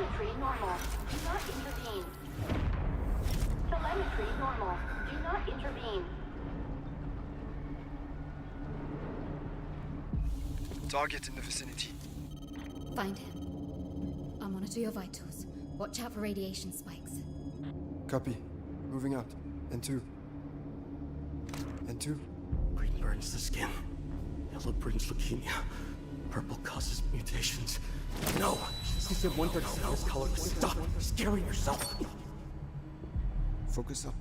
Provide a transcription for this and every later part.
Telemetry normal. Do not intervene. Telemetry normal. Do not intervene. Target in the vicinity. Find him. I'll monitor your vitals. Watch out for radiation spikes. Copy. Moving out. N2. N2. Green burns the skin. Yellow brings leukemia. Purple causes mutations. No! You said 137 is color. Stop scaring yourself! Focus up.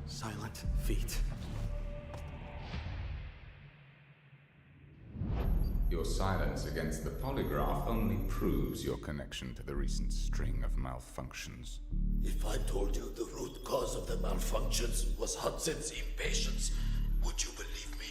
Silent feet. Your silence against the polygraph only proves your connection to the recent string of malfunctions. If I told you the root cause of the malfunctions was Hudson's impatience, would you believe me?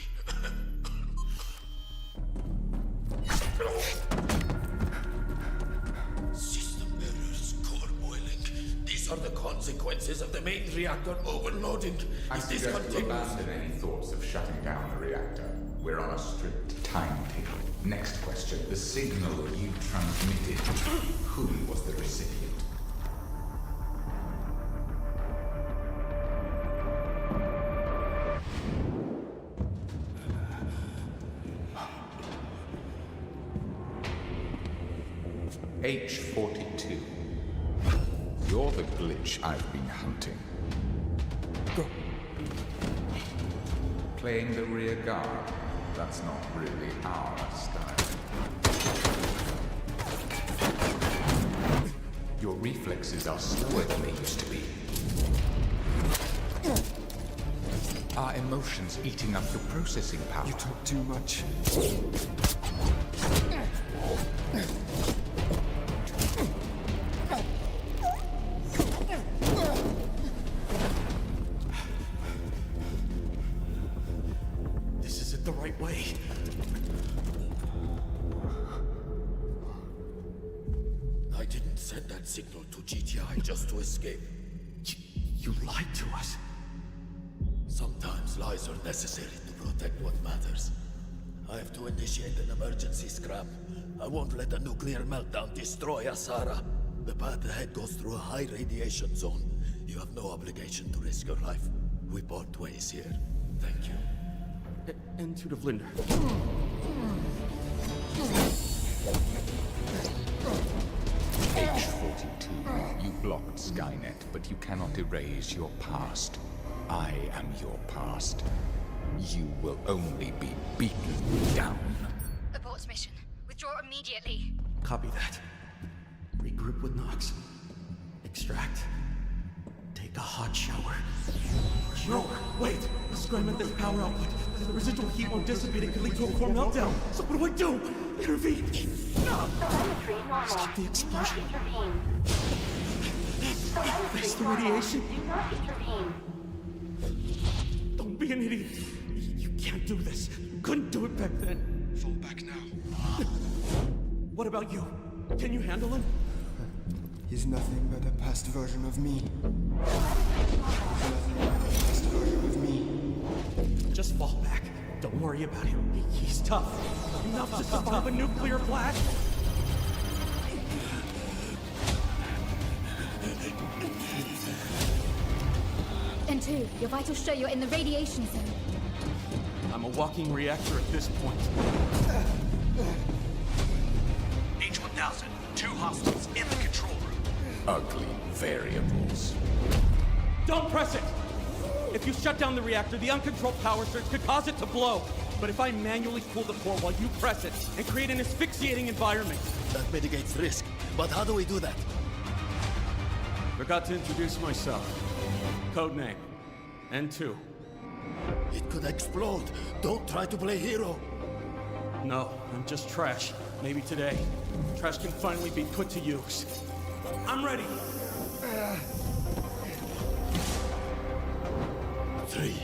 System errors, core boiling. These are the consequences of the main reactor overloading. I If this suggest you continues... abandon any thoughts of shutting down the reactor. We're on a strict timetable. Next question. The signal you transmitted. Who was the recipient? H42. You're the glitch I've been hunting. Go. Playing the rear guard. That's not really our style. Your reflexes are slower than they used to be. Are emotions eating up your processing power? You talk too much. This isn't the right way. I didn't send that signal to GTI just to escape. You lied to us. Sometimes lies are necessary to protect what matters. I have to initiate an emergency scram. I won't let a nuclear meltdown destroy Asara. The path ahead goes through a high radiation zone. You have no obligation to risk your life. We part ways here. Thank you. Into the blender. H42. You blocked Skynet, but you cannot erase your past. I am your past. You will only be beaten down. Abort mission. Withdraw immediately. Copy that. Regroup with Nox. Extract. Take a hot shower. No, wait! The scram at this power output. The residual heat won't dissipate and could lead to a core meltdown. So what do? Intervene! Telemetry normal. Stop the explosion. Do not intervene. Face Telemetry the normal. radiation. Do not intervene. Don't be an idiot. You can't do this. You couldn't do it back then. Fall back now. What about you? Can you handle him? He's nothing but a past version of me. He's nothing but a past version of me. Just fall back. Don't worry about him. He's tough. Enough to survive a nuclear blast. N2, your vitals show you're in the radiation zone. I'm a walking reactor at this point. H-1000, 2 hostiles in the control room. Ugly variables. Don't press it! If you shut down the reactor, the uncontrolled power surge could cause it to blow. But if I manually pull the core while you press it and create an asphyxiating environment... That mitigates risk. But how do we do that? Forgot to introduce myself. Codename. N2. It could explode. Don't try to play hero. No, I'm just trash. Maybe today. Trash can finally be put to use. I'm ready. 3,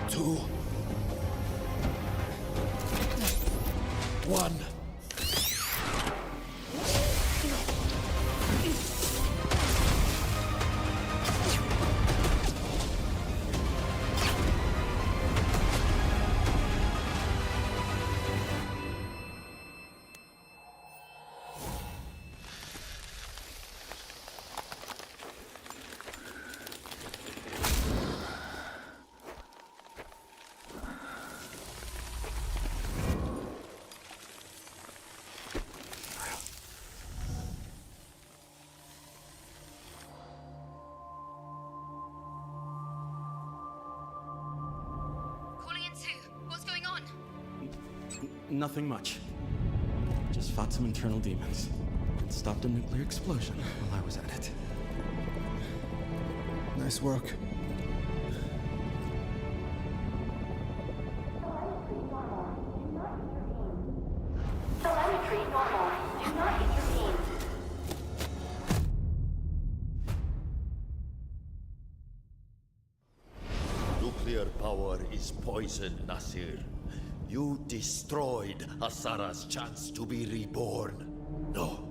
2, 1. Nothing much. Just fought some internal demons and stopped a nuclear explosion while I was at it. Nice work. Telemetry normal. Do not intervene. Nuclear power is poison, Nasir. You destroyed Asara's chance to be reborn. No.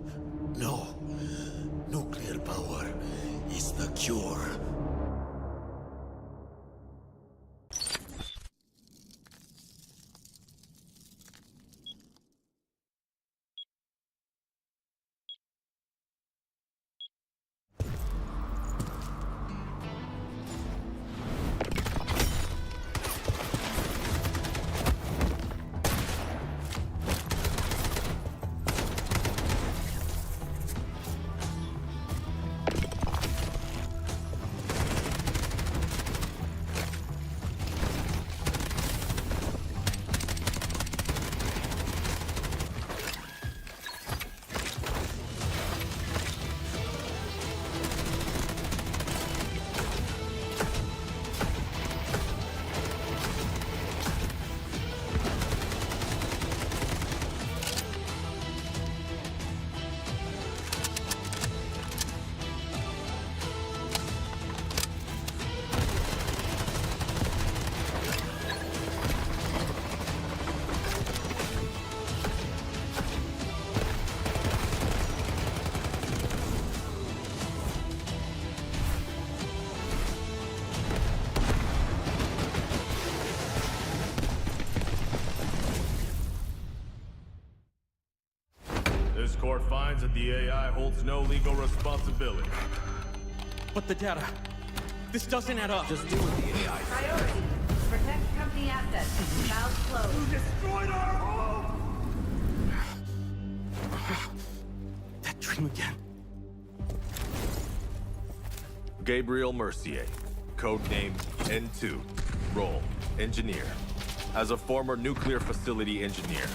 Nuclear power is the cure. This court finds that the AI holds no legal responsibility. But the data, this doesn't add up. Just do what the AI says. Priority. Protect company assets. Valve closed. Destroyed our home! That dream again. Gabriel Mercier, codenamed N2, role, engineer. As a former nuclear facility engineer,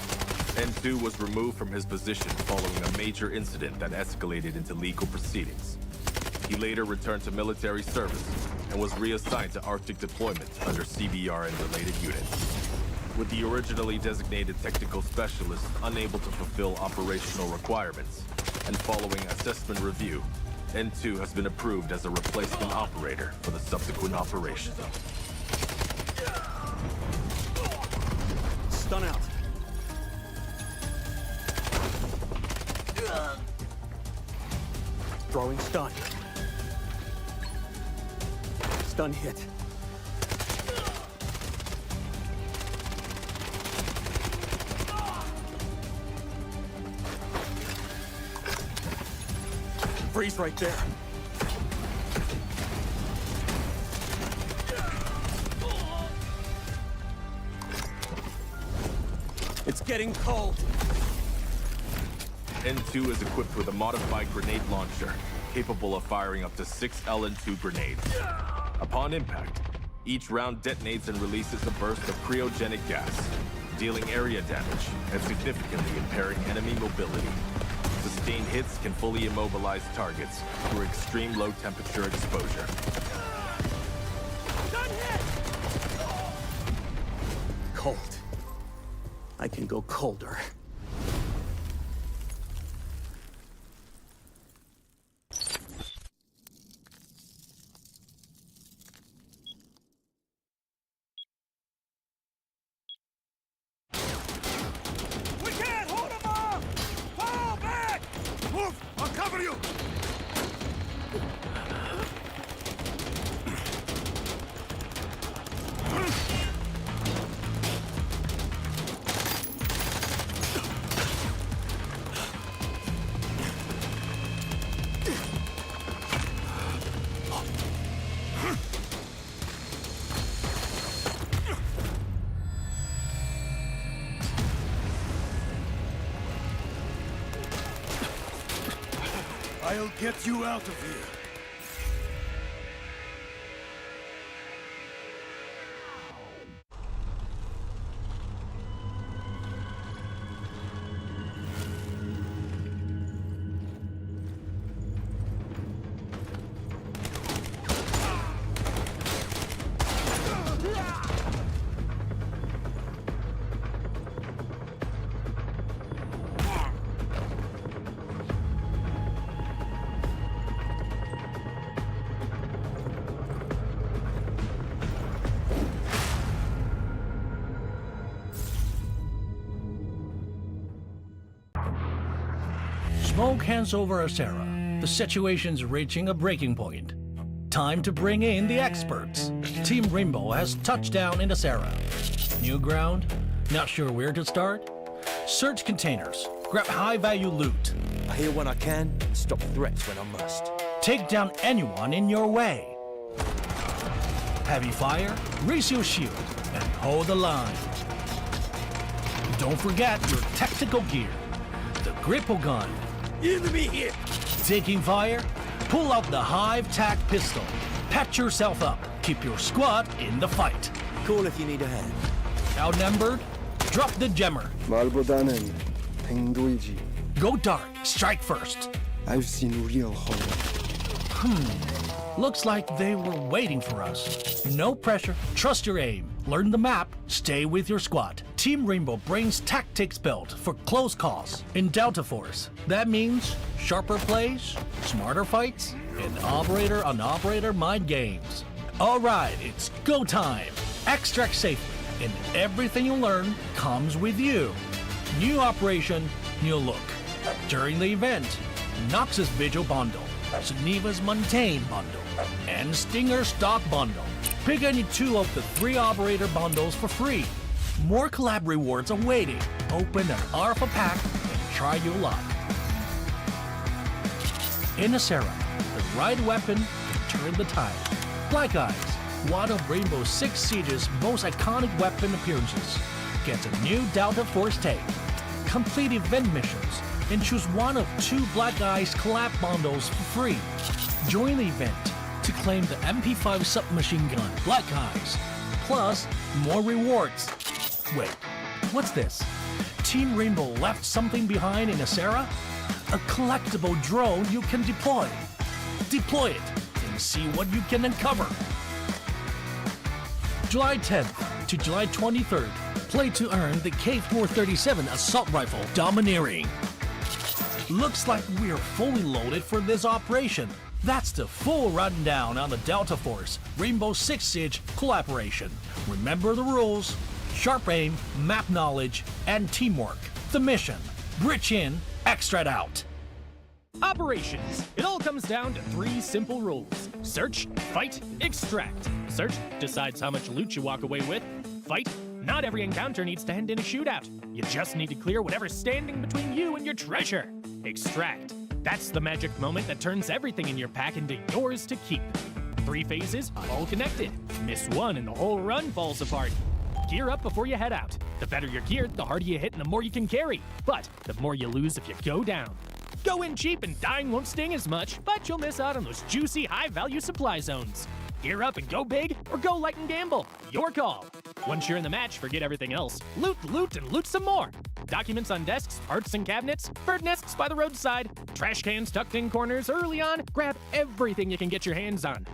N2 was removed from his position following a major incident that escalated into legal proceedings. He later returned to military service and was reassigned to Arctic deployment under CBR and related units. With the originally designated technical specialist unable to fulfill operational requirements, and following assessment review, N2 has been approved as a replacement operator for the subsequent operation. Stun out. Throwing stun. Stun hit. Freeze right there. It's getting cold. N2 is equipped with a modified grenade launcher, capable of firing up to 6 LN2 grenades. Upon impact, each round detonates and releases a burst of cryogenic gas, dealing area damage and significantly impairing enemy mobility. Sustained hits can fully immobilize targets through extreme low temperature exposure. Cold. I can go colder. We can't hold them off! Fall back! Move! I'll cover you! I'll get you out of here. Smoke hands over Asera. The situation's reaching a breaking point. Time to bring in the experts. Team Rainbow has touched down in Asera. New ground? Not sure where to start? Search containers. Grab high-value loot. I hear when I can and stop threats when I must. Take down anyone in your way. Heavy fire, raise your shield, and hold the line. Don't forget your tactical gear. The gripple gun. Enemy here! Taking fire? Pull out the Hive-Tac pistol. Patch yourself up. Keep your squad in the fight. Call if you need a hand. Outnumbered? Drop the jammer. 말보다는 행동이지. Go dark. Strike first. I've seen real horror. Looks like they were waiting for us. No pressure. Trust your aim. Learn the map. Stay with your squad. Team Rainbow brings tactics built for close calls. In Delta Force, that means sharper plays, smarter fights, and operator-on-operator mind games. Alright, it's go time. Extract safely, and everything you learn comes with you. New operation, new look. During the event, Nox's Vigil Bundle, Suniva's Montaigne Bundle, and Stinger Stock Bundle. Pick any two of the 3 operator bundles for free. More collab rewards awaiting. Open an Alpha pack and try your luck. In Asera, the right weapon can turn the tide. Black Eyes, one of Rainbow Six Siege's most iconic weapon appearances, gets a new Delta Force take. Complete event missions and choose one of 2 Black Eyes collab bundles for free. Join the event to claim the MP5 submachine gun Black Eyes, plus more rewards. Wait, what's this? Team Rainbow left something behind in Asera? A collectible drone you can deploy. Deploy it and see what you can uncover. July 10th to July 23rd, play to earn the K437 assault rifle Domineering. Looks like we're fully loaded for this operation. That's the full rundown on the Delta Force Rainbow Six Siege collaboration. Remember the rules: sharp aim, map knowledge, and teamwork. The mission: bridge in, extract out. Operations. It all comes down to 3 simple rules. Search, fight, extract. Search decides how much loot you walk away with. Fight. Not every encounter needs to end in a shootout. You just need to clear whatever's standing between you and your treasure. Extract. That's the magic moment that turns everything in your pack into yours to keep. 3 phases, all connected. Miss one and the whole run falls apart. Gear up before you head out. The better you're geared, the harder you hit and the more you can carry. But the more you lose if you go down. Go in cheap and dying won't sting as much, but you'll miss out on those juicy, high-value supply zones. Gear up and go big, or go light and gamble. Your call. Once you're in the match, forget everything else. Loot, and loot some more. Documents on desks, parts and cabinets, bird nests by the roadside, trash cans tucked in corners early on. Grab everything you can get your hands on.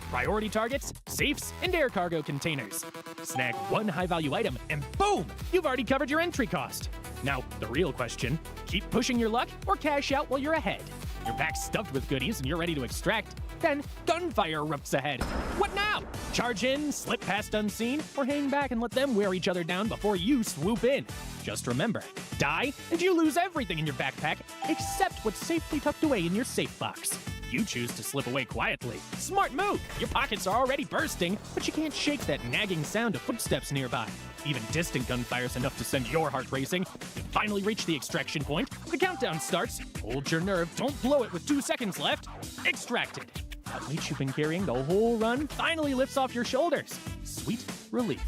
Priority targets, safes, and air cargo containers. Snag 1 high-value item, and boom! You've already covered your entry cost. Now, the real question: keep pushing your luck or cash out while you're ahead. Your pack's stuffed with goodies and you're ready to extract. Then, gunfire erupts ahead. What now? Charge in, slip past unseen, or hang back and let them wear each other down before you swoop in. Just remember, die and you lose everything in your backpack except what's safely tucked away in your safe box. You choose to slip away quietly. Smart move! Your pockets are already bursting, but you can't shake that nagging sound of footsteps nearby. Even distant gunfire's enough to send your heart racing. You finally reach the extraction point. The countdown starts. Hold your nerve, don't blow it with 2 seconds left. Extracted. That weight you've been carrying the whole run finally lifts off your shoulders. Sweet relief.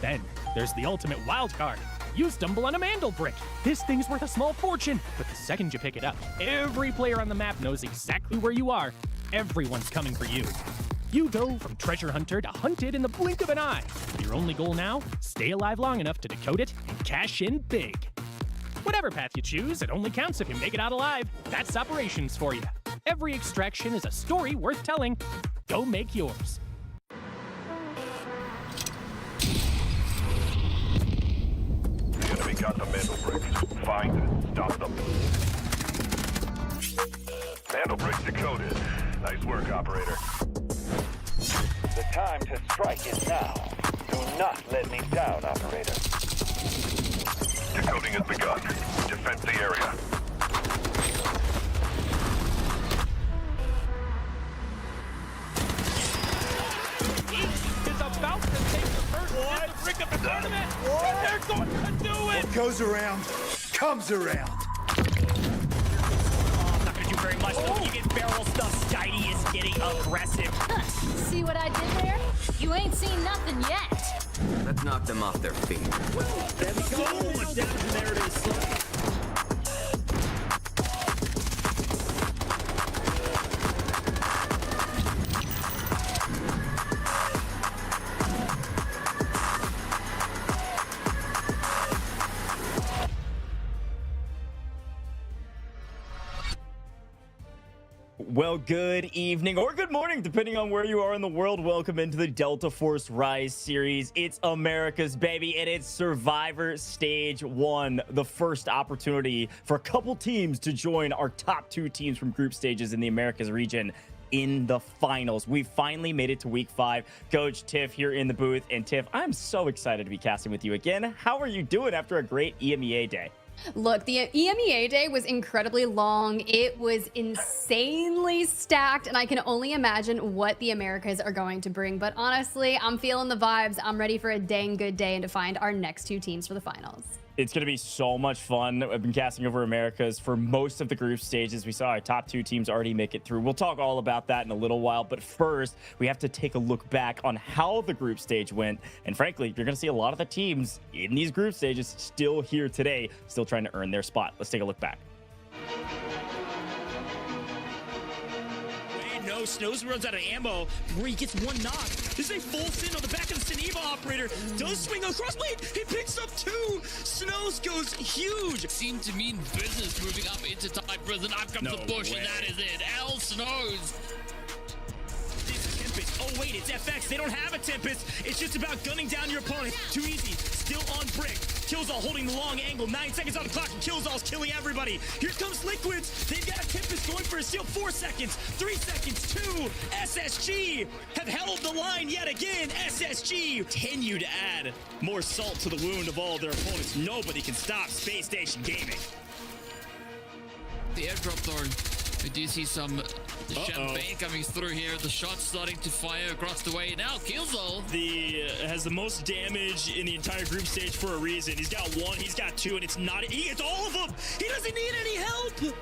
Then, there's the ultimate wild card. You stumble on a mandel brick. This thing's worth a small fortune, but the second you pick it up, every player on the map knows exactly where you are. Everyone's coming for you. You go from treasure hunter to hunted in the blink of an eye. Your only goal now? Stay alive long enough to decode it and cash in big. Whatever path you choose, it only counts if you make it out alive. That's operations for you. Every extraction is a story worth telling. Go make yours. The enemy got the mandel bricks. Find and stop them. Mandel bricks decoded. Nice work, operator. The time to strike is now. Do not let me down, operator. Decoding has begun. Defend the area. Is about to take the first brick of the tournament, and they're going to do it! What goes around, comes around. Not gonna do very much though. You get barrel stuff. Skydie is getting aggressive. See what I did there? You ain't seen nothing yet. Let's knock them off their feet. There we go. So much damage, and there it is. Well, good evening or good morning, depending on where you are in the world. Welcome into the Delta Force Rise series. It's America's baby, and it's Survivor Stage 1, the first opportunity for a couple teams to join our top 2 teams from group stages in the Americas region in the finals. We finally made it to week 5. Coach Tiff here in the booth, and Tiff, I'm so excited to be casting with you again. How are you doing after a great EMEA day? Look, the EMEA day was incredibly long. It was insanely stacked, and I can only imagine what the Americas are going to bring. But honestly, I'm feeling the vibes. I'm ready for a dang good day and to find our next 2 teams for the finals. It's going to be so much fun. I've been casting over Americas for most of the group stages. We saw our top 2 teams already make it through. We'll talk all about that in a little while. But first, we have to take a look back on how the group stage went. And frankly, you're going to see a lot of the teams in these group stages still here today, still trying to earn their spot. Let's take a look back. No, Snows runs out of ammo where he gets one knock. This is a full sin on the back of the Sineva operator. Does swing across blade. He picks up 2. Snows goes huge. Seemed to mean business moving up into tight prison. Up comes the bush, and that is it. L Snows. Tempest. Oh wait, it's FX. They don't have a Tempest. It's just about gunning down your opponent. Too easy. Still on brick. Killzall holding the long angle. 9 seconds on the clock, and Killzall's killing everybody. Here comes Liquids. They've got a Tempest going for a steal. 4 seconds. 3 seconds. 2. SSG have held the line yet again. SSG continue to add more salt to the wound of all their opponents. Nobody can stop Space Station Gaming. The airdrop thorn. We do see some champagne coming through here. The shot's starting to fire across the way. Now Killzall has the most damage in the entire group stage for a reason. He's got 1, he's got 2, and it's not. He gets all of them. He doesn't need any help.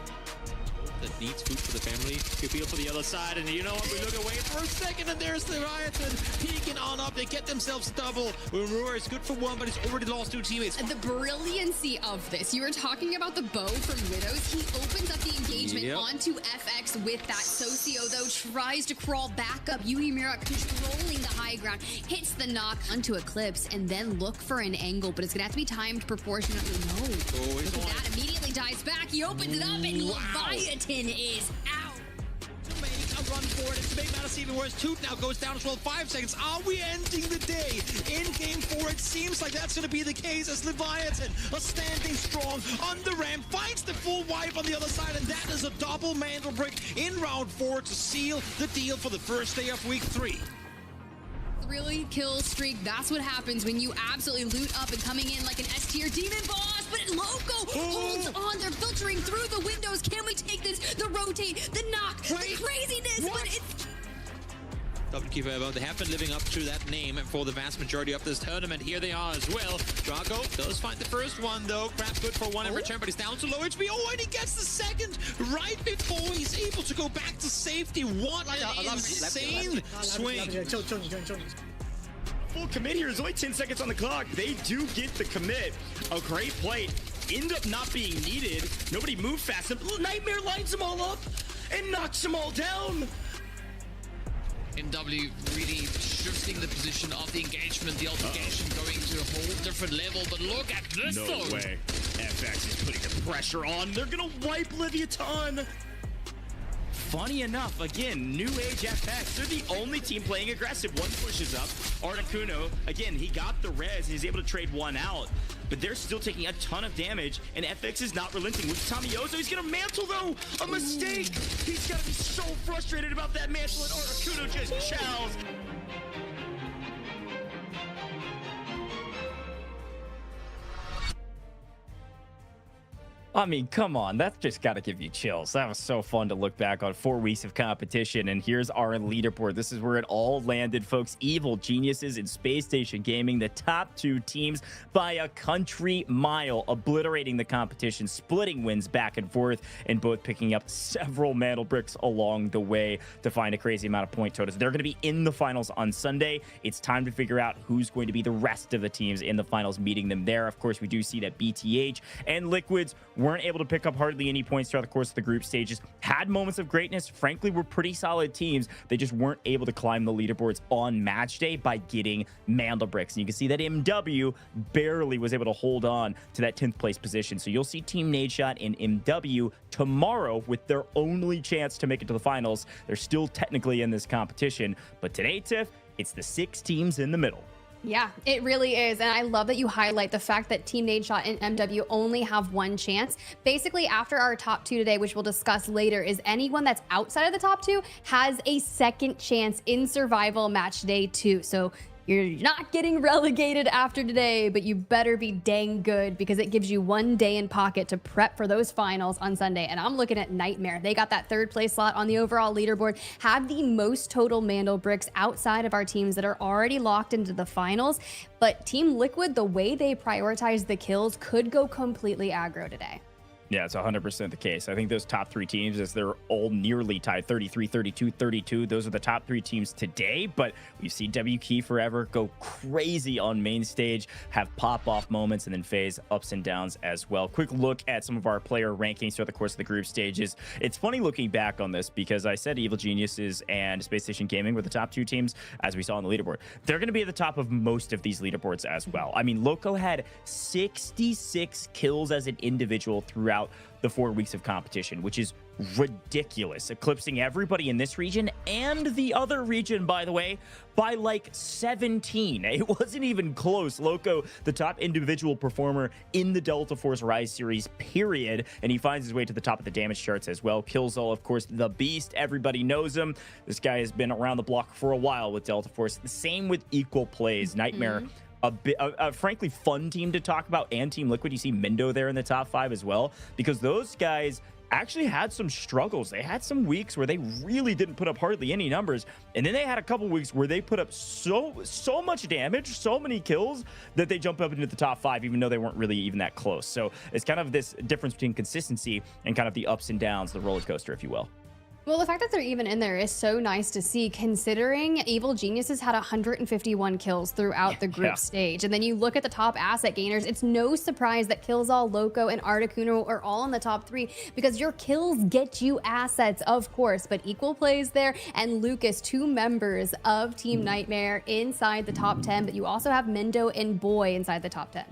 That needs food for the family. You feel for the other side, and you know what? We look away for a second, and there's Leviathan peeking on up. They get themselves double. Aurora is good for 1, but he's already lost 2 teammates. The brilliancy of this. You were talking about the bow from Widows. He opens up the engagement onto FX with that. Socio, though, tries to crawl back up. Yuimura controlling the high ground. Hits the knock onto Eclipse, and then look for an angle, but it's going to have to be timed proportionately. No. Look at that. Immediately dies back. He opens it up, and Leviathan is out. A run for it. To make matters even worse, Toot now goes down as well. 5 seconds. Are we ending the day? In game 4, it seems like that's going to be the case as Leviathan, standing strong on the ramp, finds the full wipe on the other side, and that is a double mantle brick in round 4 to seal the deal for the first day of week 3. Really kill streak. That's what happens when you absolutely loot up and coming in like an S tier demon boss. But Loco holds on. They're filtering through the windows. Can we take this? The rotate, the knock, the craziness. What? But it's Double they have been living up to that name for the vast majority of this tournament. Here they are as well. Drago does find the first one though. Grabs good for 1 in return, but he's down to low HP. Oh, and he gets the second right before he's able to go back to safety. What an insane swing. Full commit here. There's only 10 seconds on the clock. They do get the commit. A great play. End up not being needed. Nobody moved fast enough. Nightmare lines them all up and knocks them all down. NW really shifting the position of the engagement, the altercation going to a whole different level. But look at this though. No way. FX is putting the pressure on. They're gonna wipe Leviathan. Funny enough, again, New Age FX, they're the only team playing aggressive. 1 pushes up. Articuno, again, he got the res and he's able to trade 1 out. But they're still taking a ton of damage, and FX is not relenting. With Tomioso, he's gonna mantle though! A mistake! He's gotta be so frustrated about that mantle, and Articuno just chows. I mean, come on. That's just got to give you chills. That was so fun to look back on 4 weeks of competition. And here's our leaderboard. This is where it all landed, folks. Evil Geniuses and Space Station Gaming, the top 2 teams by a country mile, obliterating the competition, splitting wins back and forth, and both picking up several mantle bricks along the way to find a crazy amount of point totals. They're going to be in the finals on Sunday. It's time to figure out who's going to be the rest of the teams in the finals, meeting them there. Of course, we do see that BTH and Liquids weren't able to pick up hardly any points throughout the course of the group stages. Had moments of greatness. Frankly, were pretty solid teams. They just weren't able to climb the leaderboards on match day by getting mantle bricks. And you can see that MW barely was able to hold on to that 10th place position. So you'll see Team Nadeshot and MW tomorrow with their only chance to make it to the finals. They're still technically in this competition, but today, Tiff, it's the 6 teams in the middle. Yeah, it really is. And I love that you highlight the fact that Team Nadeshot and MW only have one chance. Basically, after our top 2 today, which we'll discuss later, is anyone that's outside of the top 2 has a second chance in survival match day 2. So you're not getting relegated after today, but you better be dang good because it gives you 1 day in pocket to prep for those finals on Sunday. And I'm looking at Nightmare. They got that 3rd place slot on the overall leaderboard, have the most total mantle bricks outside of our teams that are already locked into the finals. But Team Liquid, the way they prioritize the kills, could go completely aggro today. Yeah, it's 100% the case. I think those top 3 teams, as they're all nearly tied, 33, 32, 32, those are the top 3 teams today. But we see WKey Forever go crazy on main stage, have pop-off moments, and then FaZe ups and downs as well. Quick look at some of our player rankings throughout the course of the group stages. It's funny looking back on this because I said Evil Geniuses and Space Station Gaming were the top 2 teams, as we saw on the leaderboard. They're going to be at the top of most of these leaderboards as well. I mean, Loco had 66 kills as an individual throughout the 4 weeks of competition, which is ridiculous, eclipsing everybody in this region and the other region, by the way, by like 17. It wasn't even close. Loco, the top individual performer in the Delta Force Rise series, period, and he finds his way to the top of the damage charts as well. Killzall, of course, the beast. Everybody knows him. This guy has been around the block for a while with Delta Force. The same with Equal Plays. Nightmare, a frankly fun team to talk about, and Team Liquid. You see Mendo there in the top 5 as well, because those guys actually had some struggles. They had some weeks where they really didn't put up hardly any numbers, and then they had a couple weeks where they put up so much damage, so many kills, that they jump up into the top 5 even though they weren't really even that close. So it's kind of this difference between consistency and kind of the ups and downs, the roller coaster, if you will. Well, the fact that they're even in there is so nice to see, considering Evil Geniuses had 151 kills throughout the group stage. And then you look at the top asset gainers, it's no surprise that Killzall, Loco, and Articuno are all in the top 3 because your kills get you assets, of course. But Equal Plays there and Lucas, 2 members of Team Nightmare, inside the top 10. But you also have Mendo and Boy inside the top 10.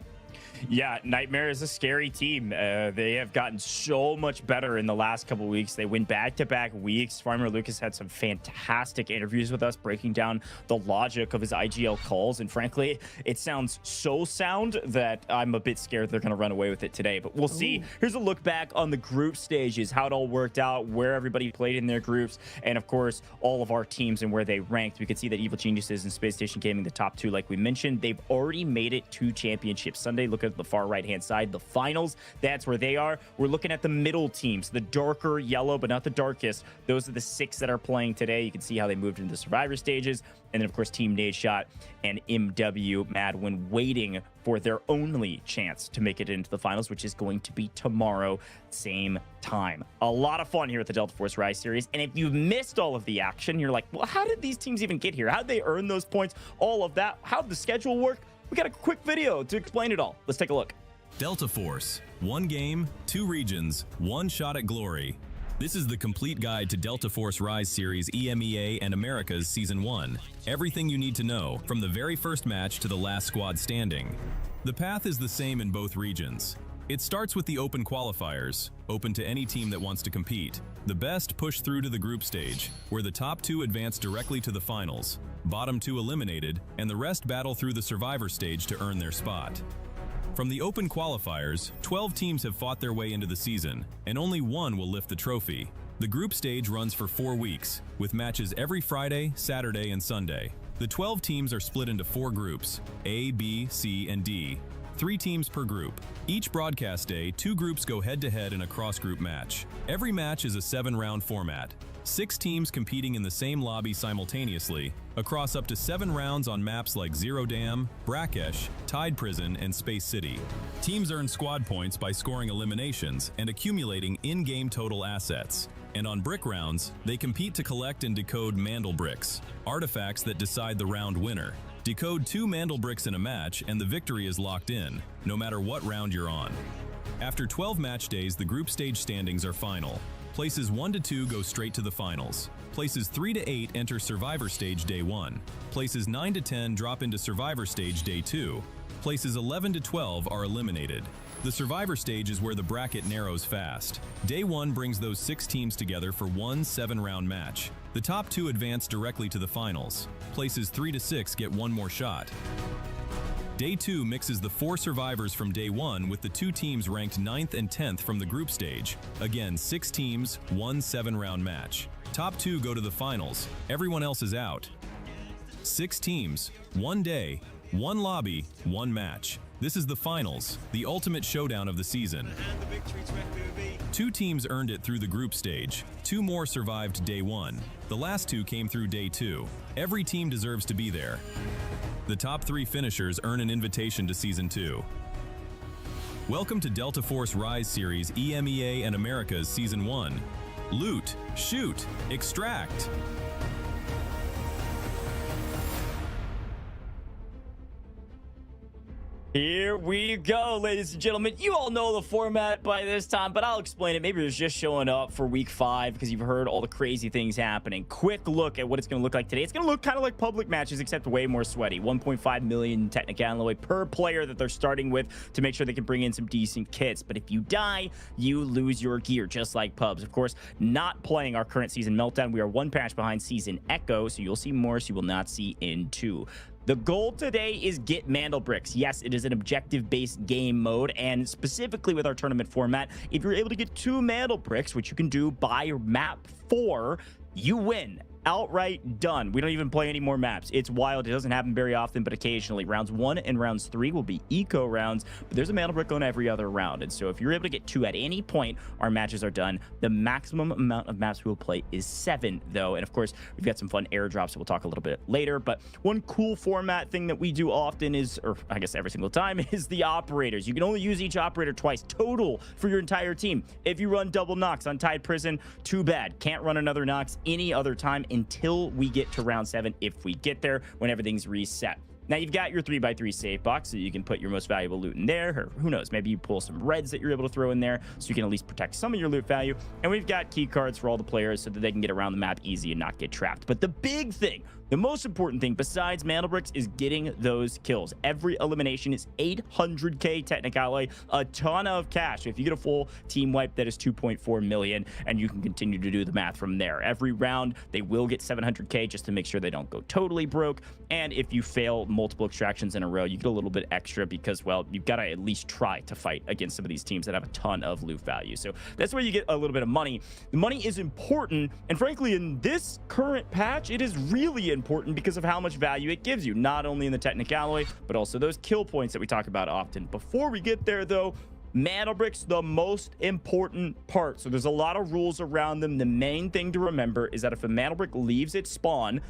Yeah, Nightmare is a scary team. They have gotten so much better in the last couple weeks. They win back-to-back weeks. Farmer Lucas had some fantastic interviews with us, breaking down the logic of his IGL calls. And frankly, it sounds so sound that I'm a bit scared they're going to run away with it today. But we'll see. Here's a look back on the group stages, how it all worked out, where everybody played in their groups, and of course, all of our teams and where they ranked. We could see that Evil Geniuses and Space Station Gaming, the top 2, like we mentioned, they've already made it to Championship Sunday. Look at the far right hand side, the finals, that's where they are. We're looking at the middle teams, the darker yellow but not the darkest. Those are the 6 that are playing today. You can see how they moved into the survivor stages, and then of course Team Nadeshot and MW Madwin waiting for their only chance to make it into the finals, which is going to be tomorrow, same time. A lot of fun here at the Delta Force Rise series, and if you've missed all of the action, you're like, well, how did these teams even get here? How did they earn those points? All of that, how did the schedule work? We got a quick video to explain it all. Let's take a look. Delta Force, 1 game, 2 regions, 1 shot at glory. This is the complete guide to Delta Force Rise Series EMEA and Americas Season 1. Everything you need to know, from the very first match to the last squad standing. The path is the same in both regions. It starts with the open qualifiers, open to any team that wants to compete. The best push through to the group stage, where the top 2 advance directly to the finals, bottom 2 eliminated, and the rest battle through the survivor stage to earn their spot. From the open qualifiers, 12 teams have fought their way into the season, and only 1 will lift the trophy. The group stage runs for 4 weeks, with matches every Friday, Saturday, and Sunday. The 12 teams are split into 4 groups, A, B, C, and D. 3 teams per group. Each broadcast day, 2 groups go head-to-head in a cross-group match. Every match is a 7-round format. 6 teams competing in the same lobby simultaneously, across up to 7 rounds on maps like Zero Dam, Brakkesh, Tide Prison, and Space City. Teams earn squad points by scoring eliminations and accumulating in-game total assets. And on brick rounds, they compete to collect and decode Mandel bricks, artifacts that decide the round winner. Decode 2 Mandel bricks in a match and the victory is locked in, no matter what round you're on. After 12 match days, the group stage standings are final. Places 1 to 2 go straight to the finals. Places 3 to 8 enter Survivor Stage Day 1. Places 9 to 10 drop into Survivor Stage Day 2. Places 11 to 12 are eliminated. The Survivor Stage is where the bracket narrows fast. Day 1 brings those 6 teams together for one 7-round match. The top 2 advance directly to the finals. Places 3 to 6 get one more shot. Day 2 mixes the 4 survivors from Day 1 with the 2 teams ranked 9th and 10th from the group stage. Again, 6 teams, one 7-round match. Top 2 go to the finals. Everyone else is out. 6 teams, 1 day, 1 lobby, 1 match. This is the finals, the ultimate showdown of the season. 2 teams earned it through the group stage. 2 more survived Day 1. The last 2 came through Day 2. Every team deserves to be there. The top 3 finishers earn an invitation to Season 2. Welcome to Delta Force Rise Series EMEA and America's Season 1. Loot, shoot, extract. Here we go, ladies and gentlemen. You all know the format by this time, but I'll explain it. Maybe you're just showing up for week 5 because you've heard all the crazy things happening. Quick look at what it's going to look like today. It's going to look kind of like public matches, except way more sweaty. 1.5 million technical alloy per player that they're starting with to make sure they can bring in some decent kits. But if you die, you lose your gear, just like pubs. Of course, not playing our current season Meltdown. We are 1 patch behind season Echo, so you'll see more, so you will not see N2. The goal today is get Mandel bricks. Yes, it is an objective-based game mode, and specifically with our tournament format, if you're able to get 2 Mandel bricks, which you can do by map 4, you win. Outright done. We don't even play any more maps. It's wild. It doesn't happen very often, but occasionally. Rounds 1 and rounds 3 will be eco rounds, but there's a Mandel brick on every other round. And so if you're able to get 2 at any point, our matches are done. The maximum amount of maps we will play is 7, though. And of course, we've got some fun airdrops that we'll talk a little bit later. But one cool format thing that we do often is, or I guess every single time, is the operators. You can only use each operator twice total for your entire team. If you run double Nox on Tide Prison, too bad. Can't run another Nox any other time until we get to round 7, if we get there, when everything's reset. Now you've got your 3x3 safe box, so you can put your most valuable loot in there, or who knows, maybe you pull some reds that you're able to throw in there so you can at least protect some of your loot value. And we've got key cards for all the players so that they can get around the map easy and not get trapped. But the big thing, the most important thing besides Mandel bricks, is getting those kills. Every elimination is 800k technical alloy, a ton of cash. If you get a full team wipe, that is 2.4 million, and you can continue to do the math from there. Every round they will get 700k just to make sure they don't go totally broke. And if you fail multiple extractions in a row, you get a little bit extra because, well, you've got to at least try to fight against some of these teams that have a ton of loot value. So that's where you get a little bit of money. The money is important, and frankly, in this current patch, it is really important because of how much value it gives you, not only in the technical alloy, but also those kill points that we talk about often. Before we get there, though, Mandel bricks, the most important part. So there's a lot of rules around them. The main thing to remember is that if a Mandel brick leaves its spawn,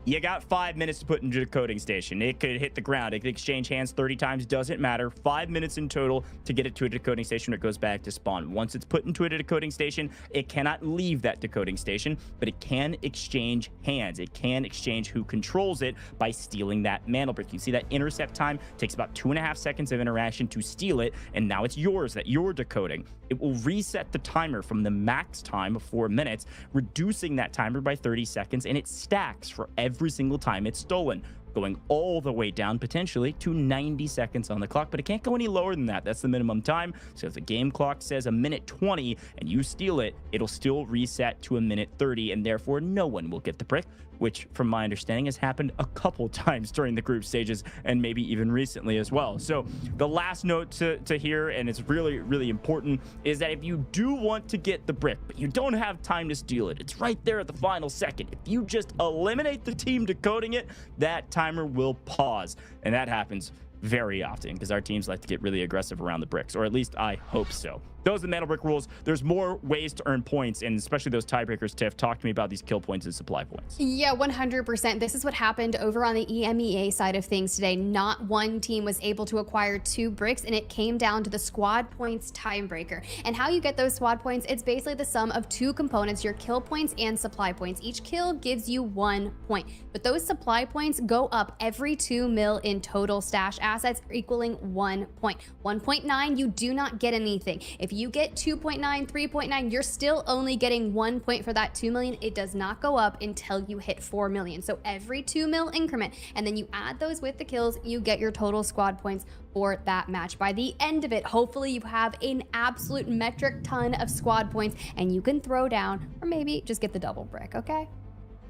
you got 5 minutes to put into a decoding station. It could hit the ground. It could exchange hands 30 times. Doesn't matter. 5 minutes in total to get it to a decoding station where it goes back to spawn. Once it's put into a decoding station, it cannot leave that decoding station, but it can exchange hands. It can exchange who controls it by stealing that Mandel brick. You see that intercept time takes about 2.5 seconds of interaction to steal it, and now it's yours that you're decoding. It will reset the timer from the max time of 4 minutes, reducing that timer by 30 seconds, and it stacks for every single time it's stolen, going all the way down potentially to 90 seconds on the clock, but it can't go any lower than that. That's the minimum time. So if the game clock says a minute 20 and you steal it, it'll still reset to a minute 30, and therefore no one will get the brick, which from my understanding has happened a couple times during the group stages and maybe even recently as well. So the last note to hear, and it's really, really important, is that if you do want to get the brick, but you don't have time to steal it, it's right there at the final second. If you just eliminate the team decoding it, that timer will pause, and that happens very often because our teams like to get really aggressive around the bricks, or at least I hope so. Those are the Metal Brick rules. There's more ways to earn points, and especially those tiebreakers. Tiff, talk to me about these kill points and supply points. Yeah, 100%. This is what happened over on the EMEA side of things today. Not one team was able to acquire 2 bricks, and it came down to the squad points tiebreaker. And how you get those squad points, it's basically the sum of 2 components, your kill points and supply points. Each kill gives you 1 point, but those supply points go up every 2 mil in total stash assets, equaling 1 point. 1.9, you do not get anything. If you get 2.9, 3.9, you're still only getting 1 point for that 2 million. It does not go up until you hit 4 million. So every 2 mil increment, and then you add those with the kills, you get your total squad points for that match. By the end of it, hopefully you have an absolute metric ton of squad points and you can throw down or maybe just get the double brick, okay?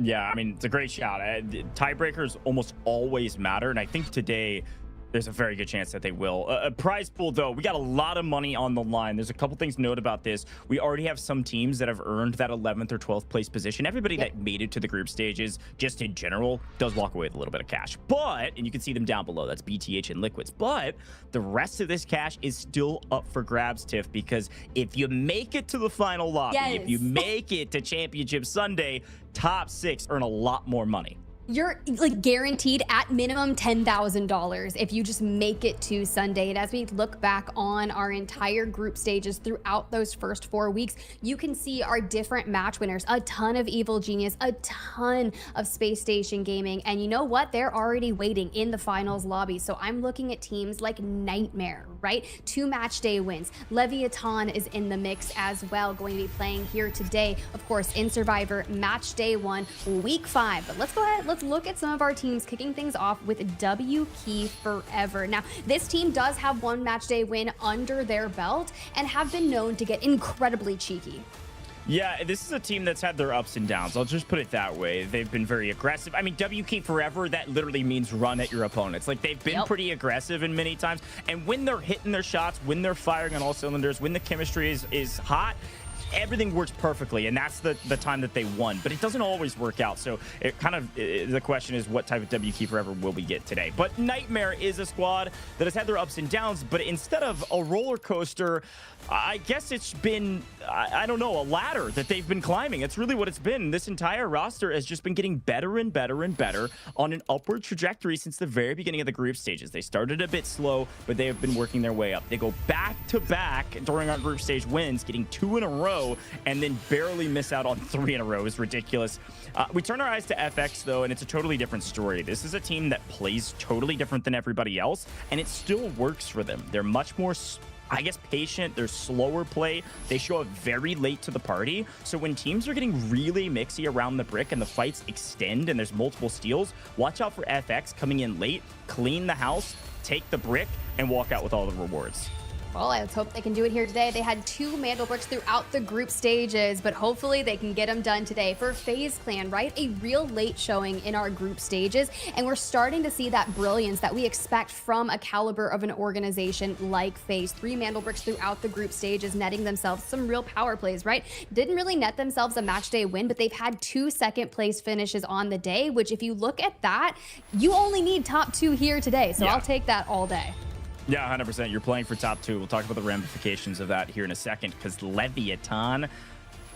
Yeah, I mean, it's a great shout. Tiebreakers almost always matter, and I think today there's a very good chance that they will. Prize pool, though, we got a lot of money on the line. There's a couple things to note about this. We already have some teams that have earned that 11th or 12th place position. Everybody that made it to the group stages, just in general, does walk away with a little bit of cash. But, and you can see them down below, that's BTH and Liquids. But the rest of this cash is still up for grabs, Tiff, because if you make it to the final lobby, if you make it to Championship Sunday, top 6 earn a lot more money. You're like guaranteed at minimum $10,000 if you just make it to Sunday. And as we look back on our entire group stages throughout those first 4 weeks, you can see our different match winners, a ton of Evil Genius, a ton of Space Station Gaming. And you know what? They're already waiting in the finals lobby. So I'm looking at teams like Nightmare, right? 2 match day wins. Leviathan is in the mix as well, going to be playing here today, of course, in Survivor match day 1, week 5. But let's go ahead. Let's look at some of our teams kicking things off with W Key Forever. Now, this team does have 1 match day win under their belt and have been known to get incredibly cheeky. Yeah, this is a team that's had their ups and downs. I'll just put it that way. They've been very aggressive. I mean, WK Forever, that literally means run at your opponents. Like, they've been pretty aggressive in many times. And when they're hitting their shots, when they're firing on all cylinders, when the chemistry is hot, everything works perfectly, and that's the time that they won. But it doesn't always work out, so it kind of, the question is, what type of WK Forever will we get today? But Nightmare is a squad that has had their ups and downs, but instead of a roller coaster, I guess it's been, I don't know, a ladder that they've been climbing. It's really what it's been. This entire roster has just been getting better and better and better on an upward trajectory since the very beginning of the group stages. They started a bit slow, but they have been working their way up. They go back to back during our group stage wins, getting 2 in a row, and then barely miss out on 3 in a row is ridiculous. We turn our eyes to FX, though, and it's a totally different story. This is a team that plays totally different than everybody else, and it still works for them. They're much more, I guess, patient. They're slower play. They show up very late to the party. So when teams are getting really mixy around the brick and the fights extend and there's multiple steals, watch out for FX coming in late, clean the house, take the brick, and walk out with all the rewards. Well, let's hope they can do it here today. They had 2 Mandel bricks throughout the group stages, but hopefully they can get them done today. For FaZe Clan, right? A real late showing in our group stages, and we're starting to see that brilliance that we expect from a caliber of an organization like FaZe. 3 Mandel bricks throughout the group stages, netting themselves some real power plays, right? Didn't really net themselves a match day win, but they've had 2 second place finishes on the day, which if you look at that, you only need top 2 here today. So I'll take that all day. Yeah, 100%. You're playing for top 2. We'll talk about the ramifications of that here in a second, because Leviathan,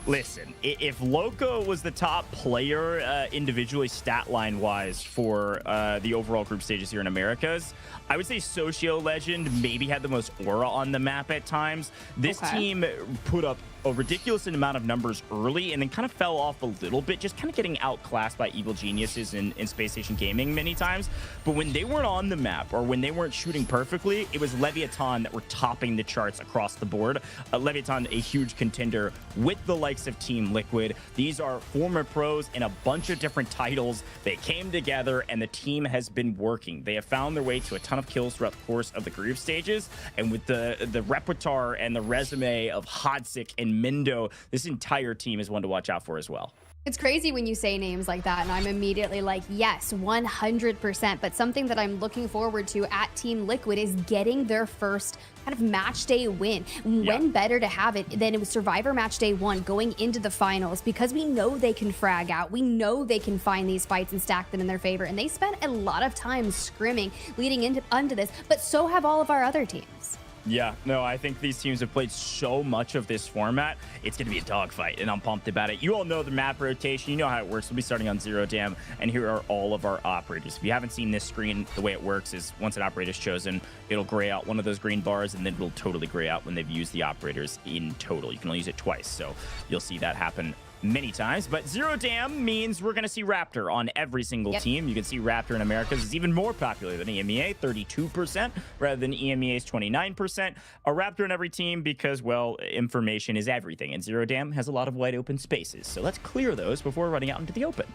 listen, if Loco was the top player individually stat line wise for the overall group stages here in Americas, I would say Socio Legend maybe had the most aura on the map at times. This team put up a ridiculous amount of numbers early and then kind of fell off a little bit, just kind of getting outclassed by Evil Geniuses in Space Station Gaming many times. But when they weren't on the map or when they weren't shooting perfectly, it was Leviathan that were topping the charts across the board. Leviathan, a huge contender with the likes of Team Liquid. These are former pros in a bunch of different titles. They came together and the team has been working. They have found their way to a ton of kills throughout the course of the group stages. And with the repertoire and the resume of Hodsick and Mindo, this entire team is one to watch out for as well. It's crazy when you say names like that, and I'm immediately like, yes, 100%. But something that I'm looking forward to at Team Liquid is getting their first kind of match day win. When better to have it than it was Survivor match day 1 going into the finals, because we know they can frag out. We know they can find these fights and stack them in their favor. And they spent a lot of time scrimming leading into this, but so have all of our other teams. Yeah, no, I think these teams have played so much of this format. It's going to be a dogfight, and I'm pumped about it. You all know the map rotation. You know how it works. We'll be starting on Zero Dam, and here are all of our operators. If you haven't seen this screen, the way it works is once an operator is chosen, it'll gray out one of those green bars, and then it'll totally gray out when they've used the operators in total. You can only use it twice, so you'll see that happen many times. But Zero Dam means we're going to see Raptor on every single team. You can see Raptor in Americas is even more popular than EMEA, 32%, rather than EMEA's 29%. A Raptor in every team because, well, information is everything, and Zero Dam has a lot of wide open spaces. So let's clear those before running out into the open.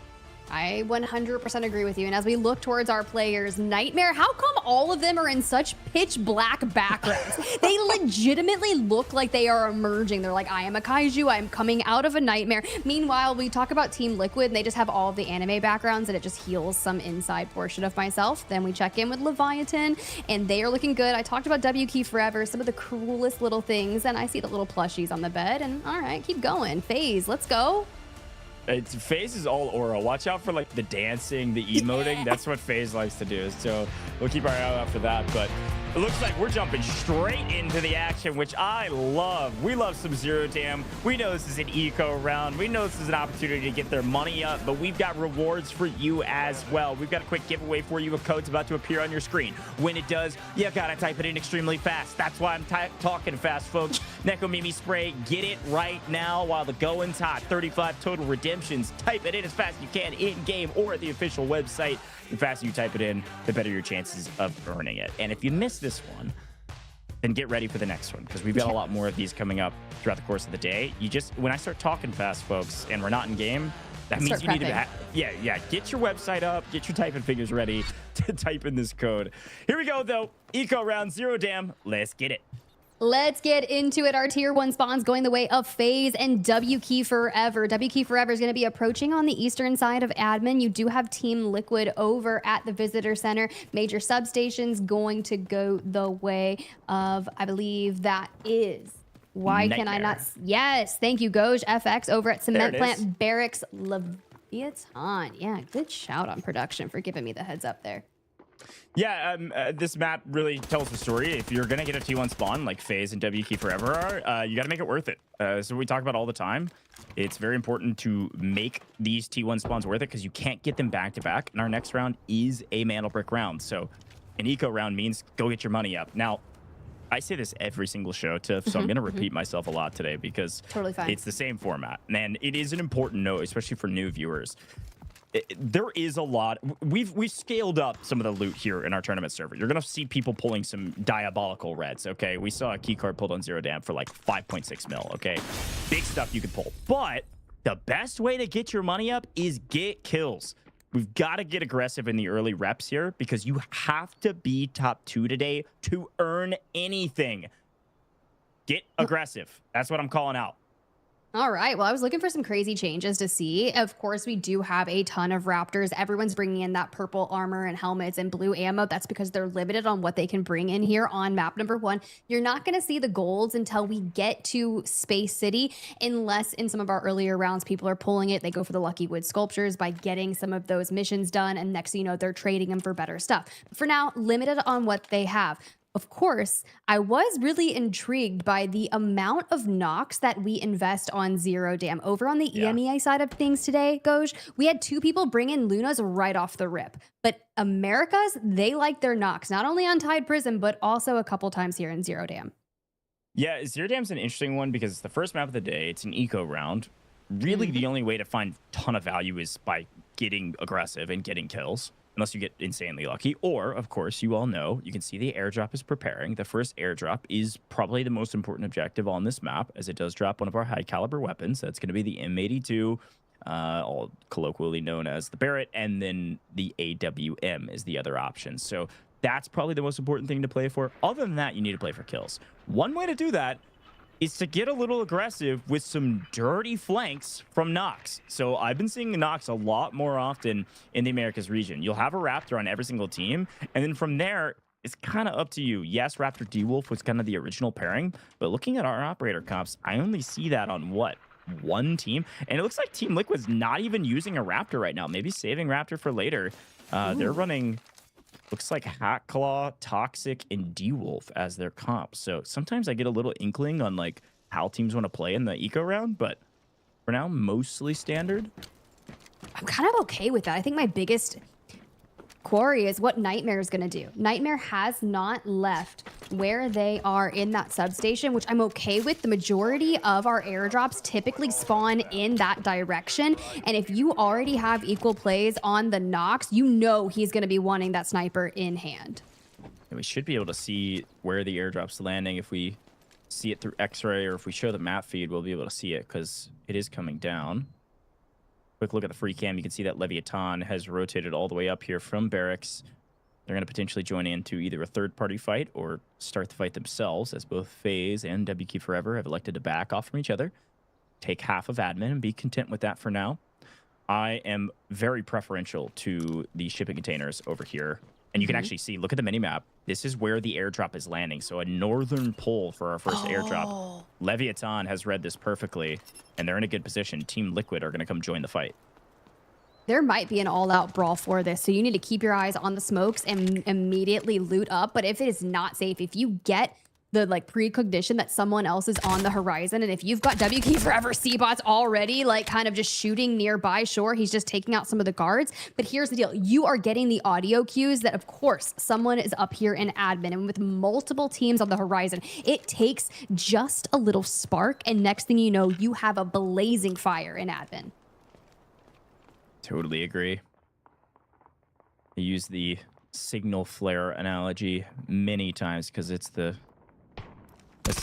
I 100% agree with you. And as we look towards our players, Nightmare, how come all of them are in such pitch black backgrounds? They legitimately look like they are emerging. They're like, I am a kaiju, I'm coming out of a nightmare. Meanwhile, we talk about Team Liquid and they just have all of the anime backgrounds and it just heals some inside portion of myself. Then we check in with Leviathan and they are looking good. I talked about W Key Forever, some of the cruelest little things, and I see the little plushies on the bed, and all right, keep going. FaZe, let's go. FaZe is all aura. Watch out for like the dancing, the emoting. Yeah. That's what FaZe likes to do. So we'll keep our eye out for that. But it looks like we're jumping straight into the action, which I love. We love some Zero Dam. We know this is an eco round. We know this is an opportunity to get their money up, but we've got rewards for you as well. We've got a quick giveaway for you. A code's about to appear on your screen. When it does, you gotta type it in extremely fast. That's why I'm talking fast, folks. Neko Mimi Spray, get it right now while the going's hot. 35 total redemptions. Type it in as fast as you can in-game or at the official website. The faster you type it in, the better your chances of earning it. And if you miss this one, then get ready for the next one, because we've got a lot more of these coming up throughout the course of the day. When I start talking fast, folks, and we're not in game, that means you need to get your website up, get your typing fingers ready to type in this code. Here we go, though. Eco round, Zero Dam. Let's get it. Let's get into it. Our tier 1 spawns going the way of FaZe and W Key Forever. W Key Forever is going to be approaching on the eastern side of admin. You do have Team Liquid over at the visitor center. Major substations going to go the way of, I believe that is... Why Nightmare. Can I not... Yes, thank you, Goj FX over at Cement Plant Barracks Leviathan. Yeah, good shout on production for giving me the heads up there. Yeah, this map really tells the story. If you're going to get a T1 spawn like FaZe and W Key Forever are, you got to make it worth it. So we talk about all the time. It's very important to make these T1 spawns worth it because you can't get them back to back. And our next round is a Mantle Brick round. So an eco round means go get your money up. Now, I say this every single show, Tiff, so I'm going to repeat myself a lot today because it's the same format. And it is an important note, especially for new viewers. There is a lot. We've scaled up some of the loot here in our tournament server. You're gonna see people pulling some diabolical reds. Okay, we saw a key card pulled on Zero Dam for like 5.6 mil. Okay, big stuff you can pull. But the best way to get your money up is get kills. We've got to get aggressive in the early reps here because you have to be top 2 today to earn anything. Get aggressive. That's what I'm calling out. All right. Well, I was looking for some crazy changes to see. Of course, we do have a ton of Raptors. Everyone's bringing in that purple armor and helmets and blue ammo. That's because they're limited on what they can bring in here on map number 1. You're not going to see the golds until we get to Space City, unless in some of our earlier rounds, people are pulling it. They go for the Lucky Wood sculptures by getting some of those missions done. And next thing you know, they're trading them for better stuff. But for now, limited on what they have. Of course, I was really intrigued by the amount of Nox that we invest on Zero Dam. Over on the EMEA side of things today, Goj, we had 2 people bring in Lunas right off the rip. But Americas, they like their Nox, not only on Tide Prism, but also a couple times here in Zero Dam. Yeah, Zero Dam's an interesting one because it's the first map of the day. It's an eco round. Really, the only way to find a ton of value is by getting aggressive and getting kills. Unless you get insanely lucky. Or, of course, you all know, you can see the airdrop is preparing. The first airdrop is probably the most important objective on this map, as it does drop one of our high-caliber weapons. That's going to be the M82, all colloquially known as the Barrett, and then the AWM is the other option. So that's probably the most important thing to play for. Other than that, you need to play for kills. One way to do that is to get a little aggressive with some dirty flanks from Nox. So I've been seeing Nox a lot more often in the Americas region. You'll have a Raptor on every single team, and then from there, it's kind of up to you. Yes, Raptor D-Wolf was kind of the original pairing, but looking at our operator comps, I only see that on what? One team? And it looks like Team Liquid's not even using a Raptor right now. Maybe saving Raptor for later. They're running... looks like Hat Claw, Toxic, and D-Wolf as their comp. So sometimes I get a little inkling on like how teams want to play in the eco round, but for now, mostly standard. I'm kind of okay with that. I think my biggest quarry is what Nightmare is going to do. Nightmare has not left where they are in that substation, which I'm okay with. The majority of our airdrops typically spawn in that direction. And if you already have equal plays on the Nox, you know he's going to be wanting that sniper in hand. And we should be able to see where the airdrop's landing. If we see it through X-ray or if we show the map feed, we'll be able to see it because it is coming down. Quick look at the free cam. You can see that Leviathan has rotated all the way up here from barracks. They're going to potentially join into either a third-party fight or start the fight themselves, as both FaZe and WK Forever have elected to back off from each other, take half of admin, and be content with that for now. I am very preferential to the shipping containers over here. And you can actually see, look at the minimap. This is where the airdrop is landing. So a northern pull for our first airdrop. Leviathan has read this perfectly, and they're in a good position. Team Liquid are going to come join the fight. There might be an all-out brawl for this, so you need to keep your eyes on the smokes and immediately loot up. But if it is not safe, if you get the like precognition that someone else is on the horizon, and if you've got WK Forever C-bots already like kind of just shooting nearby, sure, he's just taking out some of the guards. But here's the deal. You are getting the audio cues that, of course, someone is up here in admin, and with multiple teams on the horizon, it takes just a little spark, and next thing you know, you have a blazing fire in admin. Totally agree. I use the signal flare analogy many times because it's the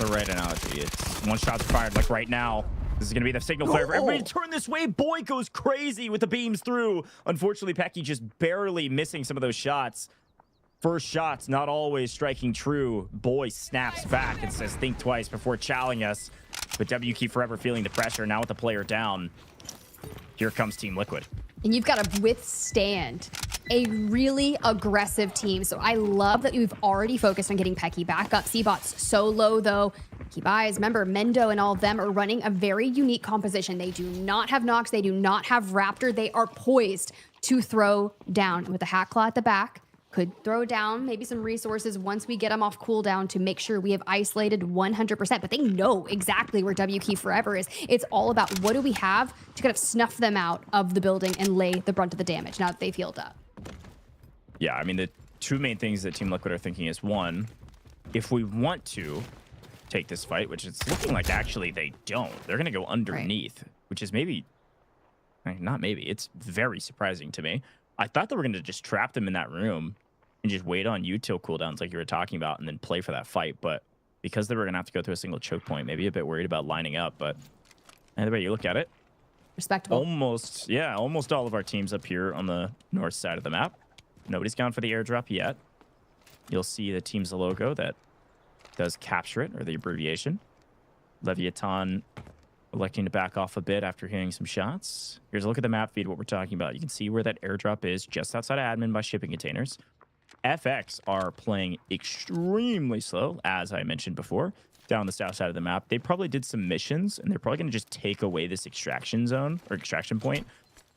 right analogy. It's one shot's fired, like right now. This is going to be the signal flare. Everybody turn this way. Boy goes crazy with the beams through. Unfortunately, Pecky just barely missing some of those shots. First shots not always striking true. Boy snaps back and says, think twice before chowing us. But WK Forever feeling the pressure. Now with the player down, here comes Team Liquid. And you've got to withstand a really aggressive team. So I love that you've already focused on getting Pecky back up. C-bots so low, though. Keep eyes. Remember, Mendo and all of them are running a very unique composition. They do not have Nox. They do not have Raptor. They are poised to throw down. With the Hat Claw at the back, could throw down maybe some resources once we get them off cooldown to make sure we have isolated 100%. But they know exactly where WK Forever is. It's all about what do we have to kind of snuff them out of the building and lay the brunt of the damage now that they've healed up. Yeah, I mean, the two main things that Team Liquid are thinking is, one, if we want to take this fight, which it's looking like actually they don't, they're going to go underneath, which is maybe, not maybe, it's very surprising to me. I thought they were going to just trap them in that room and just wait on util cooldowns like you were talking about and then play for that fight. But because they were going to have to go through a single choke point, maybe a bit worried about lining up. But either way you look at it, respectable. Almost all of our teams up here on the north side of the map. Nobody's gone for the airdrop yet. You'll see the team's logo that does capture it, or the abbreviation. Leviathan electing to back off a bit after hearing some shots. Here's a look at the map feed, what we're talking about. You can see where that airdrop is, just outside of admin by shipping containers. FX are playing extremely slow, as I mentioned before, down the south side of the map. They probably did some missions, and they're probably going to just take away this extraction zone, or extraction point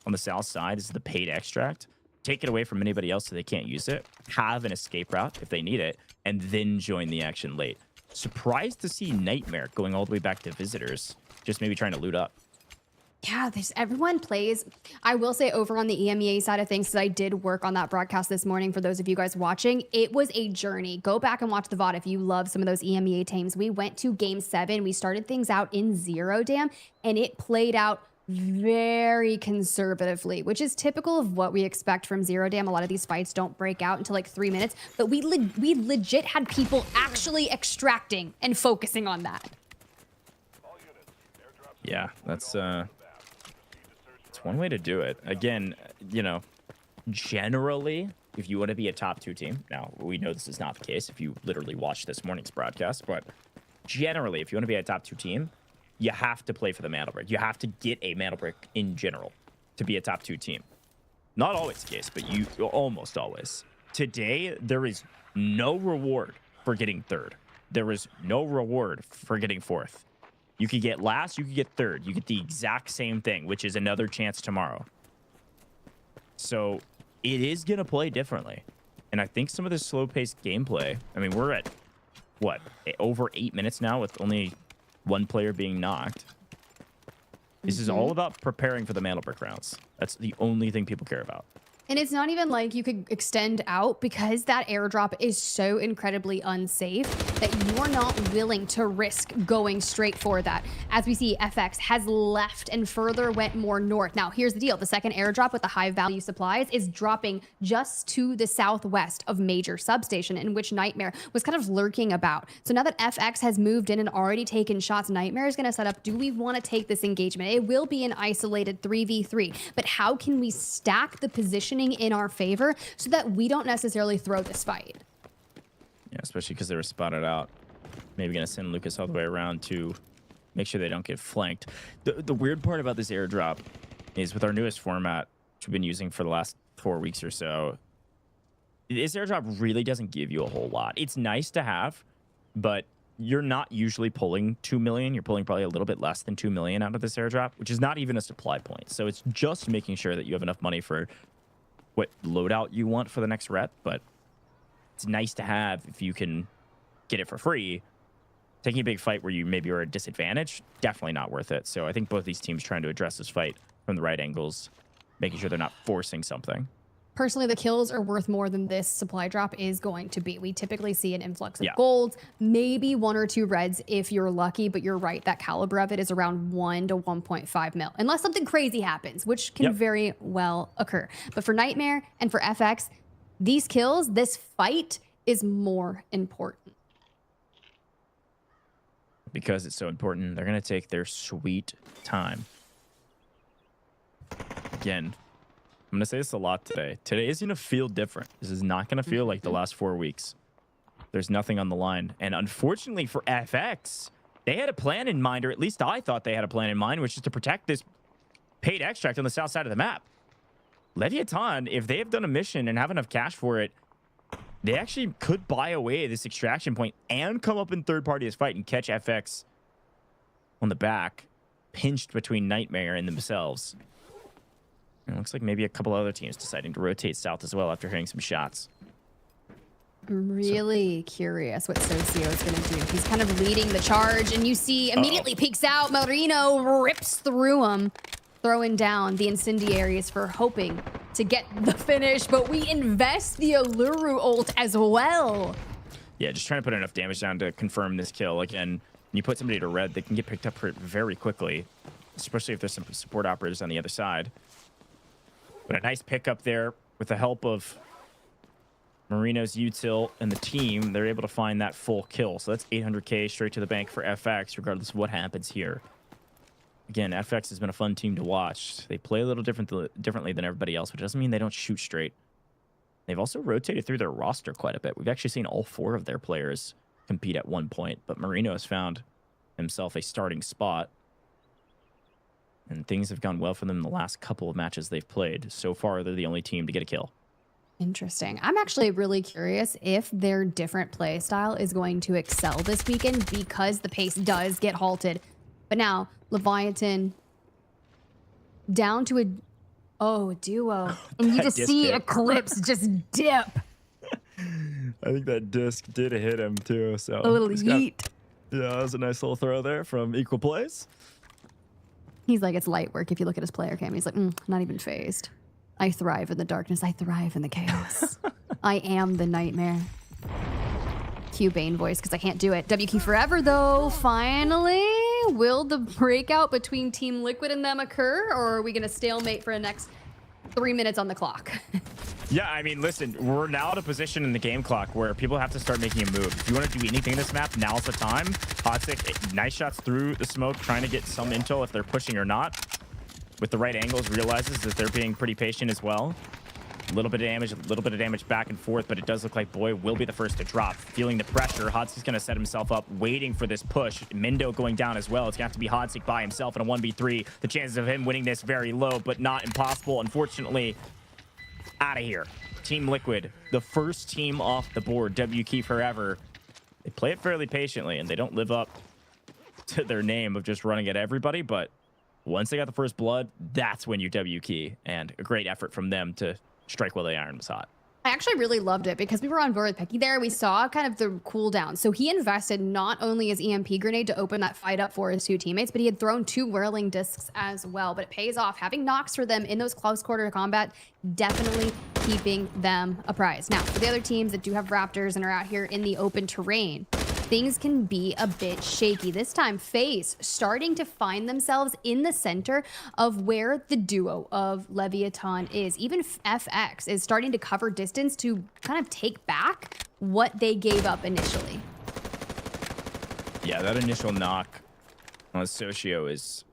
on the south side. This is the paid extract. Take it away from anybody else so they can't use it. Have an escape route if they need it, and then join the action late. Surprised to see Nightmare going all the way back to visitors. Just maybe trying to loot up. Yeah, everyone plays. I will say over on the EMEA side of things, because I did work on that broadcast this morning for those of you guys watching, it was a journey. Go back and watch the VOD if you love some of those EMEA teams. We went to Game 7. We started things out in Zero Dam, and it played out very conservatively, which is typical of what we expect from Zero Dam. A lot of these fights don't break out until like 3 minutes, but we legit had people actually extracting and focusing on that. Yeah, that's one way to do it. Again, you know, generally, if you want to be a top 2 team, now we know this is not the case if you literally watched this morning's broadcast, but generally, if you want to be a top 2 team, you have to play for the mantle break. You have to get a mantle break in general to be a top 2 team. Not always the case, but you almost always. Today, there is no reward for getting 3rd. There is no reward for getting 4th. You could get last, you could get 3rd. You get the exact same thing, which is another chance tomorrow. So it is going to play differently. And I think some of this slow-paced gameplay, I mean, we're at, what, over 8 minutes now with only 1 player being knocked. This is all about preparing for the mantle brick rounds. That's the only thing people care about. And it's not even like you could extend out because that airdrop is so incredibly unsafe that you're not willing to risk going straight for that. As we see, FX has left and further went more north. Now, here's the deal. The second airdrop with the high value supplies is dropping just to the southwest of Major Substation, in which Nightmare was kind of lurking about. So now that FX has moved in and already taken shots, Nightmare is going to set up, do we want to take this engagement? It will be an isolated 3v3, but how can we stack the position in our favor so that we don't necessarily throw this fight? Yeah, especially because they were spotted out. Maybe going to send Lucas all the way around to make sure they don't get flanked. The weird part about this airdrop is with our newest format, which we've been using for the last 4 weeks or so, this airdrop really doesn't give you a whole lot. It's nice to have, but you're not usually pulling 2 million. You're pulling probably a little bit less than 2 million out of this airdrop, which is not even a supply point. So it's just making sure that you have enough money for what loadout you want for the next rep, but it's nice to have if you can get it for free. Taking a big fight where you maybe are at a disadvantage, definitely not worth it. So I think both these teams trying to address this fight from the right angles, making sure they're not forcing something. Personally, the kills are worth more than this supply drop is going to be. We typically see an influx of Yeah. golds, maybe 1 or 2 reds if you're lucky, but you're right, that caliber of it is around 1 to 1.5 mil, unless something crazy happens, which can very well occur. But for Nightmare and for FX, these kills, this fight is more important. Because it's so important, they're going to take their sweet time. Again, I'm going to say this a lot today. Today is going to feel different. This is not going to feel like the last 4 weeks. There's nothing on the line. And unfortunately for FX, they had a plan in mind, or at least I thought they had a plan in mind, which is to protect this paid extract on the south side of the map. LEVIATAN, if they have done a mission and have enough cash for it, they actually could buy away this extraction point and come up in third party this fight and catch FX on the back, pinched between Nightmare and themselves. And it looks like maybe a couple other teams deciding to rotate south as well after hearing some shots. I'm really curious what Socio is going to do. He's kind of leading the charge, and you see immediately peeks out. Marino rips through him, throwing down the incendiaries for hoping to get the finish, but we invest the Alluru ult as well. Yeah, just trying to put enough damage down to confirm this kill. Again, when you put somebody to red, they can get picked up very quickly, especially if there's some support operators on the other side. But a nice pickup there with the help of Marino's util and the team. They're able to find that full kill. So that's 800k straight to the bank for FX, regardless of what happens here. Again, FX has been a fun team to watch. They play a little differently than everybody else, but it doesn't mean they don't shoot straight. They've also rotated through their roster quite a bit. We've actually seen all 4 of their players compete at one point, but Marino has found himself a starting spot. And things have gone well for them in the last couple of matches they've played. So far, they're the only team to get a kill. Interesting. I'm actually really curious if their different play style is going to excel this weekend because the pace does get halted. But now, Leviathan down to a duo. And you just see Eclipse just dip. I think that disc did hit him too. So A little yeet. Yeah, that was a nice little throw there from Equal Plays. He's like, it's light work if you look at his player cam. He's like, not even phased. I thrive in the darkness. I thrive in the chaos. I am the nightmare. Cue Bane voice because I can't do it. W key forever though. Finally, will the breakout between Team Liquid and them occur, or are we gonna stalemate for the next 3 minutes on the clock? Yeah, I mean, listen, we're now at a position in the game clock where people have to start making a move. If you want to do anything in this map, now's the time. Hotsick, nice shots through the smoke, trying to get some intel if they're pushing or not. With the right angles, realizes that they're being pretty patient as well. A little bit of damage back and forth, but it does look like Boy will be the first to drop. Feeling the pressure, Hodsy's going to set himself up, waiting for this push. Mindo going down as well. It's going to have to be Hodsy by himself in a 1v3. The chances of him winning this very low, but not impossible. Unfortunately, out of here. Team Liquid, the first team off the board, WK Forever. They play it fairly patiently, and they don't live up to their name of just running at everybody, but once they got the first blood, that's when you WK, and a great effort from them to strike while the iron was hot. I actually really loved it because we were on board with Pecky there. We saw kind of the cooldown. So he invested not only his EMP grenade to open that fight up for his two teammates, but he had thrown 2 whirling discs as well. But it pays off. Having Nox for them in those close quarter combat, definitely keeping them a prize. Now, for the other teams that do have Raptors and are out here in the open terrain, things can be a bit shaky. This time, FaZe starting to find themselves in the center of where the duo of Leviathan is. Even FX is starting to cover distance to kind of take back what they gave up initially. Yeah, that initial knock on Socio is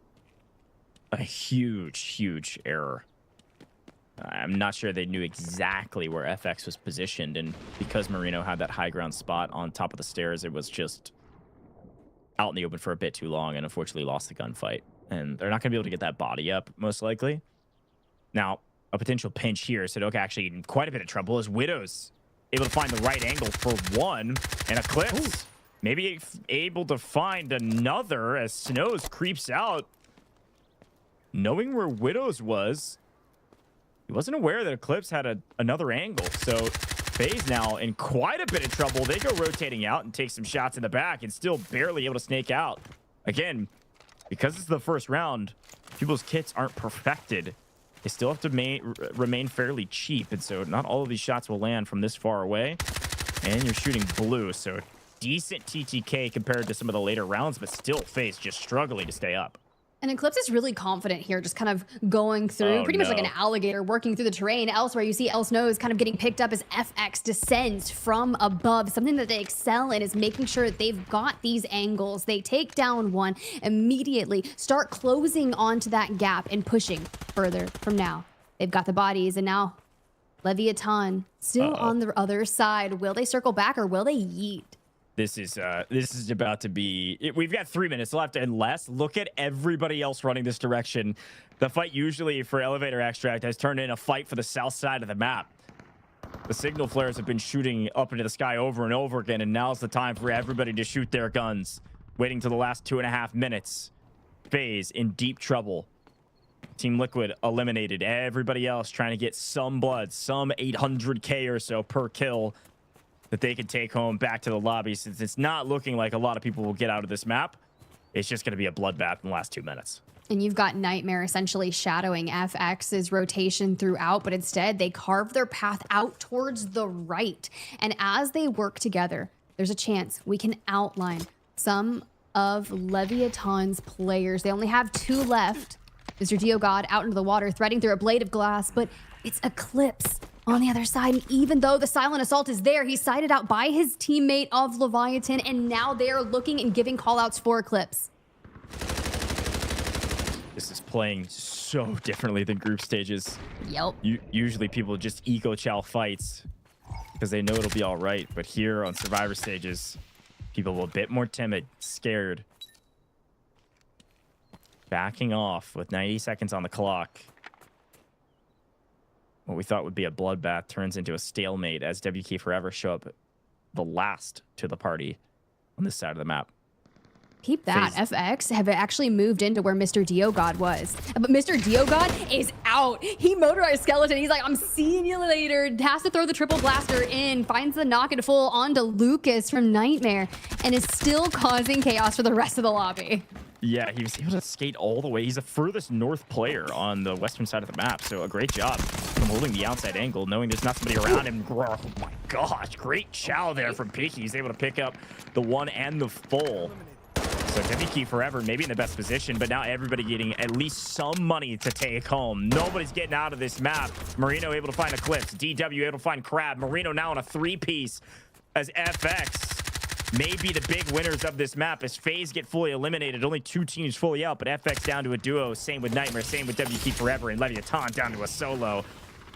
a huge error. I'm not sure they knew exactly where FX was positioned, and because Marino had that high ground spot on top of the stairs, it was just out in the open for a bit too long, and unfortunately lost the gunfight. And they're not going to be able to get that body up, most likely. Now, a potential pinch here. Sudoku actually in quite a bit of trouble as Widow's able to find the right angle for one, and Eclipse maybe able to find another as Snows creeps out. Knowing where Widow's was, he wasn't aware that Eclipse had another angle. So FaZe now in quite a bit of trouble. They go rotating out and take some shots in the back and still barely able to snake out. Again, because it's the first round, people's kits aren't perfected. They still have to remain fairly cheap. And so not all of these shots will land from this far away. And you're shooting blue. So decent TTK compared to some of the later rounds, but still FaZe just struggling to stay up. And Eclipse is really confident here, just kind of going through pretty much like an alligator working through the terrain. Elsewhere, you see Snows kind of getting picked up as FX descends from above. Something that they excel in is making sure that they've got these angles. They take down one, immediately start closing onto that gap and pushing further from now. They've got the bodies, and now Leviathan still on the other side. Will they circle back or will they yeet? This is about to be... We've got 3 minutes left and less. Look at everybody else running this direction. The fight usually for Elevator Extract has turned in a fight for the south side of the map. The signal flares have been shooting up into the sky over and over again, and now's the time for everybody to shoot their guns. Waiting till the last 2.5 minutes. FaZe in deep trouble. Team Liquid eliminated. Everybody else trying to get some blood, some 800k or so per kill that they can take home back to the lobby. Since it's not looking like a lot of people will get out of this map, it's just going to be a bloodbath in the last 2 minutes. And you've got Nightmare essentially shadowing FX's rotation throughout, but instead they carve their path out towards the right. And as they work together, there's a chance we can outline some of Leviatan's players. They only have 2 left. Mr. Dio God out into the water, threading through a blade of glass, but it's Eclipse on the other side. And even though the silent assault is there, he's sighted out by his teammate of Leviathan, and now they are looking and giving callouts for Eclipse. This is playing so differently than group stages. Yep. Usually people just eco chow fights because they know it'll be all right. But here on survivor stages, people are a bit more timid, scared. Backing off with 90 seconds on the clock. What we thought would be a bloodbath turns into a stalemate as WK Forever show up the last to the party on this side of the map. Keep that. FaZe. FX have actually moved into where Mr. Dio God was. But Mr. Dio God is out. He motorized Skeleton. He's like, I'm seeing you later. Has to throw the triple blaster in. Finds the knock and full onto Lucas from Nightmare. And is still causing chaos for the rest of the lobby. Yeah, he was able to skate all the way. He's the furthest north player on the western side of the map. So a great job from holding the outside angle, knowing there's not somebody around him. Oh my gosh, great chow there from Peaky. He's able to pick up the 1 and the full. So WK Forever maybe in the best position, but now everybody getting at least some money to take home. Nobody's getting out of this map. Marino able to find Eclipse. DW able to find Crab. Marino now on a 3-piece as FX may be the big winners of this map as FaZe get fully eliminated. Only 2 teams fully out, but FX down to a duo. Same with Nightmare, same with WK Forever, and Leviathan down to a solo.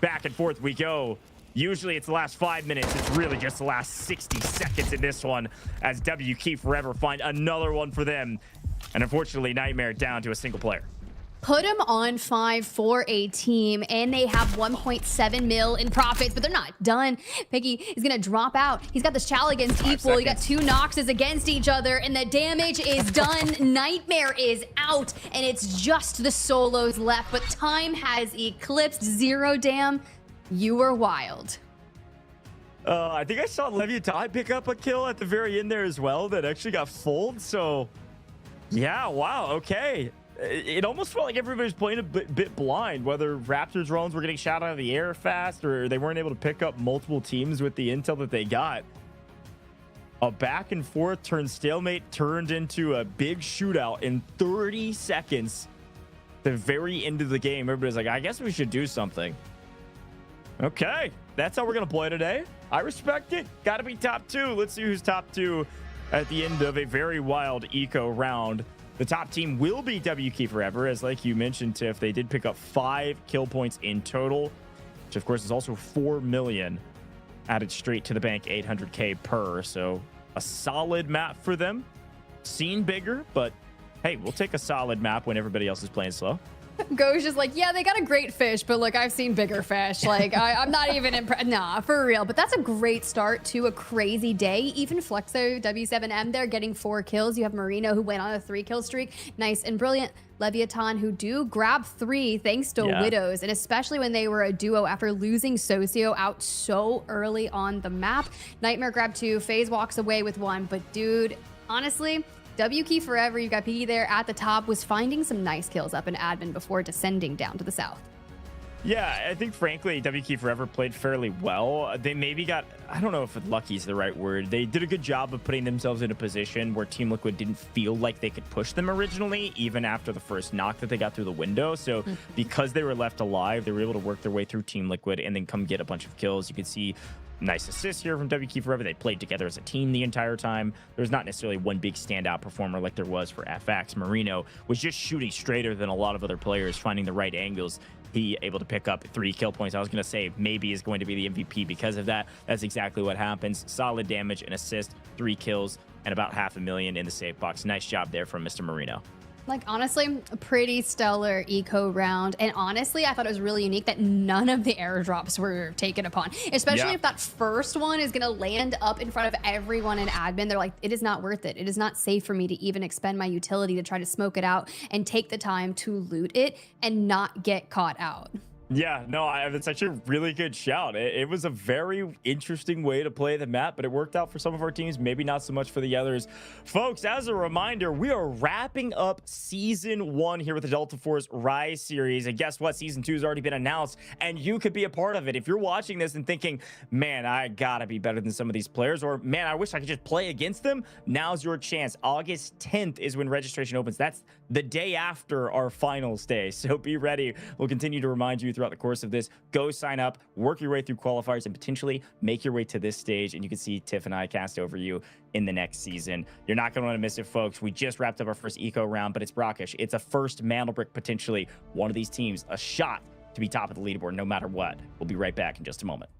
back and forth we go. Usually it's the last 5 minutes. It's really just the last 60 seconds in this one as WK Forever find another one for them. And unfortunately, Nightmare down to a single player. Put them on 5 for a team, and they have 1.7 mil in profits, but they're not done. Piggy is going to drop out. He's got this Chal against equal. You got 2 Noxes against each other, and the damage is done. Nightmare is out, and it's just the solos left, but time has eclipsed. Zero Dam, you were wild. I think I saw LEVIATAN pick up a kill at the very end there as well that actually got fooled. So, yeah, wow, okay. It almost felt like everybody was playing a bit blind, whether Raptor drones were getting shot out of the air fast or they weren't able to pick up multiple teams with the intel that they got. A back and forth turned stalemate turned into a big shootout in 30 seconds. The very end of the game, everybody's like, I guess we should do something. Okay, that's how we're going to play today. I respect it. Got to be top 2. Let's see who's top 2 at the end of a very wild eco round. The top team will be WK Forever, as like you mentioned, Tiff, they did pick up 5 kill points in total, which of course is also 4 million added straight to the bank, 800K per. So a solid map for them. Seen bigger, but hey, we'll take a solid map when everybody else is playing slow. Go's just like, yeah, they got a great fish, but look, I've seen bigger fish. Like, I'm not even impressed. Nah, for real. But that's a great start to a crazy day. Even Fluxo W7M there getting 4 kills. You have Marino who went on a 3-kill streak. Nice and brilliant. LEVIATAN who do grab 3 thanks to Widows, and especially when they were a duo after losing Socio out so early on the map. Nightmare grabbed 2. FaZe walks away with 1. But dude, honestly, WK Forever, you got Piggy there at the top, was finding some nice kills up in admin before descending down to the south. Yeah, I think frankly, WK Forever played fairly well. They maybe got, I don't know if lucky is the right word. They did a good job of putting themselves in a position where Team Liquid didn't feel like they could push them originally, even after the first knock that they got through the window. So because they were left alive, they were able to work their way through Team Liquid and then come get a bunch of kills. You could see nice assists here from WK Forever. They played together as a team the entire time. There's not necessarily one big standout performer like there was for FX. Marino was just shooting straighter than a lot of other players, finding the right angles. He able to pick up 3 kill points. I was going to say maybe is going to be the MVP because of that. That's exactly what happens. Solid damage, an assist, 3 kills, and about $500,000 in the safe box. Nice job there from Mr. Marino. Like, honestly, a pretty stellar eco round. And honestly, I thought it was really unique that none of the airdrops were taken upon. Especially if that first one is going to land up in front of everyone in admin. They're like, it is not worth it. It is not safe for me to even expend my utility to try to smoke it out and take the time to loot it and not get caught out. Yeah, no, that's actually a really good shout. It was a very interesting way to play the map, but it worked out for some of our teams, maybe not so much for the others. Folks, as a reminder, we are wrapping up Season 1 here with the Delta Force Rise series. And guess what? Season 2 has already been announced, and you could be a part of it. If you're watching this and thinking, man, I gotta be better than some of these players, or man, I wish I could just play against them, now's your chance. August 10th is when registration opens. That's the day after our finals day, so be ready. We'll continue to remind you throughout the course of this. Go sign up, work your way through qualifiers, and potentially make your way to this stage, and you can see Tiff and I cast over you in the next season. You're not going to want to miss it, folks. We just wrapped up our first eco round, but it's Brakkesh. It's a first Mandelbrick, potentially one of these teams, a shot to be top of the leaderboard no matter what. We'll be right back in just a moment.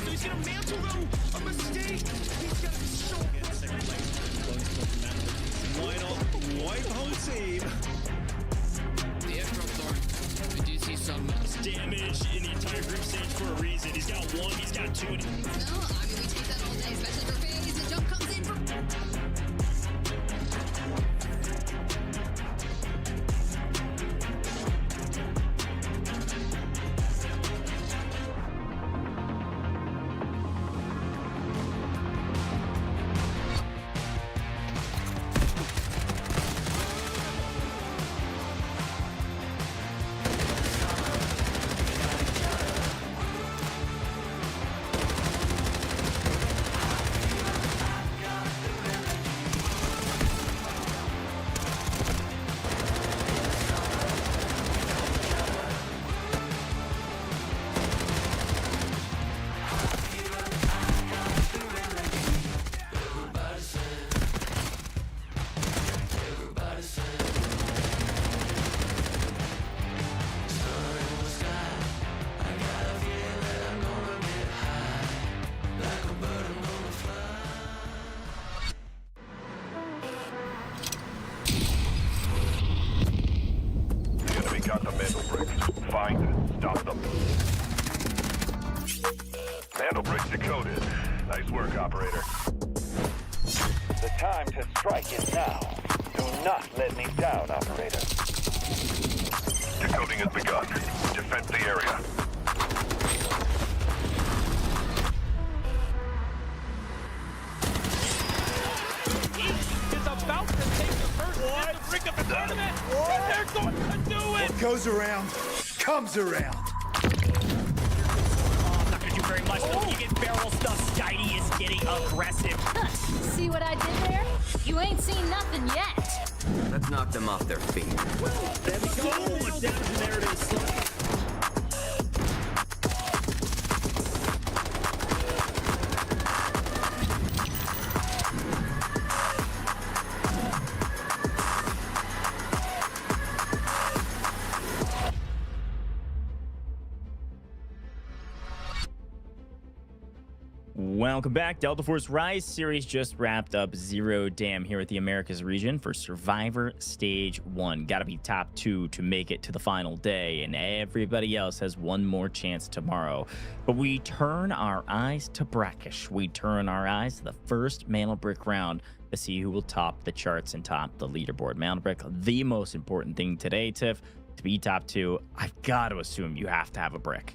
He's gonna mantle though. A mistake. He's got white home team. The airdrop thorn. We do see some damage in the entire group stage for a reason. He's got 1, he's got 2. No, I mean, we take that all day, especially for FaZe. The jump comes in for... Stop them. Handle bridge decoded. Nice work, operator. The time to strike is now. Do not let me down, operator. Decoding has begun. Defend the area. Is about to take the first hit to bring up the tournament, and they're going to do it! What goes around, comes around. Not gonna do very much, though. When you get barrel stuff, Skydie is getting aggressive. See what I did there? You ain't seen nothing yet. Let's knock them off their feet. There we go. There it is. Welcome back. Delta Force Rise series just wrapped up. Zero Dam here at the Americas region for Survivor Stage 1. Got to be top 2 to make it to the final day, and everybody else has one more chance tomorrow. But we turn our eyes to Brakkesh. We turn our eyes to the first Mantle Brick round to see who will top the charts and top the leaderboard. Mantle Brick, the most important thing today, Tiff. To be top 2, I've got to assume you have to have a brick.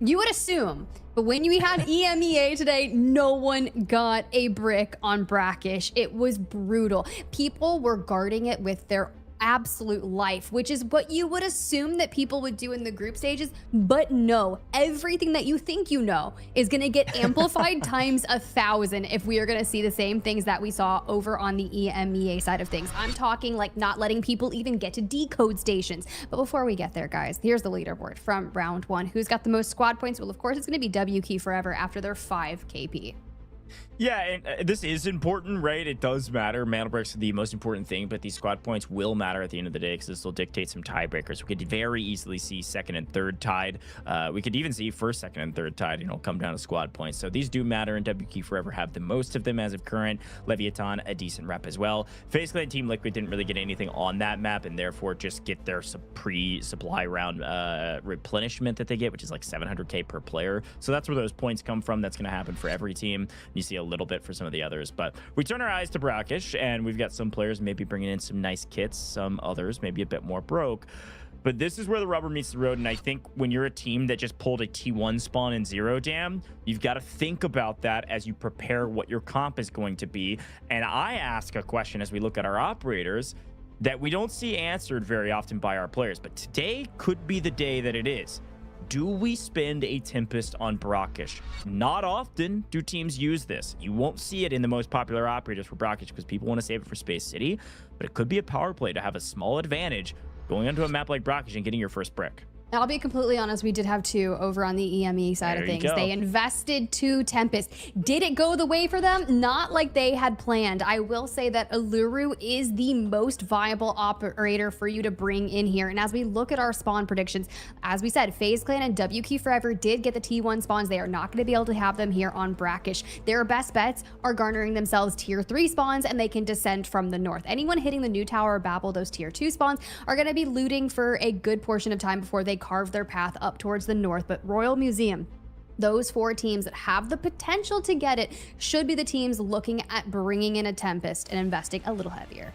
You would assume, but when we had EMEA today, no one got a brick on Brakkesh. It was brutal. People were guarding it with their absolute life, which is what you would assume that people would do in the group stages. But no, everything that you think you know is going to get amplified times 1,000 if we are going to see the same things that we saw over on the EMEA side of things. I'm talking like not letting people even get to decode stations. But before we get there, guys, here's the leaderboard from round 1. Who's got the most squad points? Well, of course, it's going to be WK Forever after their 5 KP. Yeah, and this is important, right? It does matter. Mantle Brick's the most important thing, but these squad points will matter at the end of the day because this will dictate some tiebreakers. We could very easily see second and third tied. We could even see first, second, and third tied, come down to squad points. So these do matter, and WK Forever have the most of them as of current. Leviathan, a decent rep as well. FaZe Clan Team Liquid didn't really get anything on that map, and therefore just get their pre-supply round replenishment that they get, which is like 700k per player. So that's where those points come from. That's going to happen for every team. You see a little bit for some of the others, but we turn our eyes to Brakkesh, and we've got some players maybe bringing in some nice kits, some others maybe a bit more broke. But this is where the rubber meets the road, and I think when you're a team that just pulled a T1 spawn in Zero Dam, you've got to think about that as you prepare what your comp is going to be. And I ask a question as we look at our operators that we don't see answered very often by our players, but today could be the day that it is. Do we spend a Tempest on Brakkesh? Not often do teams use this. You won't see it in the most popular operators for Brakkesh because people want to save it for Space City, but it could be a power play to have a small advantage going onto a map like Brakkesh and getting your first brick. I'll be completely honest, we did have 2 over on the EME side of things. They invested 2 Tempest. Did it go the way for them? Not like they had planned. I will say that Alluru is the most viable operator for you to bring in here. And as we look at our spawn predictions, as we said, FaZe Clan and WK Forever did get the T1 spawns. They are not going to be able to have them here on Brakkesh. Their best bets are garnering themselves tier 3 spawns, and they can descend from the north. Anyone hitting the new tower or Babel, those tier 2 spawns, are going to be looting for a good portion of time before they carve their path up towards the north. But Royal Museum, those 4 teams that have the potential to get it, should be the teams looking at bringing in a Tempest and investing a little heavier.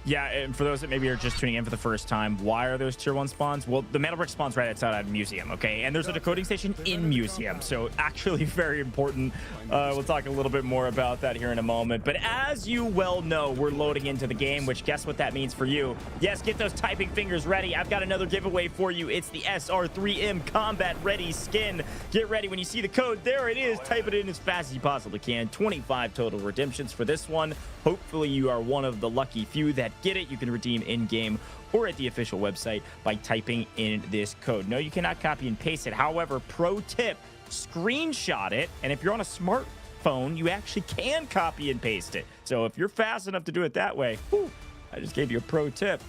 Yeah, and for those that maybe are just tuning in for the first time, why are those tier 1 spawns? Well, the Mantle Brick spawns right outside Museum, okay? And there's a decoding station in Museum, so actually very important. We'll talk a little bit more about that here in a moment. But as you well know, we're loading into the game, which guess what that means for you? Yes, get those typing fingers ready. I've got another giveaway for you. It's the SR3M Combat Ready skin. Get ready. When you see the code, there it is. Type it in as fast as you possibly can. 25 total redemptions for this one. Hopefully you are one of the lucky few that get it. You can redeem in-game or at the official website by typing in this code. No, you cannot copy and paste it. However, pro tip, screenshot it. And if you're on a smartphone, you actually can copy and paste it. So if you're fast enough to do it that way, whew, I just gave you a pro tip.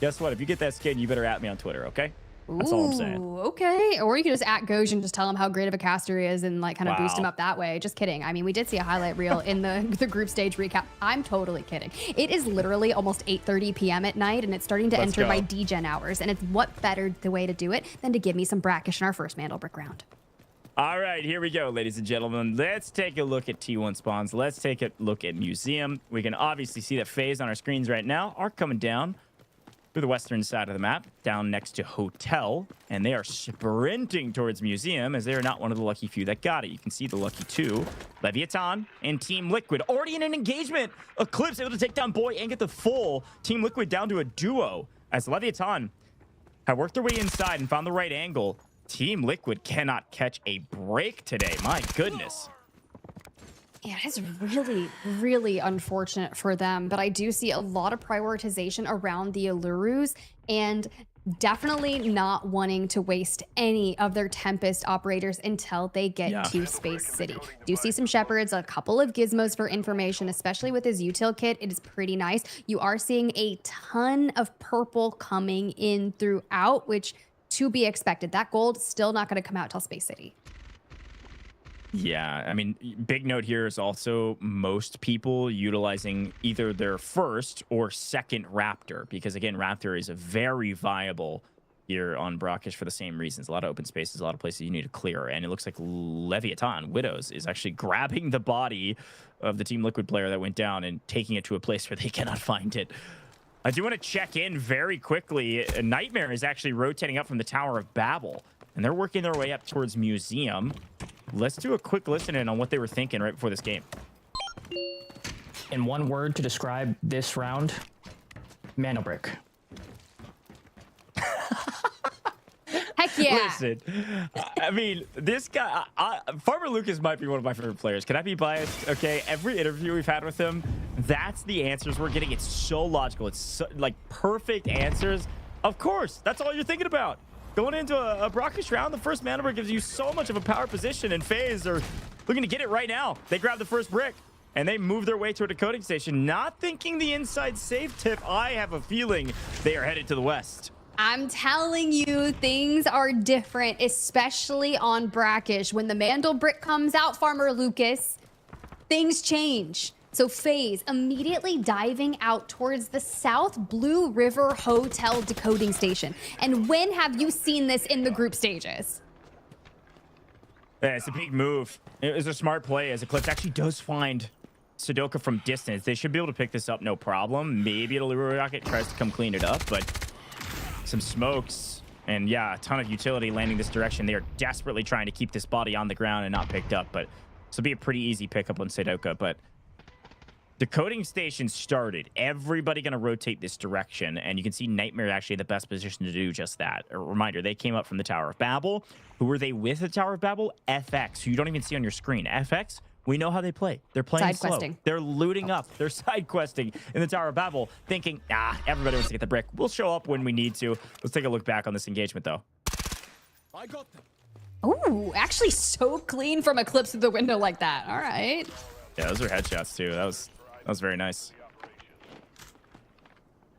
Guess what? If you get that skin, you better at me on Twitter, okay? That's all I'm saying. Ooh, okay. Or you could just at Goj and just tell him how great of a caster he is and like kind of boost him up that way. Just kidding. I mean, we did see a highlight reel in the group stage recap. I'm totally kidding. It is literally almost 8:30 p.m. at night and it's starting to enter my degen hours. And it's what better the way to do it than to give me some Brakkesh in our first Mandelbrick round. All right, here we go, ladies and gentlemen. Let's take a look at T1 spawns. Let's take a look at Museum. We can obviously see that FaZe on our screens right now are coming down through the western side of the map, down next to Hotel, and they are sprinting towards Museum as they are not one of the lucky few that got it. You can see the lucky two, Leviathan and Team Liquid, already in an engagement. Eclipse able to take down Boy and get the full Team Liquid down to a duo as Leviathan have worked their way inside and found the right angle. Team Liquid cannot catch a break today. My goodness. Yeah, it's really, really unfortunate for them, but I do see a lot of prioritization around the Allurus and definitely not wanting to waste any of their Tempest operators until they get to Space City. Do see some Shepherds, a couple of gizmos for information, especially with his util kit. It is pretty nice. You are seeing a ton of purple coming in throughout, which to be expected. That gold still not going to come out till Space City. Yeah, I mean, big note here is also most people utilizing either their first or second Raptor, because again, Raptor is a very viable here on Brakkesh for the same reasons. A lot of open spaces, a lot of places you need to clear, and it looks like Leviathan, Widows, is actually grabbing the body of the Team Liquid player that went down and taking it to a place where they cannot find it. I do want to check in very quickly. Nightmare is actually rotating up from the Tower of Babel, and they're working their way up towards Museum. Let's do a quick listen in on what they were thinking right before this game. In one word to describe this round, Mandelbrick. Heck yeah. Listen, I mean, this guy, Farmer Lucas might be one of my favorite players. Can I be biased? Okay, every interview we've had with him, that's the answers we're getting. It's so logical. It's so, like perfect answers. Of course, that's all you're thinking about. Going into a Brakkesh round, the first Mandelbrick gives you so much of a power position, and FaZe are looking to get it right now. They grab the first brick, and they move their way to a decoding station, not thinking the inside safe tip. I have a feeling they are headed to the west. I'm telling you, things are different, especially on Brakkesh. When the Mandelbrick comes out, Farmer Lucas, things change. So FaZe immediately diving out towards the South Blue River Hotel decoding station. And when have you seen this in the group stages? Yeah, it's a big move. It was a smart play as Eclipse actually does find Sudoka from distance. They should be able to pick this up no problem. Maybe it'll Rocket tries to come clean it up, but some smokes and yeah, a ton of utility landing this direction. They are desperately trying to keep this body on the ground and not picked up, but this will be a pretty easy pickup on Sudoka. But decoding station started. Everybody going to rotate this direction, and you can see Nightmare actually in the best position to do just that. A reminder, they came up from the Tower of Babel. Who were they with the Tower of Babel? FX, who you don't even see on your screen. FX, we know how they play. They're playing slow. Side questing. They're looting up. They're side questing in the Tower of Babel, thinking, everybody wants to get the brick. We'll show up when we need to. Let's take a look back on this engagement, though. I got them. Ooh, actually so clean from Eclipse through the window like that. All right. Yeah, those are headshots, too. That was very nice.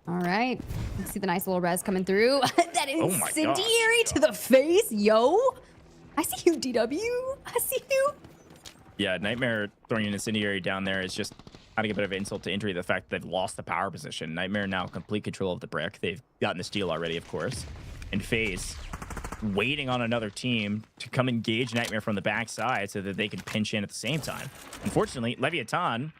All right. You see the nice little res coming through. That incendiary gosh. to the face. Yo. I see you, DW. I see you. Yeah, Nightmare throwing an incendiary down there is just adding a bit of insult to injury. The fact that they've lost the power position. Nightmare now complete control of the brick. They've gotten the steal already, of course. And FaZe waiting on another team to come engage Nightmare from the backside so that they can pinch in at the same time. Unfortunately, Leviathan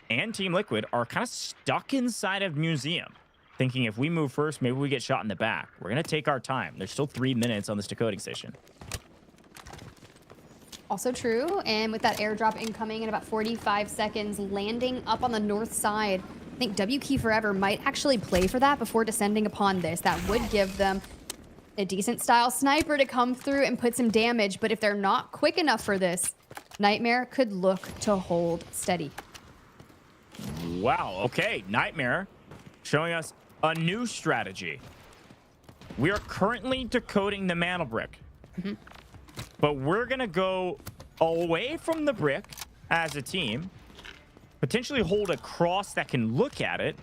and Team Liquid are kind of stuck inside of Museum, thinking if we move first, maybe we get shot in the back. We're going to take our time. There's still 3 minutes on this decoding station. Also true. And with that airdrop incoming in about 45 seconds, landing up on the north side, I think W Key Forever might actually play for that before descending upon this. That would give them a decent style sniper to come through and put some damage. But if they're not quick enough for this, Nightmare could look to hold steady. Wow, okay. Nightmare showing us a new strategy. We are currently decoding the Mandelbrick. But we're going to go away from the brick as a team, potentially hold a cross that can look at it,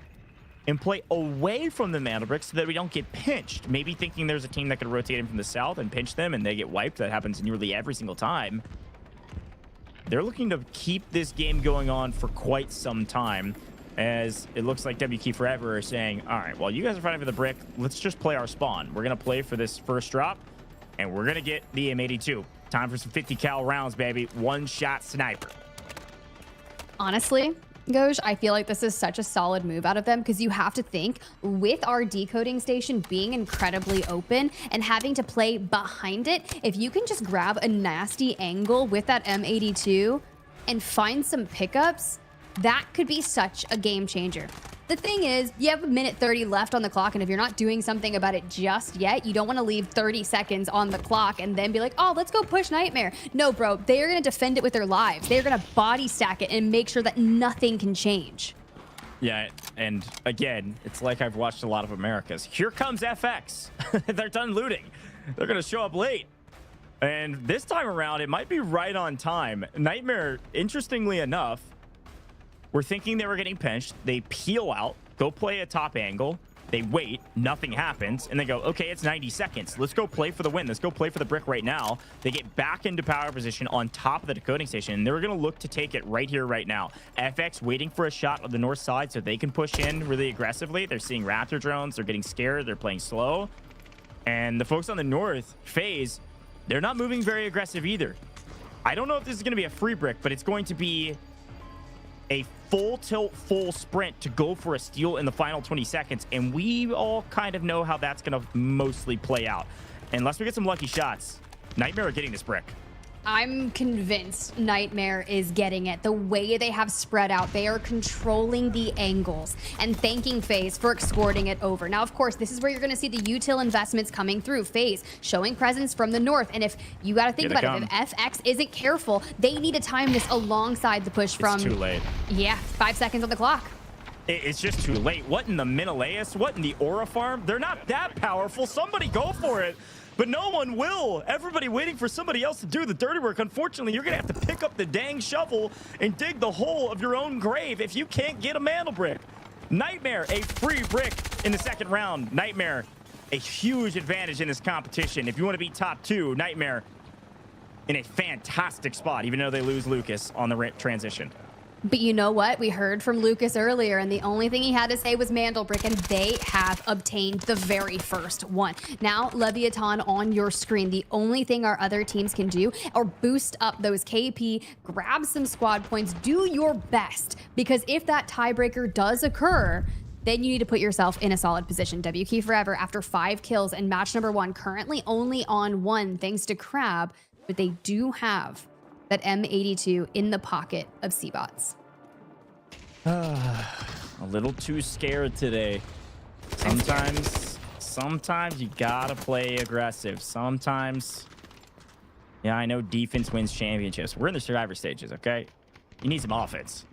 and play away from the Mantle Brick so that we don't get pinched. Maybe thinking there's a team that could rotate in from the south and pinch them and they get wiped. That happens nearly every single time. They're looking to keep this game going on for quite some time, as it looks like WK Forever are saying, all right, well, you guys are fighting for the brick. Let's just play our spawn. We're going to play for this first drop, and we're going to get the M82. Time for some 50 cal rounds, baby. One-shot sniper. Honestly, Goj, I feel like this is such a solid move out of them, because you have to think, with our decoding station being incredibly open and having to play behind it, if you can just grab a nasty angle with that M82 and find some pickups, that could be such a game changer. The thing is, you have a minute 30 left on the clock, and if you're not doing something about it just yet, you don't want to leave 30 seconds on the clock and then be like, oh, let's go push Nightmare. No, bro, they are going to defend it with their lives. They're going to body stack it and make sure that nothing can change. Yeah, and again, it's like I've watched a lot of Americas. Here comes FX. They're done looting. They're going to show up late. And this time around, it might be right on time. Nightmare, interestingly enough, we're thinking they were getting pinched. They peel out, go play a top angle. They wait, nothing happens, and they go, okay, it's 90 seconds. Let's go play for the win. Let's go play for the brick right now. They get back into power position on top of the decoding station, and they're going to look to take it right here, right now. FX waiting for a shot on the north side so they can push in really aggressively. They're seeing Raptor drones. They're getting scared. They're playing slow. And the folks on the north, FaZe, they're not moving very aggressive either. I don't know if this is going to be a free brick, but it's going to be a full tilt, full sprint to go for a steal in the final 20 seconds. And we all kind of know how that's going to mostly play out. Unless we get some lucky shots, Nightmare are getting this brick. I'm convinced Nightmare is getting it. The way they have spread out, they are controlling the angles and thanking FaZe for escorting it over. Now, of course, this is where you're going to see the util investments coming through. FaZe showing presence from the north. And if you got to think about it, if FX isn't careful, they need to time this alongside the push from... It's too late. Yeah, 5 seconds on the clock. It's just too late. What in the Menelaus? What in the Aura farm? They're not that powerful. Somebody go for it. But no one will. Everybody waiting for somebody else to do the dirty work. Unfortunately, you're going to have to pick up the dang shovel and dig the hole of your own grave if you can't get a mantle brick. Nightmare, a free brick in the second round. Nightmare, a huge advantage in this competition. If you want to be top two, Nightmare in a fantastic spot, even though they lose Lucas on the transition. But you know what? We heard from Lucas earlier, and the only thing he had to say was Mandelbrick, and they have obtained the very first one. Now, Leviathan on your screen. The only thing our other teams can do are boost up those KP, grab some squad points, do your best, because if that tiebreaker does occur, then you need to put yourself in a solid position. WK Forever, after 5 kills and match number 1, currently only on 1 thanks to Crab, but they do have that M82 in the pocket of C-Bots. A little too scared today. Sometimes you gotta play aggressive. Sometimes, yeah, I know defense wins championships. We're in the survivor stages, okay? You need some offense.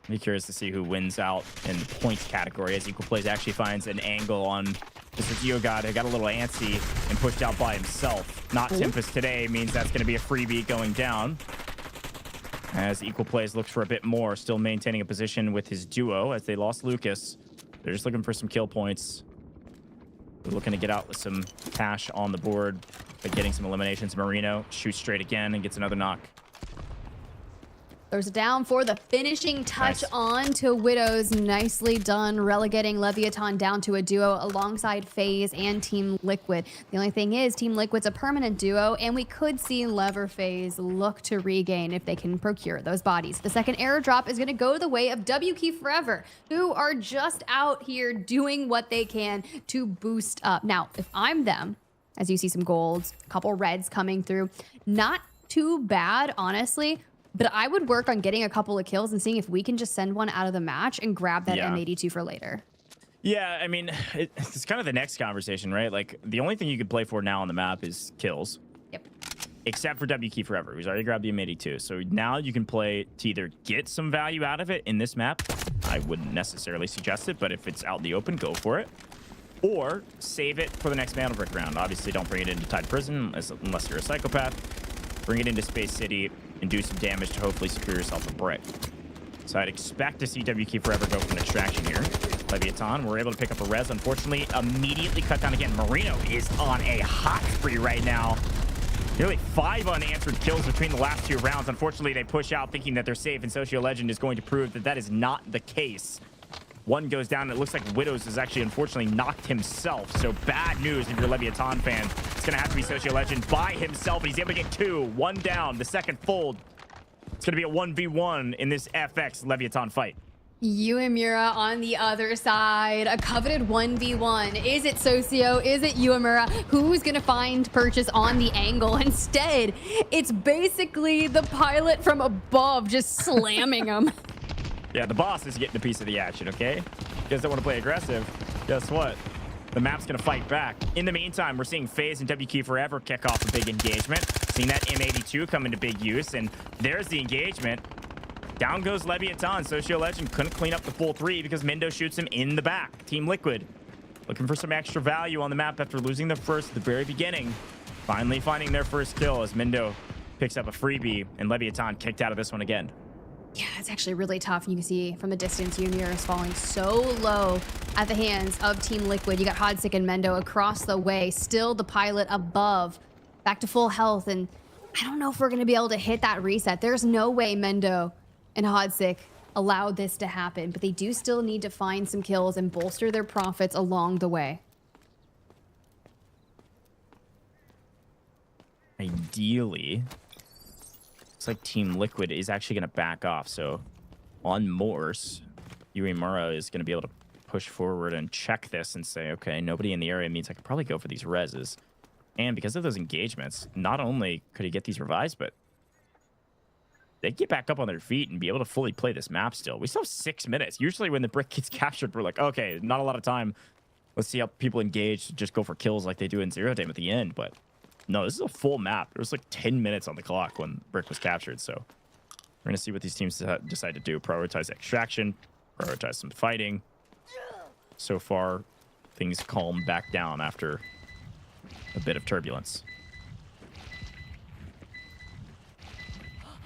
Be curious to see who wins out in the points category as Equal Plays actually finds an angle on Mr. Geogod. He got a little antsy and pushed out by himself. Not Tempest today means that's going to be a freebie going down. As Equal Plays looks for a bit more, still maintaining a position with his duo as they lost Lucas. They're just looking for some kill points. They're looking to get out with some cash on the board, but getting some eliminations. Marino shoots straight again and gets another knock. There's a down for the finishing touch on to Widows. Nicely done, relegating Leviathan down to a duo alongside FaZe and Team Liquid. The only thing is, Team Liquid's a permanent duo, and we could see Lever FaZe look to regain if they can procure those bodies. The second airdrop is going to go the way of WK Forever, who are just out here doing what they can to boost up. Now, if I'm them, as you see some golds, a couple reds coming through, not too bad, honestly. But I would work on getting a couple of kills and seeing if we can just send one out of the match and grab that M82 for later. Yeah, I mean, it's kind of the next conversation, right? Like, the only thing you could play for now on the map is kills. Yep. Except for WK Forever, who's already grabbed the M82. So now you can play to either get some value out of it in this map. I wouldn't necessarily suggest it, but if it's out in the open, go for it. Or save it for the next Mantle Brick round. Obviously, don't bring it into Tide Prison unless you're a psychopath. Bring it into Space City and do some damage to hopefully secure yourself a brick. So I'd expect to see WK Forever go for an extraction here. LEVIATAN, we're able to pick up a res. Unfortunately, immediately cut down again. Marino is on a hot spree right now. Nearly 5 unanswered kills between the last 2 rounds. Unfortunately, they push out thinking that they're safe, and Socio Legend is going to prove that that is not the case. 1 goes down, and it looks like Widows is actually unfortunately knocked himself. So bad news if you're a LEVIATAN fan. It's going to have to be Socio Legend by himself, and he's able to get 2. 1 down, the second fold. It's going to be a 1v1 in this FX LEVIATAN fight. Uemura on the other side, a coveted 1v1. Is it Socio? Is it Uemura? Who's gonna find purchase on the angle? Instead, it's basically the pilot from above just slamming him. Yeah, the boss is getting a piece of the action, okay? You guys don't want to play aggressive. Guess what? The map's gonna fight back. In the meantime, we're seeing FaZe and WK Forever kick off a big engagement. Seeing that M82 come into big use, and there's the engagement. Down goes LEVIATAN. Socio Legend couldn't clean up the full 3 because Mendo shoots him in the back. Team Liquid looking for some extra value on the map after losing the first at the very beginning. Finally finding their first kill as Mendo picks up a freebie, and LEVIATAN kicked out of this one again. Yeah, it's actually really tough. You can see from the distance, Uemura is falling so low at the hands of Team Liquid. You got Hodsik and Mendo across the way. Still the pilot above. Back to full health, and I don't know if we're going to be able to hit that reset. There's no way Mendo and Hodsik allowed this to happen, but they do still need to find some kills and bolster their profits along the way. Ideally, looks like Team Liquid is actually going to back off. So on Morse, Uemura is going to be able to push forward and check this and say, okay, nobody in the area means I could probably go for these reses. And because of those engagements, not only could he get these revives, but they get back up on their feet and be able to fully play this map still. We still have 6 minutes. Usually when the brick gets captured, we're like, okay, not a lot of time. Let's see how people engage, just go for kills like they do in Zero Dame at the end. But no, this is a full map. There was like 10 minutes on the clock when brick was captured. So we're going to see what these teams decide to do. Prioritize extraction, prioritize some fighting. So far, things calm back down after a bit of turbulence.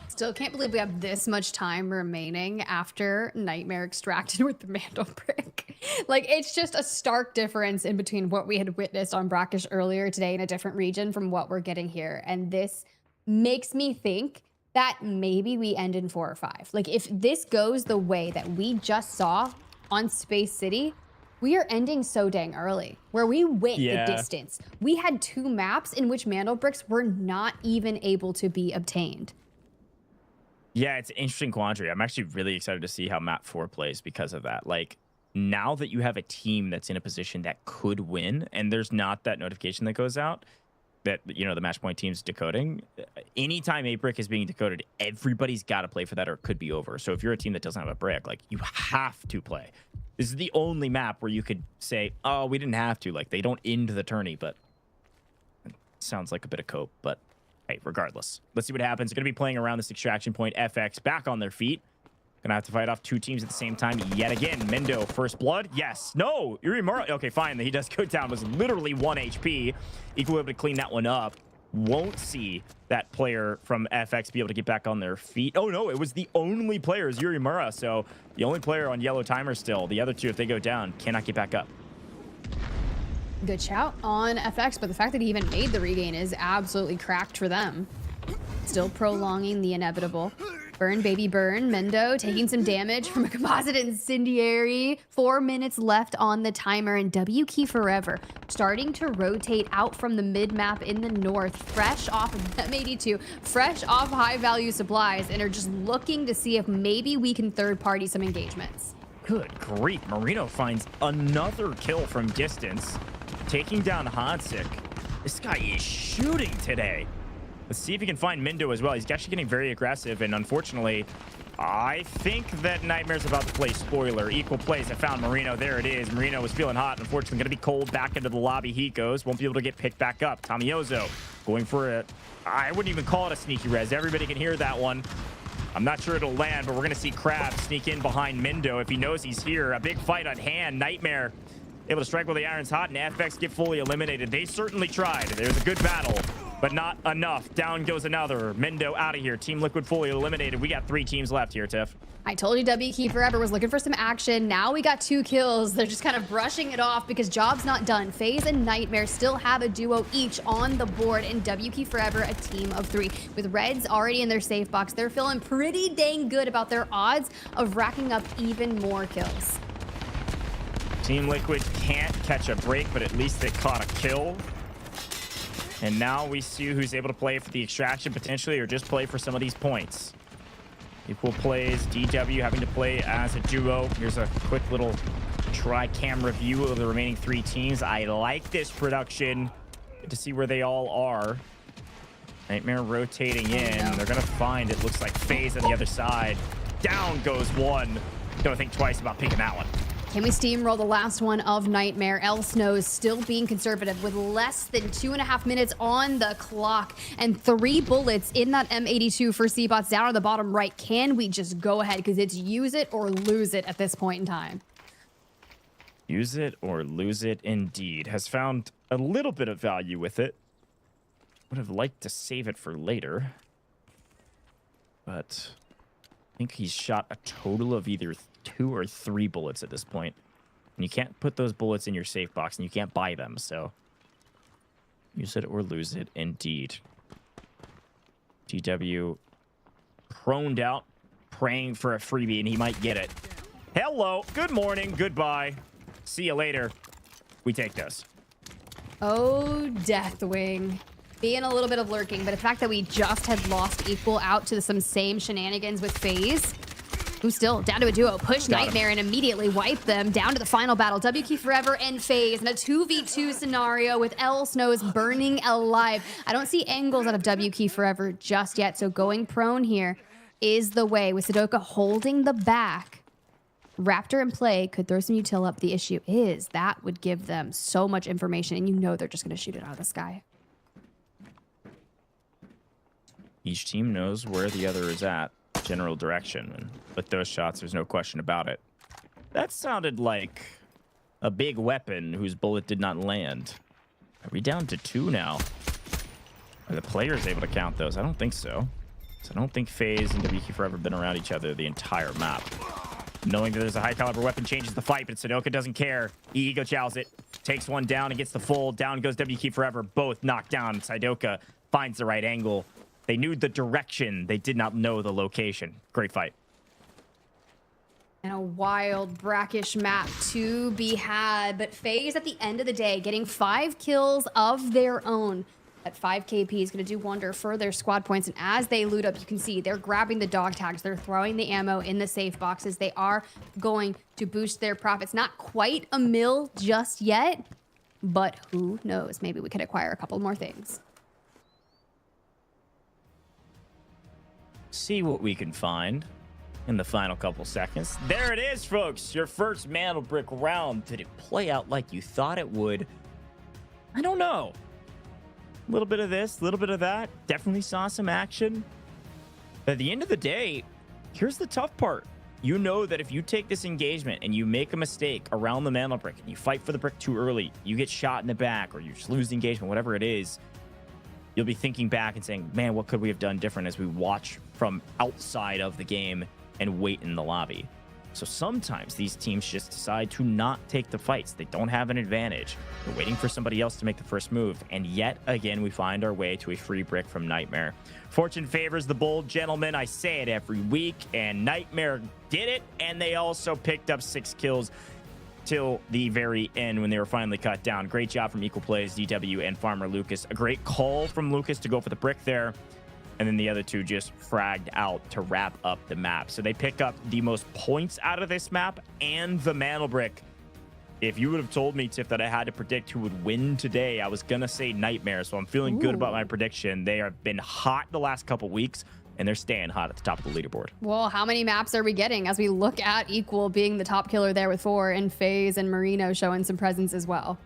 Still can't believe we have this much time remaining after Nightmare extracted with the Mandel brick. Like, it's just a stark difference in between what we had witnessed on Brakkesh earlier today in a different region from what we're getting here. And this makes me think that maybe we end in 4 or 5. Like, if this goes the way that we just saw on Space City, we are ending so dang early, where we went the distance. We had 2 maps in which Mandel bricks were not even able to be obtained. Yeah, it's an interesting quandary. I'm actually really excited to see how map 4 plays because of that. Like, now that you have a team that's in a position that could win, and there's not that notification that goes out that, you know, the match point team's decoding, anytime a brick is being decoded, everybody's got to play for that or it could be over. So if you're a team that doesn't have a brick, like, you have to play. This is the only map where you could say, oh, we didn't have to. Like, they don't end the tourney, but it sounds like a bit of cope, but hey, regardless, let's see what happens. Going to be playing around this extraction point. FX back on their feet. Going to have to fight off 2 teams at the same time yet again. Mendo, first blood. Yes. No. Uemura. Okay, fine. He does go down. Was literally 1 HP. Equally able to clean that one up. Won't see that player from FX be able to get back on their feet. Oh, no. It was the only player is Uemura. So the only player on yellow timer still. The other 2, if they go down, cannot get back up. Good shout on FX, but the fact that he even made the regain is absolutely cracked for them. Still prolonging the inevitable. Burn, baby, burn. Mendo taking some damage from a composite incendiary. 4 minutes left on the timer, and WK Forever starting to rotate out from the mid-map in the north, fresh off of M82, fresh off high-value supplies, and are just looking to see if maybe we can third-party some engagements. Good grief. Marino finds another kill from distance, taking down Hodsik. This guy is shooting today. Let's see if he can find Mendo as well. He's actually getting very aggressive, and unfortunately, I think that Nightmare's about to play spoiler. Equal plays. I found Marino. There it is. Marino was feeling hot. Unfortunately, going to be cold. Back into the lobby he goes. Won't be able to get picked back up. Tamiozo going for a... I wouldn't even call it a sneaky res. Everybody can hear that one. I'm not sure it'll land, but we're going to see Crab sneak in behind Mendo if he knows he's here. A big fight on hand. Nightmare able to strike while the iron's hot, and FX get fully eliminated. They certainly tried. There's a good battle, but not enough. Down goes another. Mendo out of here. Team Liquid fully eliminated. We got 3 teams left here, Tiff. I told you WK Forever was looking for some action. Now we got 2 kills. They're just kind of brushing it off because job's not done. FaZe and Nightmare still have a duo each on the board, and WK Forever a team of 3. With Reds already in their safe box, they're feeling pretty dang good about their odds of racking up even more kills. Team Liquid can't catch a break, but at least they caught a kill. And now we see who's able to play for the extraction potentially, or just play for some of these points. Equal plays, DW having to play as a duo. Here's a quick little tri-camera view of the remaining 3 teams. I like this production. Good to see where they all are. Nightmare rotating in. They're going to find, it looks like, FaZe on the other side. Down goes one. Don't think twice about picking that one. Can we steamroll the last one of Nightmare? Snows still being conservative with less than 2.5 minutes on the clock and 3 bullets in that M82 for C-Bots down on the bottom right. Can we just go ahead? Because it's use it or lose it at this point in time. Use it or lose it indeed. Has found a little bit of value with it. Would have liked to save it for later. But I think he's shot a total of either 2 or 3 bullets at this point. And you can't put those bullets in your safe box, and you can't buy them, so use it or lose it indeed. GW proned out, praying for a freebie, and he might get it. Hello, good morning, goodbye. See you later. We take this. Oh, Deathwing. Being a little bit of lurking, but the fact that we just had lost Equal out to some same shenanigans with FaZe, who's still down to a duo, push Nightmare and immediately wipe them down to the final battle. WK Forever and FaZe in a 2v2 scenario with Snows burning alive. I don't see angles out of WK Forever just yet, so going prone here is the way with Sudoka holding the back. Raptor in play could throw some util up. The issue is that would give them so much information, and you know they're just going to shoot it out of the sky. Each team knows where the other is at, general direction, and with those shots, there's no question about it. That sounded like a big weapon whose bullet did not land. Are we down to 2 now? Are the players able to count those? I don't think so. So I don't think FaZe and WK Forever have been around each other the entire map. Knowing that there's a high caliber weapon changes the fight, but Sudoka doesn't care. Ego chows it, takes one down and gets the full. Down goes WK Forever, both knocked down. Sudoka finds the right angle. They knew the direction. They did not know the location. Great fight. And a wild, brackish map to be had. But FaZe, at the end of the day, getting 5 kills of their own. At 5 KP is going to do wonder for their squad points. And as they loot up, you can see they're grabbing the dog tags. They're throwing the ammo in the safe boxes. They are going to boost their profits. Not quite a mil just yet, but who knows? Maybe we could acquire a couple more things. See what we can find in the final couple seconds. There it is, folks. Your first Mantle Brick round. Did it play out like you thought it would? I don't know. A little bit of this, a little bit of that. Definitely saw some action. But at the end of the day, here's the tough part. You know that if you take this engagement and you make a mistake around the Mantle Brick and you fight for the brick too early, you get shot in the back or you just lose the engagement, whatever it is, you'll be thinking back and saying, man, what could we have done different as we watch from outside of the game and wait in the lobby? So sometimes these teams just decide to not take the fights. They don't have an advantage. They're waiting for somebody else to make the first move. And yet again, we find our way to a free brick from Nightmare. Fortune favors the bold gentleman. I say it every week. And Nightmare did it. And they also picked up 6 kills till the very end when they were finally cut down. Great job from Equal Plays, DW, and Farmer Lucas. A great call from Lucas to go for the brick there. And then the other 2 just fragged out to wrap up the map. So they pick up the most points out of this map and the Mantle Brick. If you would have told me, Tiff, that I had to predict who would win today, I was going to say Nightmare. So I'm feeling good about my prediction. They have been hot the last couple weeks, and they're staying hot at the top of the leaderboard. Well, how many maps are we getting as we look at Equal being the top killer there with 4 and FaZe and Marino showing some presence as well?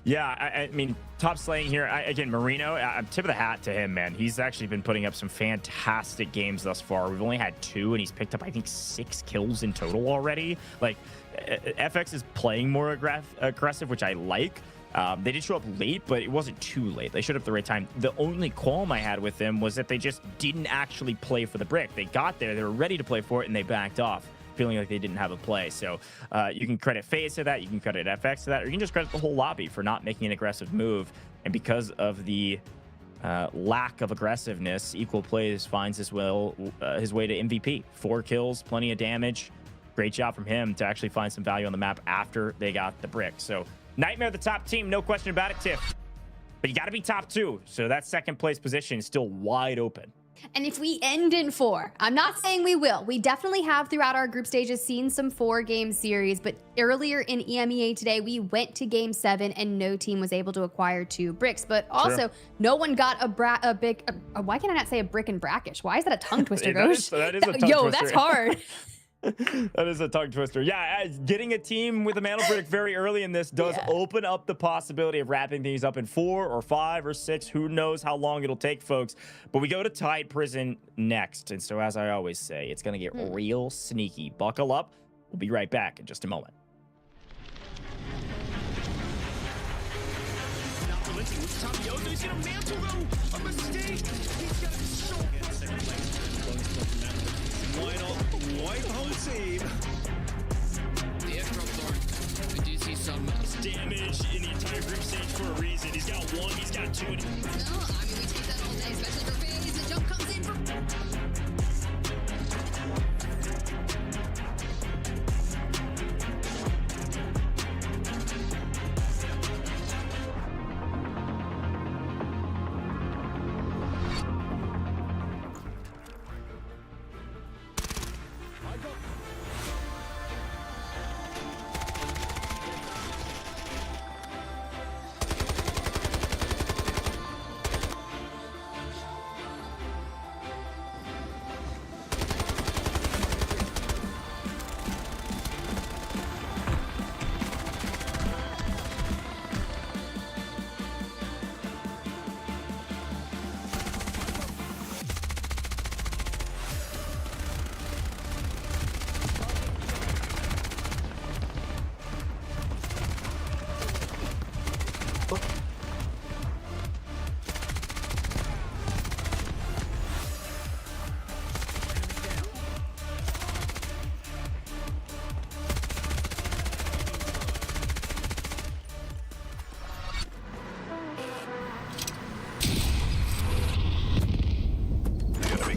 Yeah, I mean, top slaying here. Again, Marino, I'm tip of the hat to him, man. He's actually been putting up some fantastic games thus far. We've only had 2, and he's picked up, I think, 6 kills in total already. Like, FX is playing more aggressive, which I like. They did show up late, but it wasn't too late. They showed up at the right time. The only qualm I had with them was that they just didn't actually play for the brick. They got there, they were ready to play for it, and they backed off, feeling like they didn't have a play. So you can credit FaZe to that, you can credit FX to that, or you can just credit the whole lobby for not making an aggressive move. And because of the lack of aggressiveness, Equal Plays finds his way to MVP. 4 kills, plenty of damage. Great job from him to actually find some value on the map after they got the brick. So Nightmare, the top team, no question about it, Tiff. But you got to be top 2. So that second place position is still wide open. And if we end in 4, I'm not saying we will. We definitely have throughout our group stages seen some 4-game series, but earlier in EMEA today, we went to game 7 and no team was able to acquire 2 bricks. But also, no one got why can I not say a brick in Brakkesh? Why is that a tongue twister, Ghost? That is a tongue Yo, twister. that's hard. That is a tongue twister. Yeah, getting a team with a mantle brick very early in this does open up the possibility of wrapping things up in 4 or 5 or 6. Who knows how long it'll take, folks. But we go to Tide Prison next. And so, as I always say, it's going to get real sneaky. Buckle up. We'll be right back in just a moment. He's gonna mantle though. A mistake. He's got Wipe home team. The airdrop thorn. We do see some damage in the entire group stage for a reason. He's got 1, he's got 2. No, I mean, we take that all day, especially for FaZe. The jump comes in for...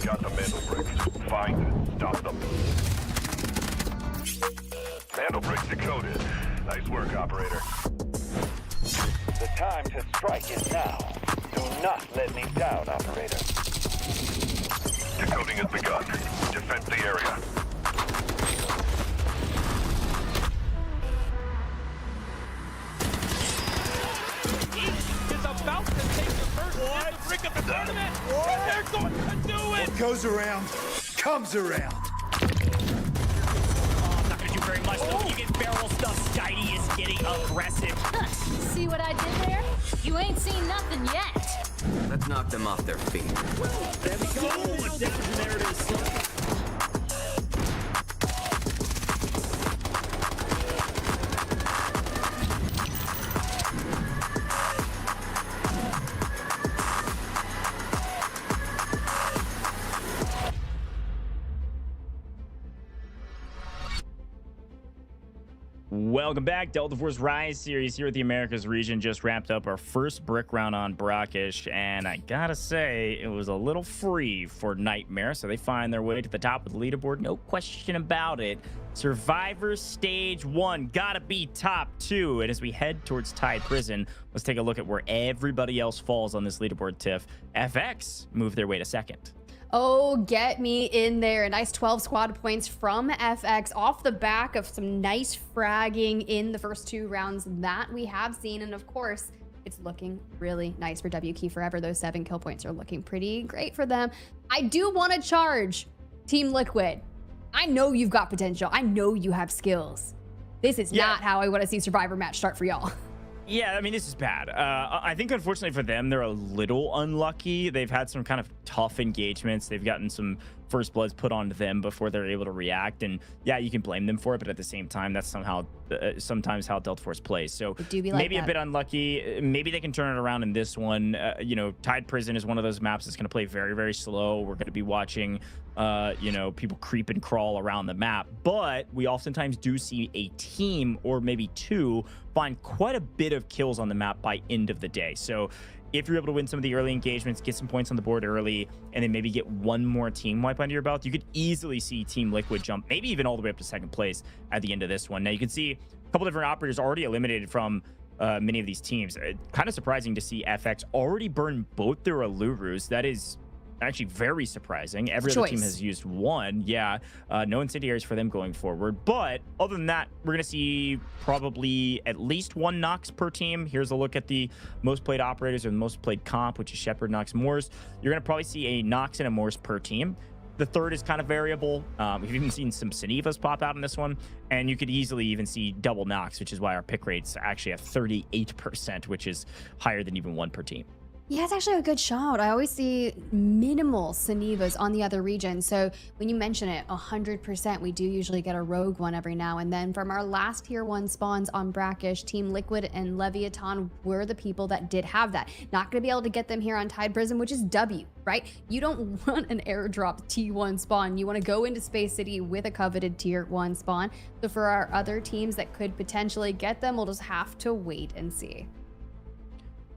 Got the mantle bricks. Find and stop them. Mantle bricks decoded. Nice work, operator. The time to strike is now. Do not let me down, operator. Decoding has begun. Defend the area. Is about to take the first brick of the tournament. They're going to do it. What goes around comes around. Oh, I'm not going to do very much, though. You get barrel stuff. Skydie is getting aggressive. See what I did there? You ain't seen nothing yet. Let's knock them off their feet. There we go. There it is. Welcome back. Delta Force Rise series here at the Americas region. Just wrapped up our first brick round on Brakkesh, and I gotta say, it was a little free for Nightmare, so they find their way to the top of the leaderboard. No question about it. Survivor Stage 1, gotta be top 2. And as we head towards Tide Prison, let's take a look at where everybody else falls on this leaderboard, Tiff. FX moved their way to second. Oh, get me in there. A nice 12 squad points from FX off the back of some nice fragging in the first 2 rounds that we have seen. And of course, it's looking really nice for WK Forever. Those 7 kill points are looking pretty great for them. I do want to charge Team Liquid. I know you've got potential. I know you have skills. This is not how I want to see Survivor match start for y'all. Yeah, I mean, this is bad. I think, unfortunately for them, they're a little unlucky. They've had some kind of tough engagements. They've gotten some first blood's put onto them before they're able to react. And yeah, you can blame them for it, but at the same time, that's somehow sometimes how Delta Force plays. So maybe a bit unlucky. Maybe they can turn it around in this one. You know, Tide Prison is one of those maps that's going to play very, very slow. We're going to be watching, you know, people creep and crawl around the map. But we oftentimes do see a team or maybe two find quite a bit of kills on the map by end of the day. So if you're able to win some of the early engagements, get some points on the board early, and then maybe get one more team wipe under your belt, you could easily see Team Liquid jump maybe even all the way up to second place at the end of this one. Now, you can see a couple different operators already eliminated from many of these teams. Kind of surprising to see FX already burn both their Alurus. That is actually very surprising. Every other team has used one. Yeah, no incendiaries for them going forward. But other than that, we're going to see probably at least one Nox per team. Here's a look at the most played operators or the most played comp, which is Shepard, Nox, Morse. You're going to probably see a Nox and a Morse per team. The third is kind of variable. We've even seen some Senevas pop out in this one, and you could easily even see double Nox, which is why our pick rate's actually at 38%, which is higher than even one per team. Yeah, it's actually a good shout. I always see minimal Senevas on the other region. So when you mention it, 100%, we do usually get a rogue one every now and then. From our last tier 1 spawns on Brakkesh, Team Liquid and Leviathan were the people that did have that. Not going to be able to get them here on Tide Prison, which is W, right? You don't want an airdrop T1 spawn. You want to go into Space City with a coveted tier 1 spawn. So for our other teams that could potentially get them, we'll just have to wait and see.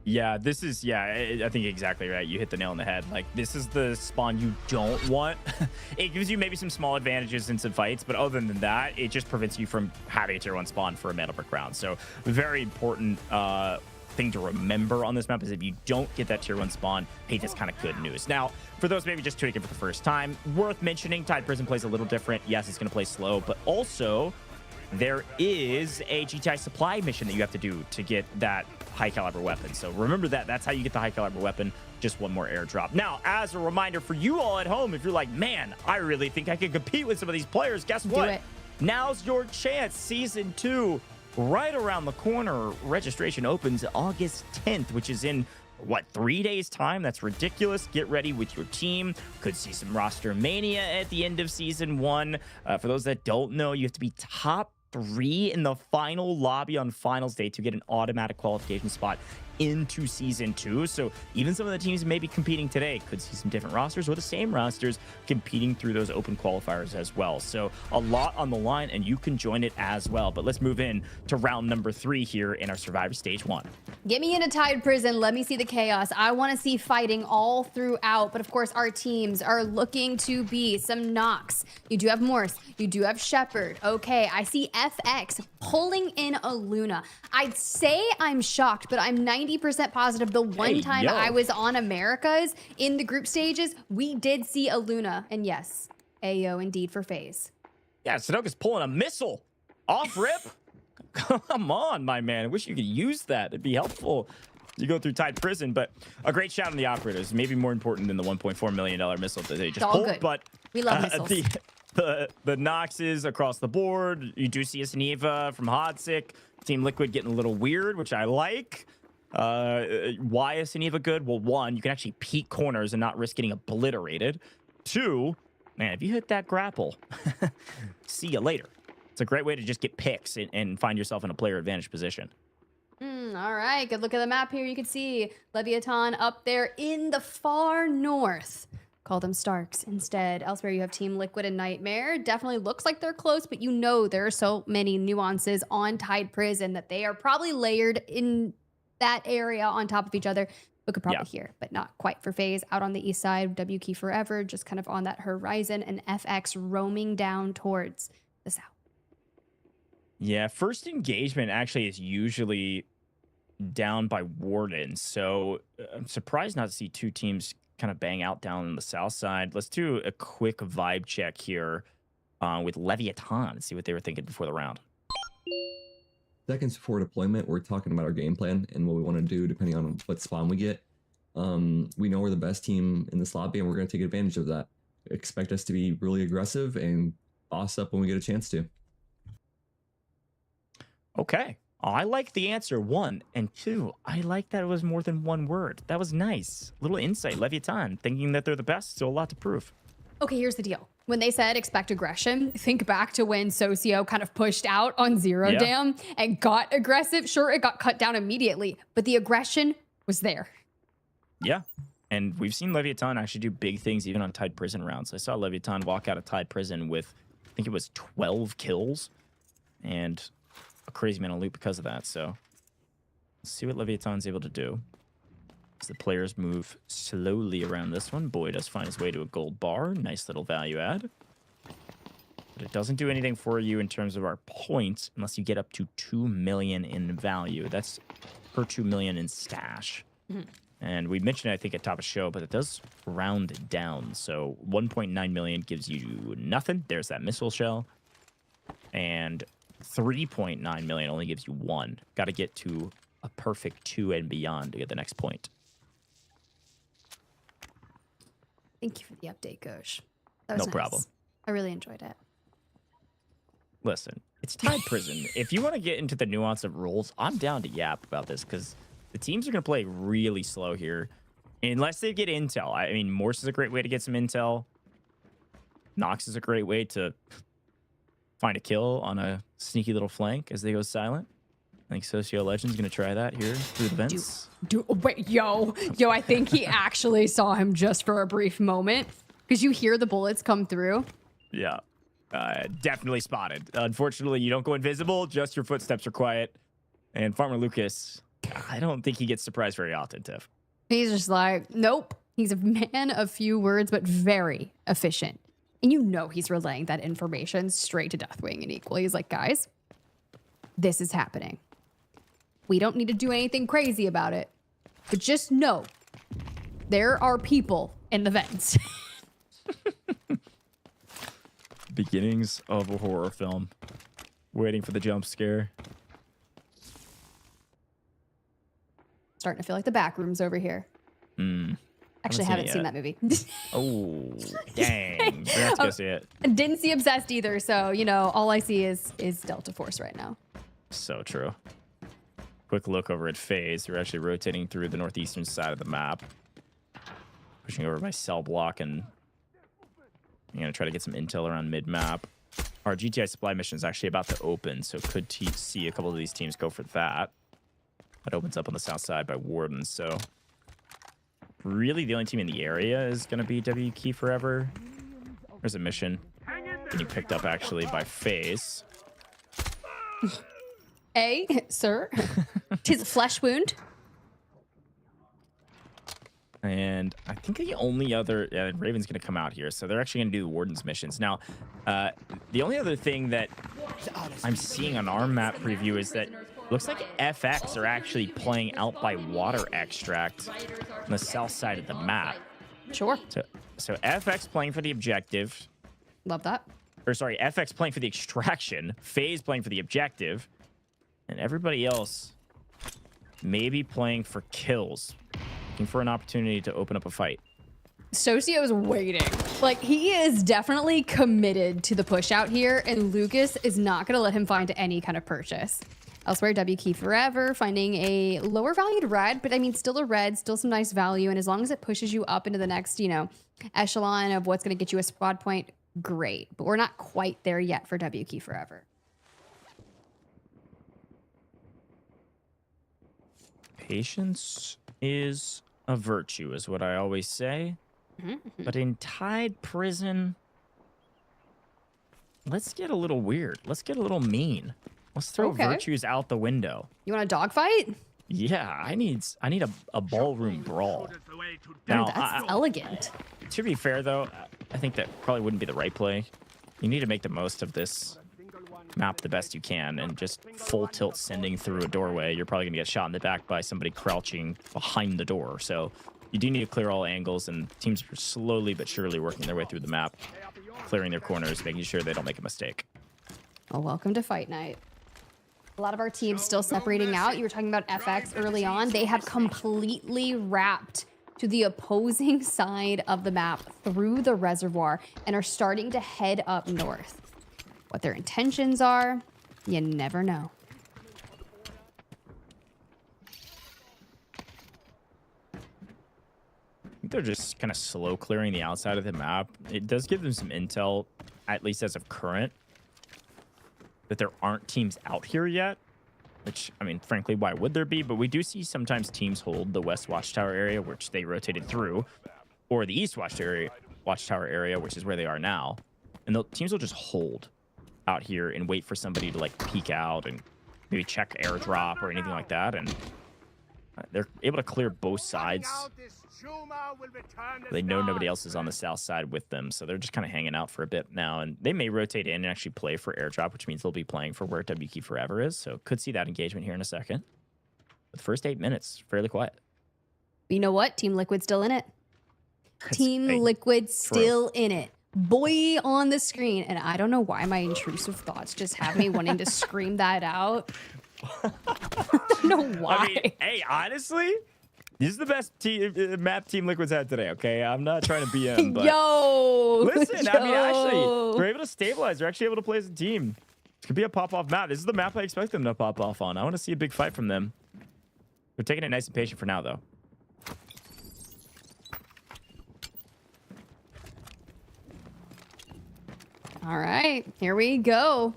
Yeah, this is, I think exactly right. You hit the nail on the head. Like, this is the spawn you don't want. It gives you maybe some small advantages in some fights, but other than that, it just prevents you from having a tier 1 spawn for a Metal Brick round. So very important thing to remember on this map is if you don't get that tier 1 spawn, hey, that's kind of good news. Now, for those maybe just tuning in for the first time, worth mentioning, Tide Prison plays a little different. Yes, it's going to play slow, but also there is a GTI supply mission that you have to do to get that high caliber weapon. So remember that. That's how you get the high caliber weapon. Just one more airdrop. Now, as a reminder for you all at home, if you're like, man, I really think I can compete with some of these players, guess what? Now's your chance. Season 2 right around the corner. Registration opens August 10th, which is in what, 3 days time? That's ridiculous. Get ready with your team. Could see some roster mania at the end of season 1. For those that don't know, you have to be top 3 in the final lobby on finals day to get an automatic qualification spot into season 2. So even some of the teams maybe competing today could see some different rosters or the same rosters competing through those open qualifiers as well. So a lot on the line, and you can join it as well. But let's move in to round number 3 here in our Survivor Stage 1. Get me into Tide Prison. Let me see the chaos. I want to see fighting all throughout. But of course, our teams are looking to be some Nox. You do have Morse. You do have Shepard. Okay, I see FX pulling in a Luna. I'd say I'm shocked, but I'm 90% positive the one time I was on Americas in the group stages, we did see a Luna. And yes, Ayo indeed for FaZe. Yeah, Sunoka's pulling a missile off rip. Come on, my man. I wish you could use that. It'd be helpful. You go through Tide Prison, but a great shot on the operators. Maybe more important than the $1.4 million missile that they just pulled. Good. But we love missiles. The Noxes across the board. You do see a Seneva from Hodsick. Team Liquid getting a little weird, which I like. Why is Seneva good? Well, 1, you can actually peek corners and not risk getting obliterated. 2, man, if you hit that grapple, see you later. It's a great way to just get picks and find yourself in a player advantage position. All right, good look at the map here. You can see Leviathan up there in the far north. Call them Starks instead. Elsewhere, you have Team Liquid and Nightmare. Definitely looks like they're close, but you know there are so many nuances on Tide Prison that they are probably layered in that area on top of each other. We could probably hear, but not quite for FaZe. Out on the east side, W Key Forever, just kind of on that horizon, and FX roaming down towards the south. Yeah, first engagement actually is usually down by Warden, so I'm surprised not to see 2 teams kind of bang out down on the south side. Let's do a quick vibe check here with Leviathan, see what they were thinking before the round. Seconds before deployment, we're talking about our game plan and what we want to do depending on what spawn we get. We know we're the best team in this lobby, and we're going to take advantage of that. Expect us to be really aggressive and boss up when we get a chance to. Okay. I like the answer, 1. And 2, I like that it was more than 1 word. That was nice. Little insight, Leviathan, thinking that they're the best, so a lot to prove. Okay, here's the deal. When they said expect aggression, think back to when Socio kind of pushed out on Zero Dam and got aggressive. Sure, it got cut down immediately, but the aggression was there. Yeah. And we've seen LEVIATAN actually do big things even on Tide Prison rounds. I saw LEVIATAN walk out of Tide Prison with, I think it was 12 kills and a crazy amount of loot because of that. So let's see what LEVIATAN's able to do. As the players move slowly around this one, Boy does find his way to a gold bar. Nice little value add. But it doesn't do anything for you in terms of our points unless you get up to 2 million in value. That's per 2 million in stash. And we mentioned it, I think, at top of show, but it does round it down. So 1.9 million gives you nothing. There's that missile shell. And 3.9 million only gives you 1. Got to get to a perfect 2 and beyond to get the next point. Thank you for the update, Gosh. That was No problem. I really enjoyed it. Listen, it's Tide Prison. If you want to get into the nuance of rules, I'm down to yap about this because the teams are going to play really slow here unless they get intel. I mean, Morse is a great way to get some intel. Nox is a great way to find a kill on a sneaky little flank as they go silent. I think Socio Legend's going to try that here through the vents. Wait, yo, I think he actually saw him just for a brief moment because you hear the bullets come through. Yeah, definitely spotted. Unfortunately, you don't go invisible. Just your footsteps are quiet. And Farmer Lucas, I don't think he gets surprised very often, Tiff. He's just like, nope. He's a man of few words, but very efficient. And you know he's relaying that information straight to Deathwing and Equal. He's like, guys, this is happening. We don't need to do anything crazy about it. But just know, there are people in the vents. Beginnings of a horror film. Waiting for the jump scare. Starting to feel like the back rooms over here. Actually, I haven't seen that movie. Oh, dang. We have to go see it. Didn't see Obsessed either, so, you know, all I see is Delta Force right now. So true. Quick look over at FaZe. They're actually rotating through the northeastern side of the map. Pushing over by cell block, and I'm going to try to get some intel around mid-map. Our GTI supply mission is actually about to open, so could see a couple of these teams go for that. That opens up on the south side by Warden, so really the only team in the area is going to be W Key Forever. There's a mission getting picked up actually by FaZe. Sir, 'tis a flesh wound. And I think the only other Raven's going to come out here, so they're actually going to do the Warden's missions. Now, the only other thing that I'm seeing on our map preview is that looks like FX are actually playing out by Water Extract on the south side of the map. Sure. So FX playing for the objective. Love that. Or sorry, FX playing for the extraction, FaZe playing for the objective, and everybody else maybe playing for kills, looking for an opportunity to open up a fight. Socio's waiting. Like, he is definitely committed to the push out here, and Lucas is not going to let him find any kind of purchase. Elsewhere, W Key Forever, finding a lower valued red, but I mean, still a red, still some nice value. And as long as it pushes you up into the next, you know, echelon of what's going to get you a squad point, great. But we're not quite there yet for W Key Forever. Patience is a virtue, is what I always say. But in Tide Prison, let's get a little weird. Let's get a little mean. Let's throw virtues out the window. You want a dogfight? Yeah, I need a ballroom brawl. Now, that's elegant. To be fair, though, I think that probably wouldn't be the right play. You need to make the most of this map the best you can, and just full tilt sending through a doorway. You're probably gonna get shot in the back by somebody crouching behind the door. So you do need to clear all angles, and teams are slowly but surely working their way through the map, clearing their corners, making sure they don't make a mistake. Well, welcome to Fight Night. A lot of our teams still separating out. You were talking about FX early on. They have completely wrapped to the opposing side of the map through the reservoir and are starting to head up north. What their intentions are, you never know. they're just kind of slow clearing the outside of the map. It does give them some intel, at least as of current, that there aren't teams out here yet. Which, I mean, frankly, why would there be? But we do see sometimes teams hold the West Watchtower area, which they rotated through, or the East Watchtower area, which is where they are now. And the teams will just hold out here and wait for somebody to like peek out and maybe check airdrop or anything like that. And they're able to clear both sides. They know nobody else is on the south side with them, so they're just kind of hanging out for a bit now. And they may rotate in and actually play for airdrop, which means they'll be playing for where WK Forever is. So could see that engagement here in a second. But the first 8 minutes, fairly quiet. You know what? Team Liquid's still in it. Team Liquid still in it. Boy on the screen. And I don't know why my intrusive thoughts just have me wanting to scream that out. I don't know why. I mean, hey, honestly, this is the best map Team Liquid's had today, okay? I'm not trying to BM, but... Listen, I mean, actually, they're able to stabilize. They're actually able to play as a team. This could be a pop-off map. This is the map I expect them to pop off on. I want to see a big fight from them. They're taking it nice and patient for now, though. All right, here we go.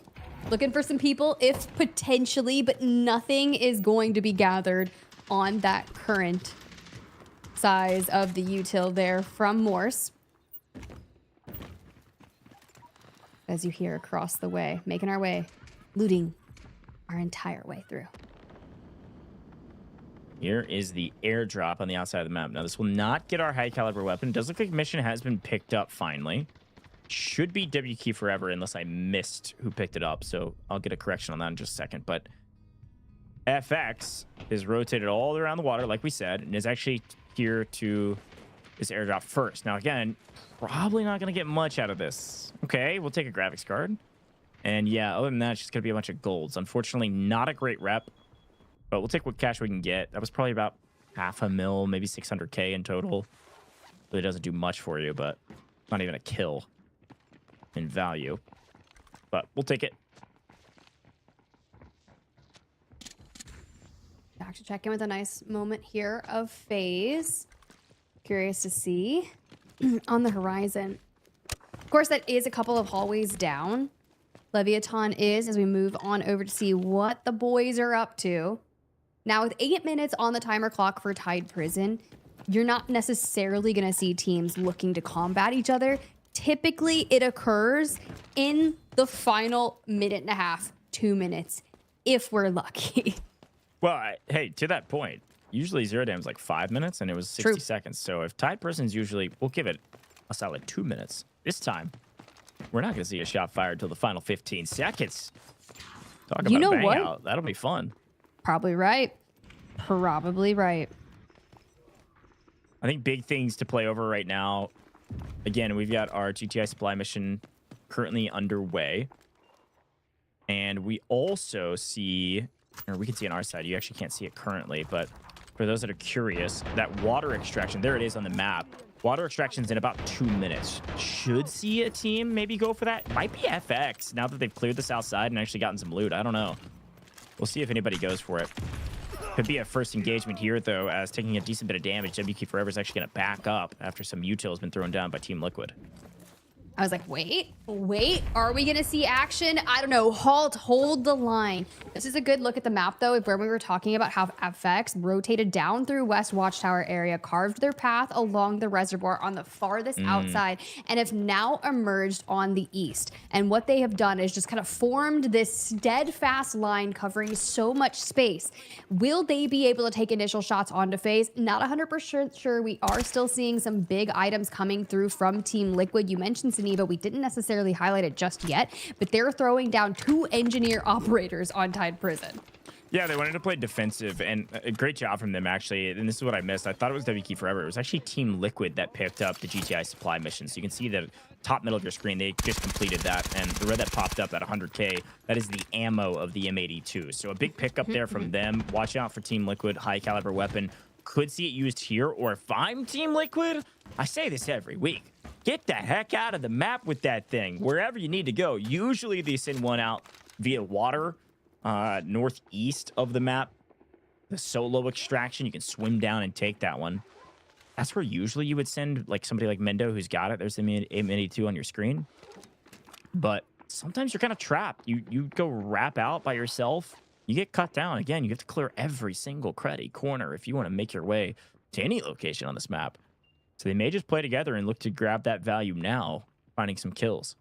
Looking for some people, if potentially, but nothing is going to be gathered on that current size of the util there from Morse. As you hear across the way, making our way, looting our entire way through. Here is the airdrop on the outside of the map. Now, this will not get our high caliber weapon. It does look like mission has been picked up finally. Should be WK Forever unless I missed who picked it up. So I'll get a correction on that in just a second. But FX is rotated all around the water, like we said, and is actually here to this airdrop first. Now, again, probably not going to get much out of this. Okay, we'll take a graphics card. And yeah, other than that, it's just going to be a bunch of golds. Unfortunately, not a great rep, but we'll take what cash we can get. That was probably about $500,000, maybe 600K in total. Really doesn't do much for you, but not even a kill in value. But we'll take it. Back to check in with a nice moment here of FaZe. Curious to see on the horizon. Of course, that is a couple of hallways down. Leviathan is, as we move on over to see what the boys are up to. Now, with 8 minutes on the timer clock for Tide Prison, you're not necessarily going to see teams looking to combat each other. Typically, it occurs in the final minute and a half, 2 minutes, if we're lucky. Well, hey, to that point, usually Zero Dam's like 5 minutes, and it was 60 seconds. So if Tide Prison's usually, we'll give it a solid 2 minutes. This time, we're not going to see a shot fired until the final 15 seconds. Talk about a bang out. That'll be fun. Probably right. Probably right. I think big things to play over right now. Again, we've got our GTI supply mission currently underway. And we also see, or we can see on our side, you actually can't see it currently, but for those that are curious, that water extraction, there it is on the map. Water extraction's in about 2 minutes. Should see a team maybe go for that. Might be FX now that they've cleared the south side and actually gotten some loot. I don't know. We'll see if anybody goes for it. Could be a first engagement here, though, as taking a decent bit of damage. WK Forever is actually going to back up after some util has been thrown down by Team Liquid. I was like, wait, are we going to see action? I don't know. Halt, hold the line. This is a good look at the map, though, where we were talking about how FX rotated down through West Watchtower area, carved their path along the reservoir on the farthest outside, and have now emerged on the east. And what they have done is just kind of formed this steadfast line covering so much space. Will they be able to take initial shots onto FaZe? Not 100% sure. We are still seeing some big items coming through from Team Liquid. You mentioned but we didn't necessarily highlight it just yet, but they're throwing down 2 engineer operators on Tide Prison. Yeah, they wanted to play defensive, and a great job from them, actually. And this is what I missed. I thought it was WK Forever. It was actually Team Liquid that picked up the GTI supply mission. So you can see the top middle of your screen, they just completed that, and the red that popped up at 100K, that is the ammo of the M82. So a big pickup there from them. Watch out for Team Liquid, high caliber weapon. Could see it used here, or if I'm Team Liquid, I say this every week. Get the heck out of the map with that thing, wherever you need to go. Usually they send one out via water, northeast of the map. The solo extraction, you can swim down and take that one. that's where usually you would send like somebody like Mendo who's got it. There's the M82 on your screen. But sometimes you're kind of trapped. You go wrap out by yourself. You get cut down. Again, you have to clear every single credit corner if you want to make your way to any location on this map. So they may just play together and look to grab that value now, finding some kills.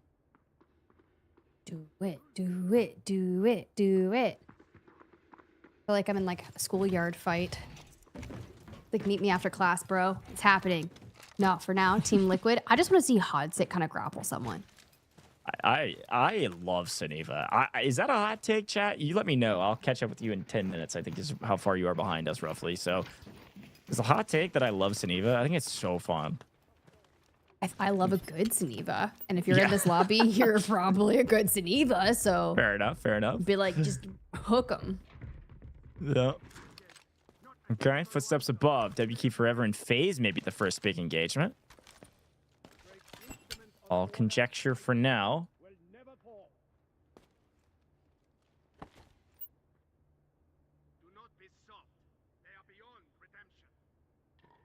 Do it, do it, do it, do it. I feel like I'm in like a schoolyard fight. Like, meet me after class, bro. It's happening. No, for now, Team Liquid. I just want to see Hodsick kind of grapple someone. I love Suniva. Is that a hot take, chat? You let me know. I'll catch up with you in 10 minutes, I think is how far you are behind us, roughly. So it's a hot take that I love Suniva. I think it's so fun. I love a good Suniva. And if you're in this lobby, you're probably a good Suniva. So fair enough, fair enough. Be like, just hook them. Yeah. Okay, footsteps above. W key forever and FaZe maybe the first big engagement. All conjecture for now.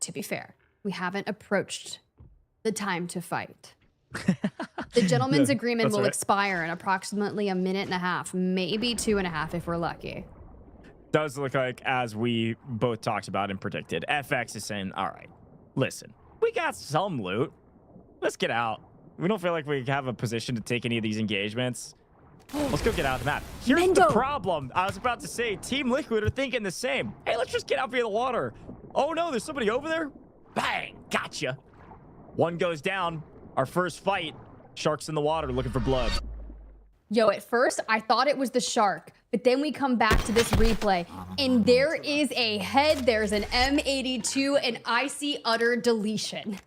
To be fair, we haven't approached the time to fight. The gentleman's agreement will expire in approximately a minute and a half, maybe 2.5 if we're lucky. Does look like, as we both talked about and predicted, FX is saying, all right, listen, we got some loot. Let's get out. We don't feel like we have a position to take any of these engagements. Let's go get out of the map. Here's the problem. I was about to say, Team Liquid are thinking the same. Hey, let's just get out via the water. Oh no, there's somebody over there. Bang, gotcha. One goes down. Our first fight. Sharks in the water looking for blood. Yo, at first, I thought it was the shark, but then we come back to this replay, and there is a head, there's an M82, and I see utter deletion.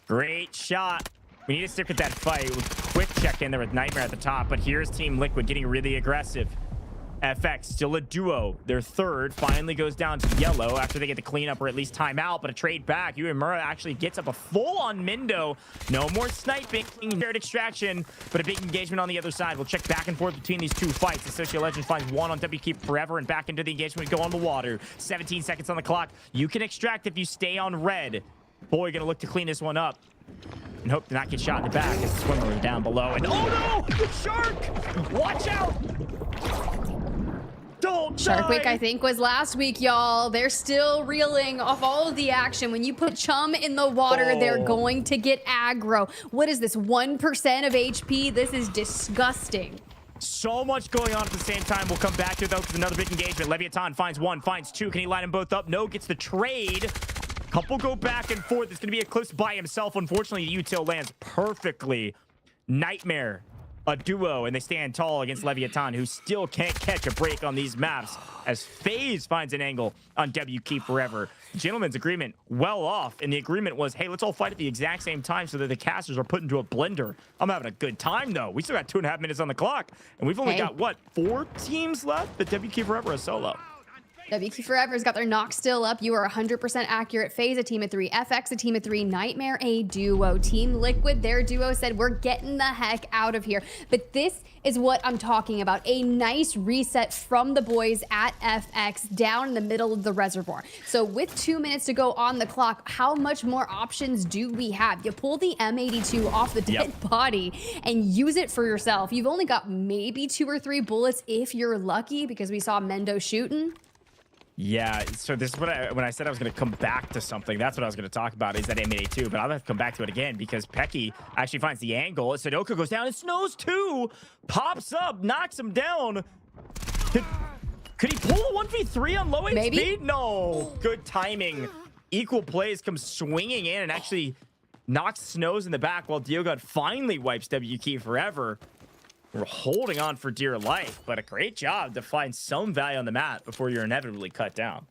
Great shot. We need to stick with that fight. Quick check in there with Nightmare at the top, but here's Team Liquid getting really aggressive. FX, still a duo. Their third finally goes down to yellow after they get the cleanup or at least timeout, but a trade back. UMura actually gets up a full-on Mendo. No more sniping, shared extraction, but a big engagement on the other side. We'll check back and forth between these two fights. Associate Legends finds one on W Keep forever and back into the engagement. We go on the water. 17 seconds on the clock. You can extract if you stay on red. Boy, gonna look to clean this one up and hope to not get shot in the back as the swimmer is down below. And oh no, the shark! Watch out! Don't Shark die. Week, I think, was last week, y'all. They're still reeling off all of the action. When you put Chum in the water, they're going to get aggro. What is this, 1% of HP? This is disgusting. So much going on at the same time. We'll come back to it, though, because another big engagement. Leviathan finds one, finds two. Can he line them both up? No, gets the trade. Couple go back and forth. It's going to be Eclipse by himself. Unfortunately, util lands perfectly. Nightmare, a duo, and they stand tall against Leviathan, who still can't catch a break on these maps as FaZe finds an angle on W Key Forever. Gentleman's agreement well off, and the agreement was, hey, let's all fight at the exact same time so that the casters are put into a blender. I'm having a good time, though. We still got 2.5 minutes on the clock, and we've only got, what, 4 teams left? But W Key Forever is solo. WQ Forever's got their knock still up. You are 100% accurate. FaZe, a team of 3. FX, a team of 3. Nightmare, a duo. Team Liquid, their duo said, we're getting the heck out of here. But this is what I'm talking about. A nice reset from the boys at FX down in the middle of the reservoir. So with 2 minutes to go on the clock, how much more options do we have? You pull the M82 off the dead body and use it for yourself. You've only got maybe 2 or 3 bullets if you're lucky, because we saw Mendo shooting. Yeah, so this is what when I said I was going to come back to something, that's what I was going to talk about, is that M82, but I'll have to come back to it again because Pecky actually finds the angle. Sudoku goes down and Snows too, pops up, knocks him down. Could he pull a 1v3 on low HP? No, good timing. Equal plays come swinging in and actually knocks Snows in the back while Diogod finally wipes W Key Forever. We're holding on for dear life, but a great job to find some value on the map before you're inevitably cut down.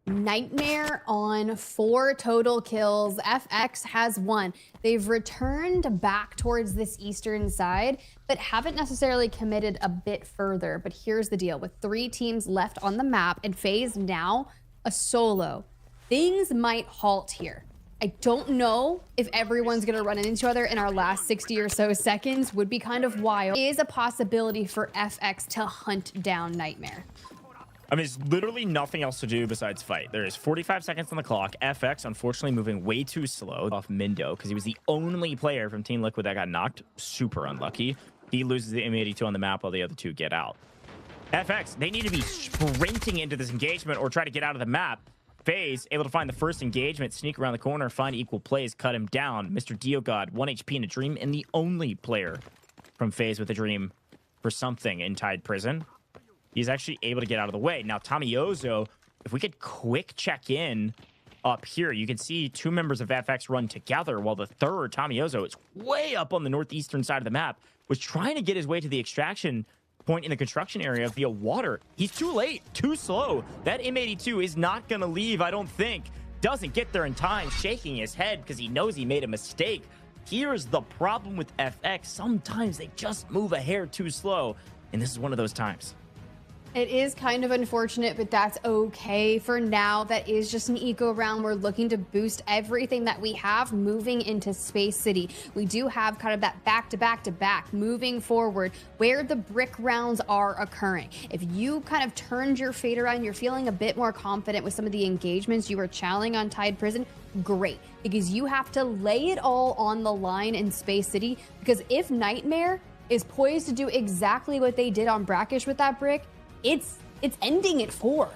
Nightmare on 4 total kills. FX has 1. They've returned back towards this eastern side, but haven't necessarily committed a bit further. But here's the deal. With 3 teams left on the map and FaZe now a solo, things might halt here. I don't know if everyone's going to run into each other in our last 60 or so seconds. Would be kind of wild. Is a possibility for FX to hunt down Nightmare. I mean, it's literally nothing else to do besides fight. There is 45 seconds on the clock. FX, unfortunately, moving way too slow off Mindo because he was the only player from Team Liquid that got knocked. Super unlucky. He loses the M82 on the map while the other two get out. FX, they need to be sprinting into this engagement or try to get out of the map. FaZe, able to find the first engagement, sneak around the corner, find equal plays, cut him down. Mr. Diogod, 1 HP in a dream, and the only player from FaZe with a dream for something in Tide Prison. He's actually able to get out of the way. Now, Tamiozo, if we could quick check in up here, you can see 2 members of FX run together, while the third, Tamiozo, is way up on the northeastern side of the map, was trying to get his way to the extraction point in the construction area via water. He's too late, too slow. That M82 is not going to leave, I don't think. Doesn't get there in time, shaking his head because he knows he made a mistake. Here's the problem with FX. Sometimes they just move a hair too slow, and this is one of those times. It is kind of unfortunate, but that's okay for now. That is just an eco round. We're looking to boost everything that we have moving into Space City. We do have kind of that back-to-back-to-back moving forward where the brick rounds are occurring. If you kind of turned your fate around, you're feeling a bit more confident with some of the engagements you were challenging on Tide Prison, great, because you have to lay it all on the line in Space City, because if Nightmare is poised to do exactly what they did on Brakkesh with that brick, it's ending at 4.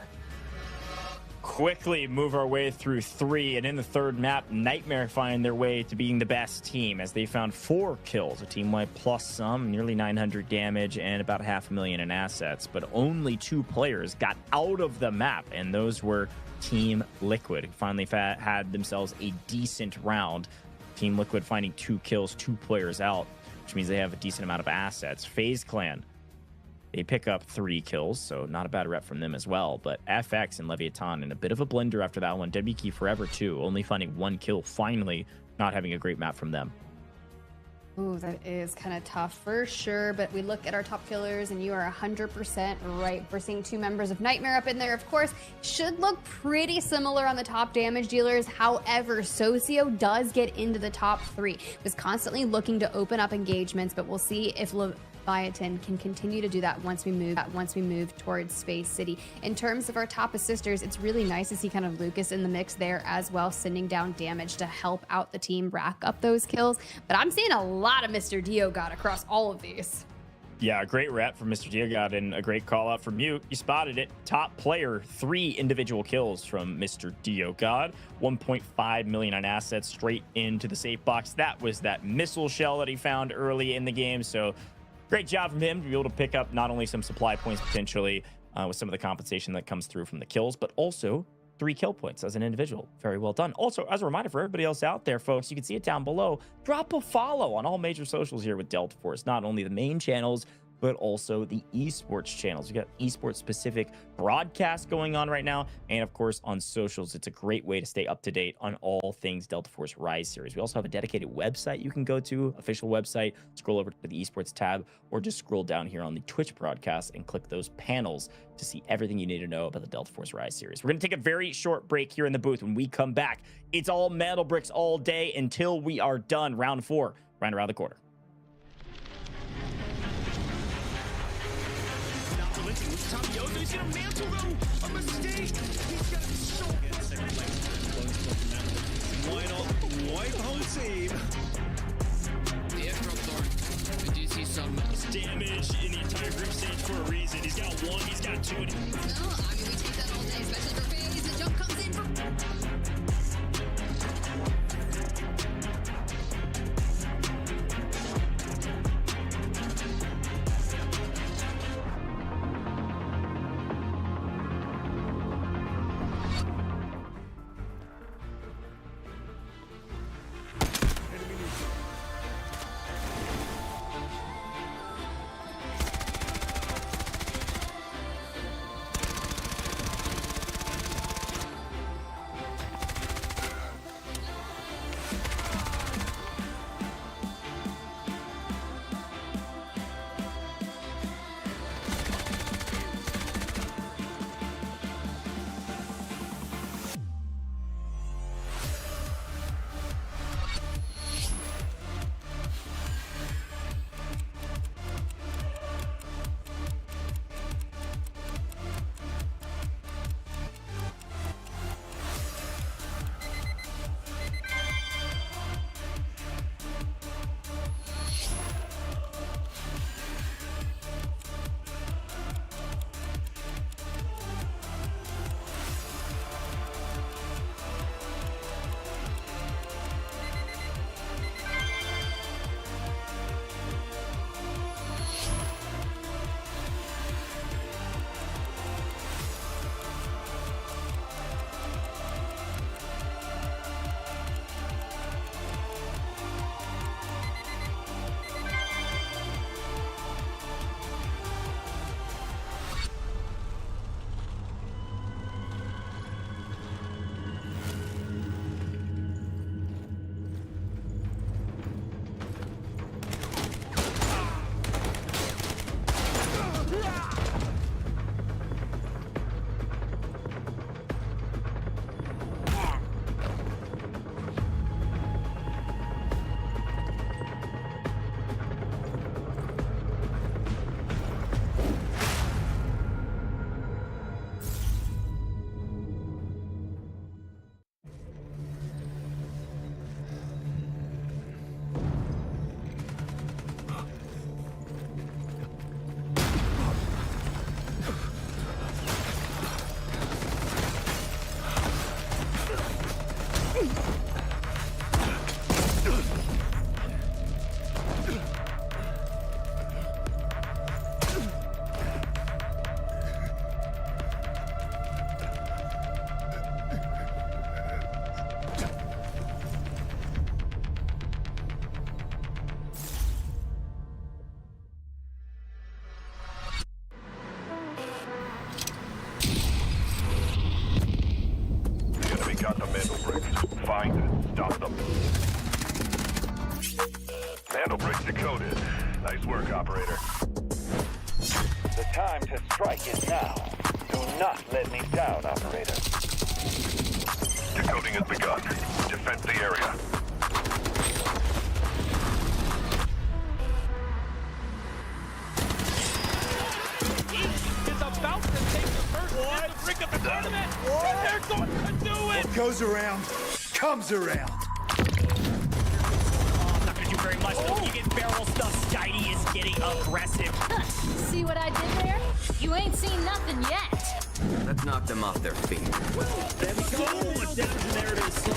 Quickly move our way through 3, and in the third map, Nightmare find their way to being the best team as they found 4 kills, a team-wide plus some, nearly 900 damage and about $500,000 in assets, but only 2 players got out of the map, and those were Team Liquid, who finally had themselves a decent round. Team Liquid finding 2 kills, 2 players out, which means they have a decent amount of assets. FaZe Clan, they pick up 3 kills, so not a bad rep from them as well. But FX and LEVIATAN in a bit of a blender after that one. WK Forever too, only finding 1 kill, finally not having a great map from them. Ooh, that is kind of tough for sure, but we look at our top killers and you are 100% right. We're seeing 2 members of Nightmare up in there, of course. Should look pretty similar on the top damage dealers. However, Socio does get into the top 3. Was constantly looking to open up engagements, but we'll see if LEVIATAN can continue to do that once we move towards Space City. In terms of our top assisters, it's really nice to see kind of Lucas in the mix there as well, sending down damage to help out the team rack up those kills. But I'm seeing a lot of Mr. Diogod across all of these. Yeah, a great rep from Mr. Diogod and a great call out from Mute. You spotted it. Top player, 3 individual kills from Mr. Diogod. 1.5 million on assets straight into the safe box. That was that missile shell that he found early in the game. So great job from him to be able to pick up not only some supply points potentially with some of the compensation that comes through from the kills, but also 3 kill points as an individual. Very well done. Also, as a reminder for everybody else out there, folks, you can see it down below. Drop a follow on all major socials here with Delta Force. Not only the main channels, but also the esports channels. We got esports specific broadcasts going on right now, and of course on socials. It's a great way to stay up to date on all things Delta Force Rise series. We also have a dedicated website you can go to, official website. Scroll over to the esports tab, or just scroll down here on the Twitch broadcast and click those panels to see everything you need to know about the Delta Force Rise series. We're gonna take a very short break here in the booth. When we come back, it's all metal bricks all day until we are done. Round 4, right around the corner. Tamiozo, he's gonna mantle though. A mistake. He's got so why not wipe home team? The airdrop thorn. We do see some damage in the entire group stage for a reason. He's got 1, he's got 2. No, I mean, we take that all day, especially for FaZe. The jump comes in for... Bridge decoded. Nice work, operator. The time to strike is now. Do not let me down, operator. Decoding has begun. Defend the area. Is about to take the first hit to bring up the tournament, and they're going to do it! What goes around, comes around. Not gonna do very much though. You get barrel stuff. Skydie is getting aggressive. See what I did there? You ain't seen nothing yet. Let's knock them off their feet. There we go. Down there it is.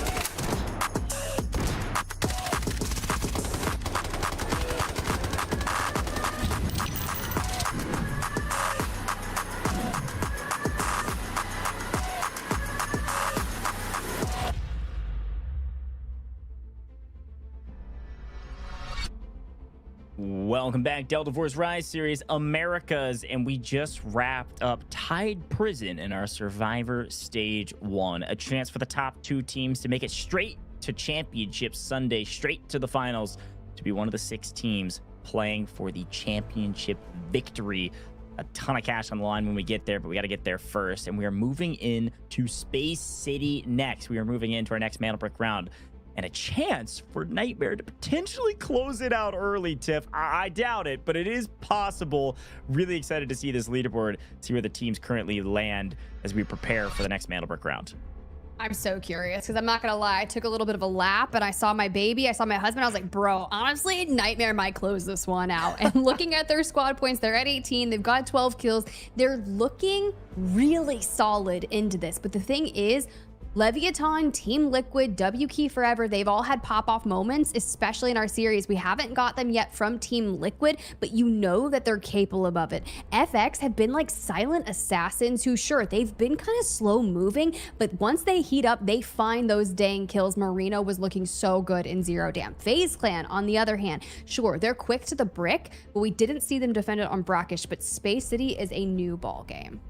Welcome back, Delta Force Rise Series Americas, and we just wrapped up Tide Prison in our Survivor Stage 1. A chance for the top 2 teams to make it straight to Championship Sunday, straight to the finals, to be one of the 6 teams playing for the championship victory. A ton of cash on the line when we get there, but we got to get there first, and we are moving into Space City next. We are moving into our next Mantle Brick round. And a chance for Nightmare to potentially close it out early, Tiff. I doubt it, but it is possible. Really excited to see this leaderboard, see where the teams currently land as we prepare for the next Mandelbrick round. I'm so curious because I'm not gonna lie, I took a little bit of a lap and I saw my baby, I saw my husband, I was like, bro, honestly, Nightmare might close this one out. And looking at their squad points, they're at 18, they've got 12 kills, they're looking really solid into this. But the thing is, Leviathan, Team Liquid, W Key Forever, they've all had pop-off moments, especially in our series. We haven't got them yet from Team Liquid, but you know that they're capable of it. FX have been like silent assassins who, sure, they've been kind of slow moving, but once they heat up, they find those dang kills. Marino was looking so good in Zero Dam. FaZe Clan, on the other hand, sure, they're quick to the brick, but we didn't see them defend it on Brakkesh, but Space City is a new ball game.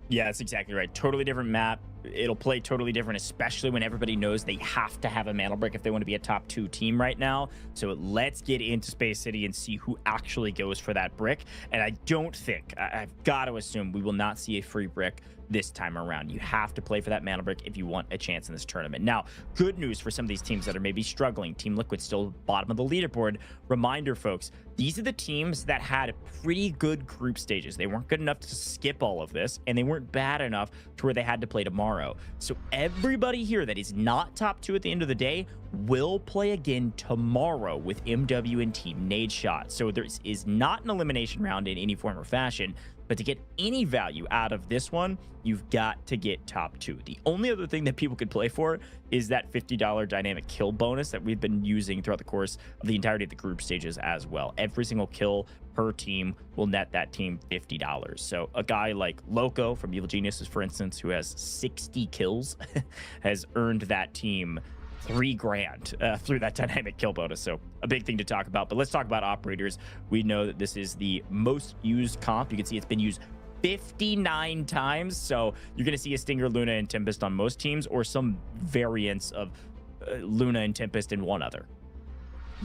Yeah, that's exactly right. Totally different map. It'll play totally different, especially when everybody knows they have to have a mantle brick if they want to be a top 2 team right now. So let's get into Space City and see who actually goes for that brick. And I don't think, I've got to assume, we will not see a free brick this time around. You have to play for that mantle brick if you want a chance in this tournament. Now, good news for some of these teams that are maybe struggling. Team Liquid still bottom of the leaderboard. Reminder, folks, these are the teams that had pretty good group stages. They weren't good enough to skip all of this, and they weren't bad enough to where they had to play tomorrow. So everybody here that is not top 2 at the end of the day will play again tomorrow with MW and Team Nadeshot. So there is not an elimination round in any form or fashion. But to get any value out of this one, you've got to get top 2. The only other thing that people could play for is that $50 dynamic kill bonus that we've been using throughout the course of the entirety of the group stages as well. Every single kill per team will net that team $50. So a guy like Loco from Evil Geniuses, for instance, who has 60 kills, has earned that team $3,000 through that dynamic kill bonus. So a big thing to talk about. But let's talk about operators. We know that this is the most used comp. You can see it's been used 59 times. So you're going to see a Stinger, Luna, and Tempest on most teams, or some variants of Luna and Tempest in one other.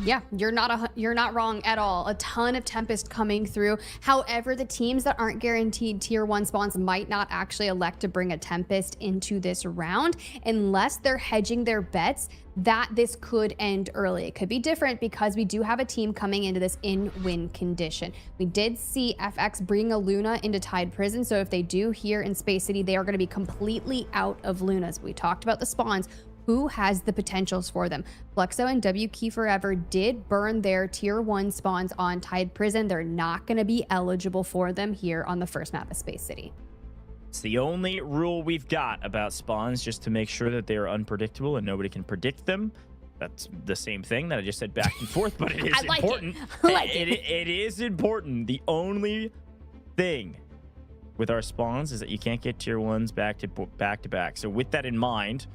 Yeah, you're not wrong at all. A ton of Tempest coming through. However, the teams that aren't guaranteed tier 1 spawns might not actually elect to bring a Tempest into this round unless they're hedging their bets that this could end early. It could be different because we do have a team coming into this in win condition. We did see FX bring a Luna into Tide Prison, so if they do here in Space City, they are going to be completely out of Lunas. We talked about the spawns. Who has the potentials for them? Fluxo and W Key Forever did burn their tier 1 spawns on Tide Prison. They're not going to be eligible for them here on the first map of Space City. It's the only rule we've got about spawns, just to make sure that they are unpredictable and nobody can predict them. That's the same thing that I just said back and forth, but it is important. It is important. The only thing with our spawns is that you can't get tier 1s back to back. So with that in mind,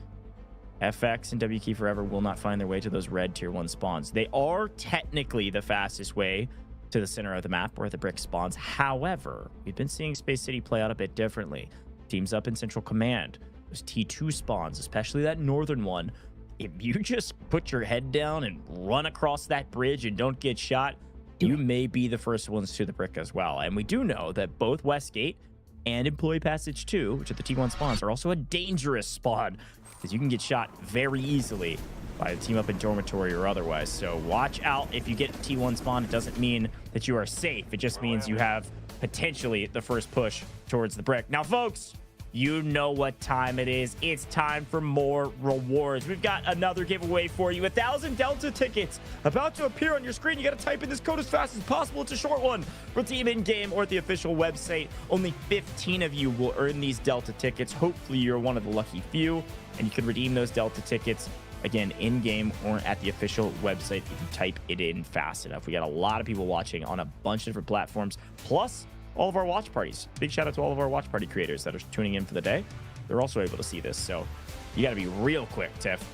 FX and W Key Forever will not find their way to those red tier 1 spawns. They are technically the fastest way to the center of the map where the brick spawns. However, we've been seeing Space City play out a bit differently. Teams up in Central Command, those T2 spawns, especially that northern one, if you just put your head down and run across that bridge and don't get shot, you may be the first ones to the brick as well. And we do know that both Westgate and Employee Passage 2, which are the T1 spawns, are also a dangerous spawn because you can get shot very easily by the team up in dormitory or otherwise. So watch out. If you get T1 spawn, it doesn't mean that you are safe. It just means you have potentially the first push towards the brick. Now, folks, you know what time it is. It's time for more rewards. We've got another giveaway for you. 1,000 Delta tickets about to appear on your screen. You got to type in this code as fast as possible. It's a short one. Redeem in-game or at the official website. Only 15 of you will earn these Delta tickets. Hopefully, you're one of the lucky few, and you can redeem those Delta tickets, again, in-game or at the official website if you type it in fast enough. We got a lot of people watching on a bunch of different platforms, plus all of our watch parties. Big shout out to all of our watch party creators that are tuning in for the day. They're also able to see this, so you got to be real quick, Tiff.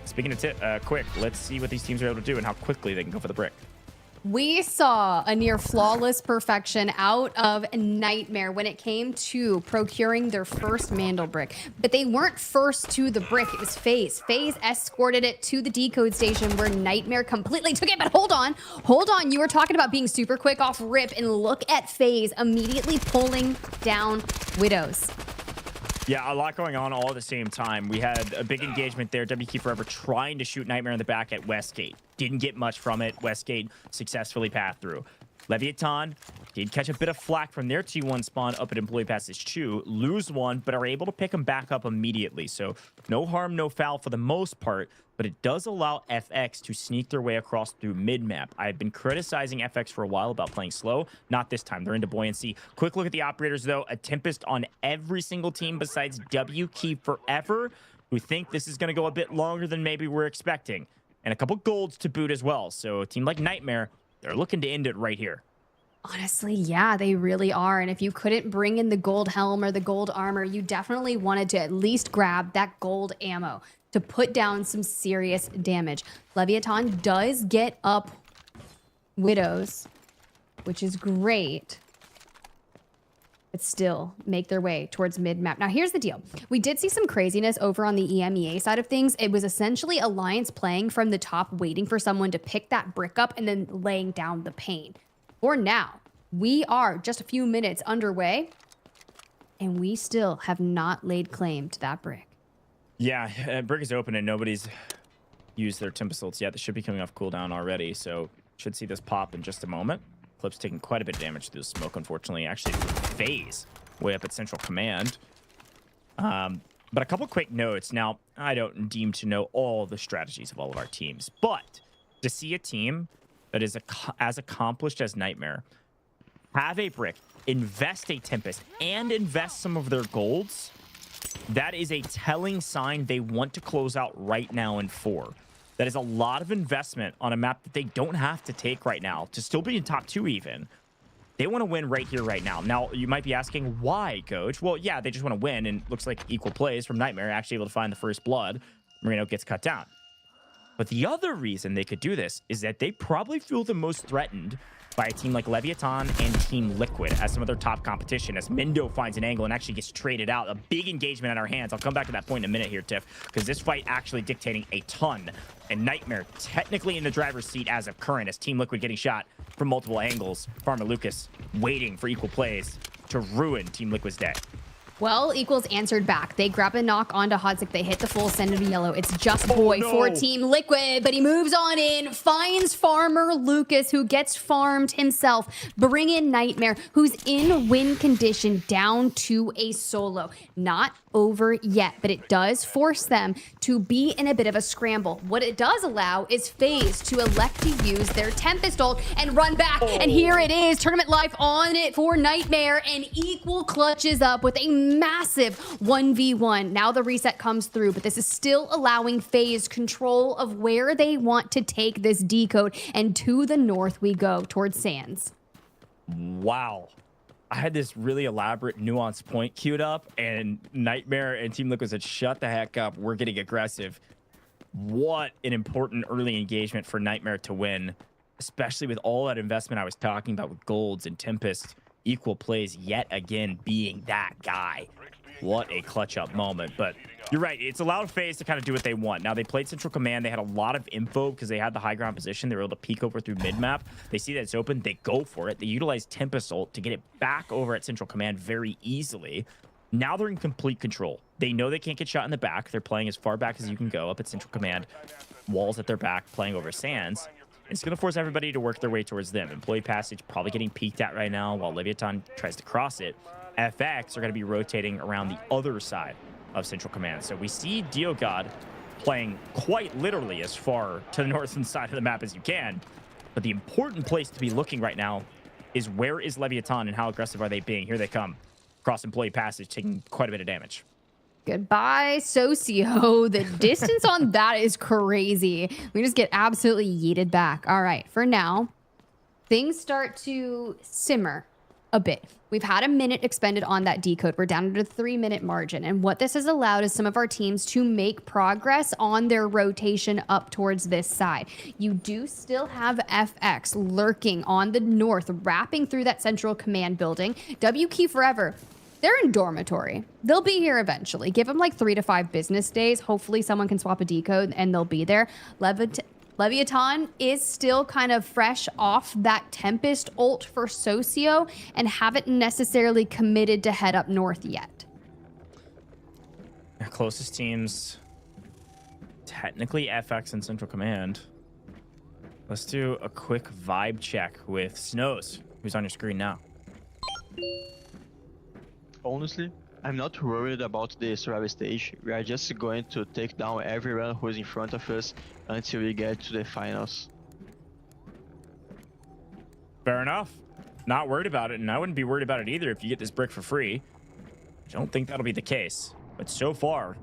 Speaking of quick, let's see what these teams are able to do and how quickly they can go for the brick. We saw a near flawless perfection out of Nightmare when it came to procuring their first Mandel brick. But they weren't first to the brick. It was FaZe. FaZe escorted it to the decode station where Nightmare completely took it. But hold on. You were talking about being super quick off rip, and look at FaZe immediately pulling down Widows. Yeah, a lot going on all at the same time. We had a big engagement there. WK Forever trying to shoot Nightmare in the back at Westgate. Didn't get much from it. Westgate successfully passed through. Leviathan did catch a bit of flack from their T1 spawn up at Employee Passage 2. Lose one, but are able to pick him back up immediately. So no harm, no foul for the most part. But it does allow FX to sneak their way across through mid-map. I've been criticizing FX for a while about playing slow. Not this time. They're into buoyancy. Quick look at the operators, though. A Tempest on every single team besides WK Forever, who think this is going to go a bit longer than maybe we're expecting. And a couple golds to boot as well. So a team like Nightmare, they're looking to end it right here. Honestly, yeah, they really are. And if you couldn't bring in the gold helm or the gold armor, you definitely wanted to at least grab that gold ammo to put down some serious damage. Leviathan does get up Widows, which is great, but still make their way towards mid-map. Now, here's the deal. We did see some craziness over on the EMEA side of things. It was essentially Alliance playing from the top, waiting for someone to pick that brick up and then laying down the pain. For now, we are just a few minutes underway, and we still have not laid claim to that brick. Yeah, brick is open and nobody's used their Tempest ults yet. This should be coming off cooldown already, so should see this pop in just a moment. Clip's taking quite a bit of damage through the smoke, unfortunately. Actually, FaZe way up at Central Command. But a couple quick notes. Now, I don't deem to know all the strategies of all of our teams, but to see a team that is as accomplished as Nightmare have a brick, invest a Tempest, and invest some of their golds, that is a telling sign they want to close out right now in 4. That is a lot of investment on a map that they don't have to take right now to still be in top 2 even. They want to win right here, right now. Now, you might be asking, why, Coach? Well, yeah, they just want to win, and looks like equal plays from Nightmare, actually able to find the first blood. Marino gets cut down. But the other reason they could do this is that they probably feel the most threatened by a team like Leviathan and Team Liquid as some of their top competition, as Mendo finds an angle and actually gets traded out. A big engagement in our hands. I'll come back to that point in a minute here, Tiff, because this fight actually dictating a ton. And Nightmare technically in the driver's seat as of current, as Team Liquid getting shot from multiple angles. Farmer Lucas waiting for equal plays to ruin Team Liquid's day. Well, Equals answered back. They grab a knock onto Hodzik. They hit the full send into yellow. It's just boy for Team Liquid, but he moves on in, finds Farmer Lucas, who gets farmed himself. Bring in Nightmare, who's in win condition, down to a solo. Not over yet, but it does force them to be in a bit of a scramble. What it does allow is FaZe to elect to use their Tempest ult and run back. And here it is, Tournament Life on it for Nightmare, and Equal clutches up with a massive 1v1. Now the reset comes through, but this is still allowing FaZe control of where they want to take this decode, and to the north we go towards Sands. Wow. I had this really elaborate nuanced point queued up, and Nightmare and Team Liquid said, shut the heck up, we're getting aggressive. What an important early engagement for Nightmare to win, especially with all that investment I was talking about with Golds and Tempest. Equal plays yet again being that guy. What a clutch up moment. But you're right. It's allowed FaZe to kind of do what they want. Now, they played Central Command. They had a lot of info because they had the high ground position. They were able to peek over through mid-map. They see that it's open. They go for it. They utilize Tempest ult to get it back over at Central Command very easily. Now they're in complete control. They know they can't get shot in the back. They're playing as far back as you can go up at Central Command. Walls at their back, playing over Sands. It's going to force everybody to work their way towards them. Employee Passage probably getting peeked at right now while Leviathan tries to cross it. FX are going to be rotating around the other side of Central Command. So we see DioGod playing quite literally as far to the northern side of the map as you can. But the important place to be looking right now is where is Leviathan and how aggressive are they being? Here they come. Cross Employee Passage, taking quite a bit of damage. Goodbye, Socio. The distance on that is crazy. We just get absolutely yeeted back. All right, for now, things start to simmer a bit. We've had a minute expended on that decode. We're down to the 3-minute margin. And what this has allowed is some of our teams to make progress on their rotation up towards this side. You do still have FX lurking on the north, wrapping through that Central Command building. W Key Forever. They're in dormitory. They'll be here eventually. Give them like 3 to 5 business days. Hopefully someone can swap a decode and they'll be there. Leviathan is still kind of fresh off that Tempest ult for Socio and haven't necessarily committed to head up north yet. Our closest teams, technically FX and Central Command. Let's do a quick vibe check with Snows, who's on your screen now. Honestly, I'm not worried about the survival stage. We are just going to take down everyone who's in front of us until we get to the finals. Fair enough. Not worried about it, and I wouldn't be worried about it either if you get this brick for free. I don't think that'll be the case. But so far,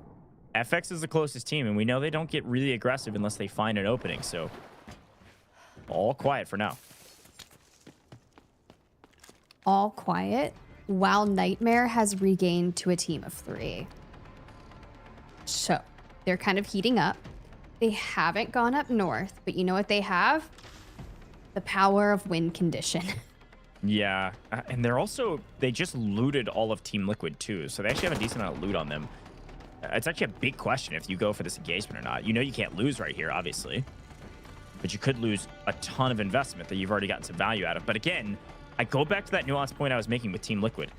FX is the closest team, and we know they don't get really aggressive unless they find an opening, so all quiet for now. All quiet? While Nightmare has regained to a team of 3. So they're kind of heating up. They haven't gone up north, but you know what they have? The power of win condition. Yeah, and they just looted all of Team Liquid too, so they actually have a decent amount of loot on them. It's actually a big question if you go for this engagement or not. You know you can't lose right here, obviously, but you could lose a ton of investment that you've already gotten some value out of. But again, I go back to that nuanced point I was making with Team Liquid.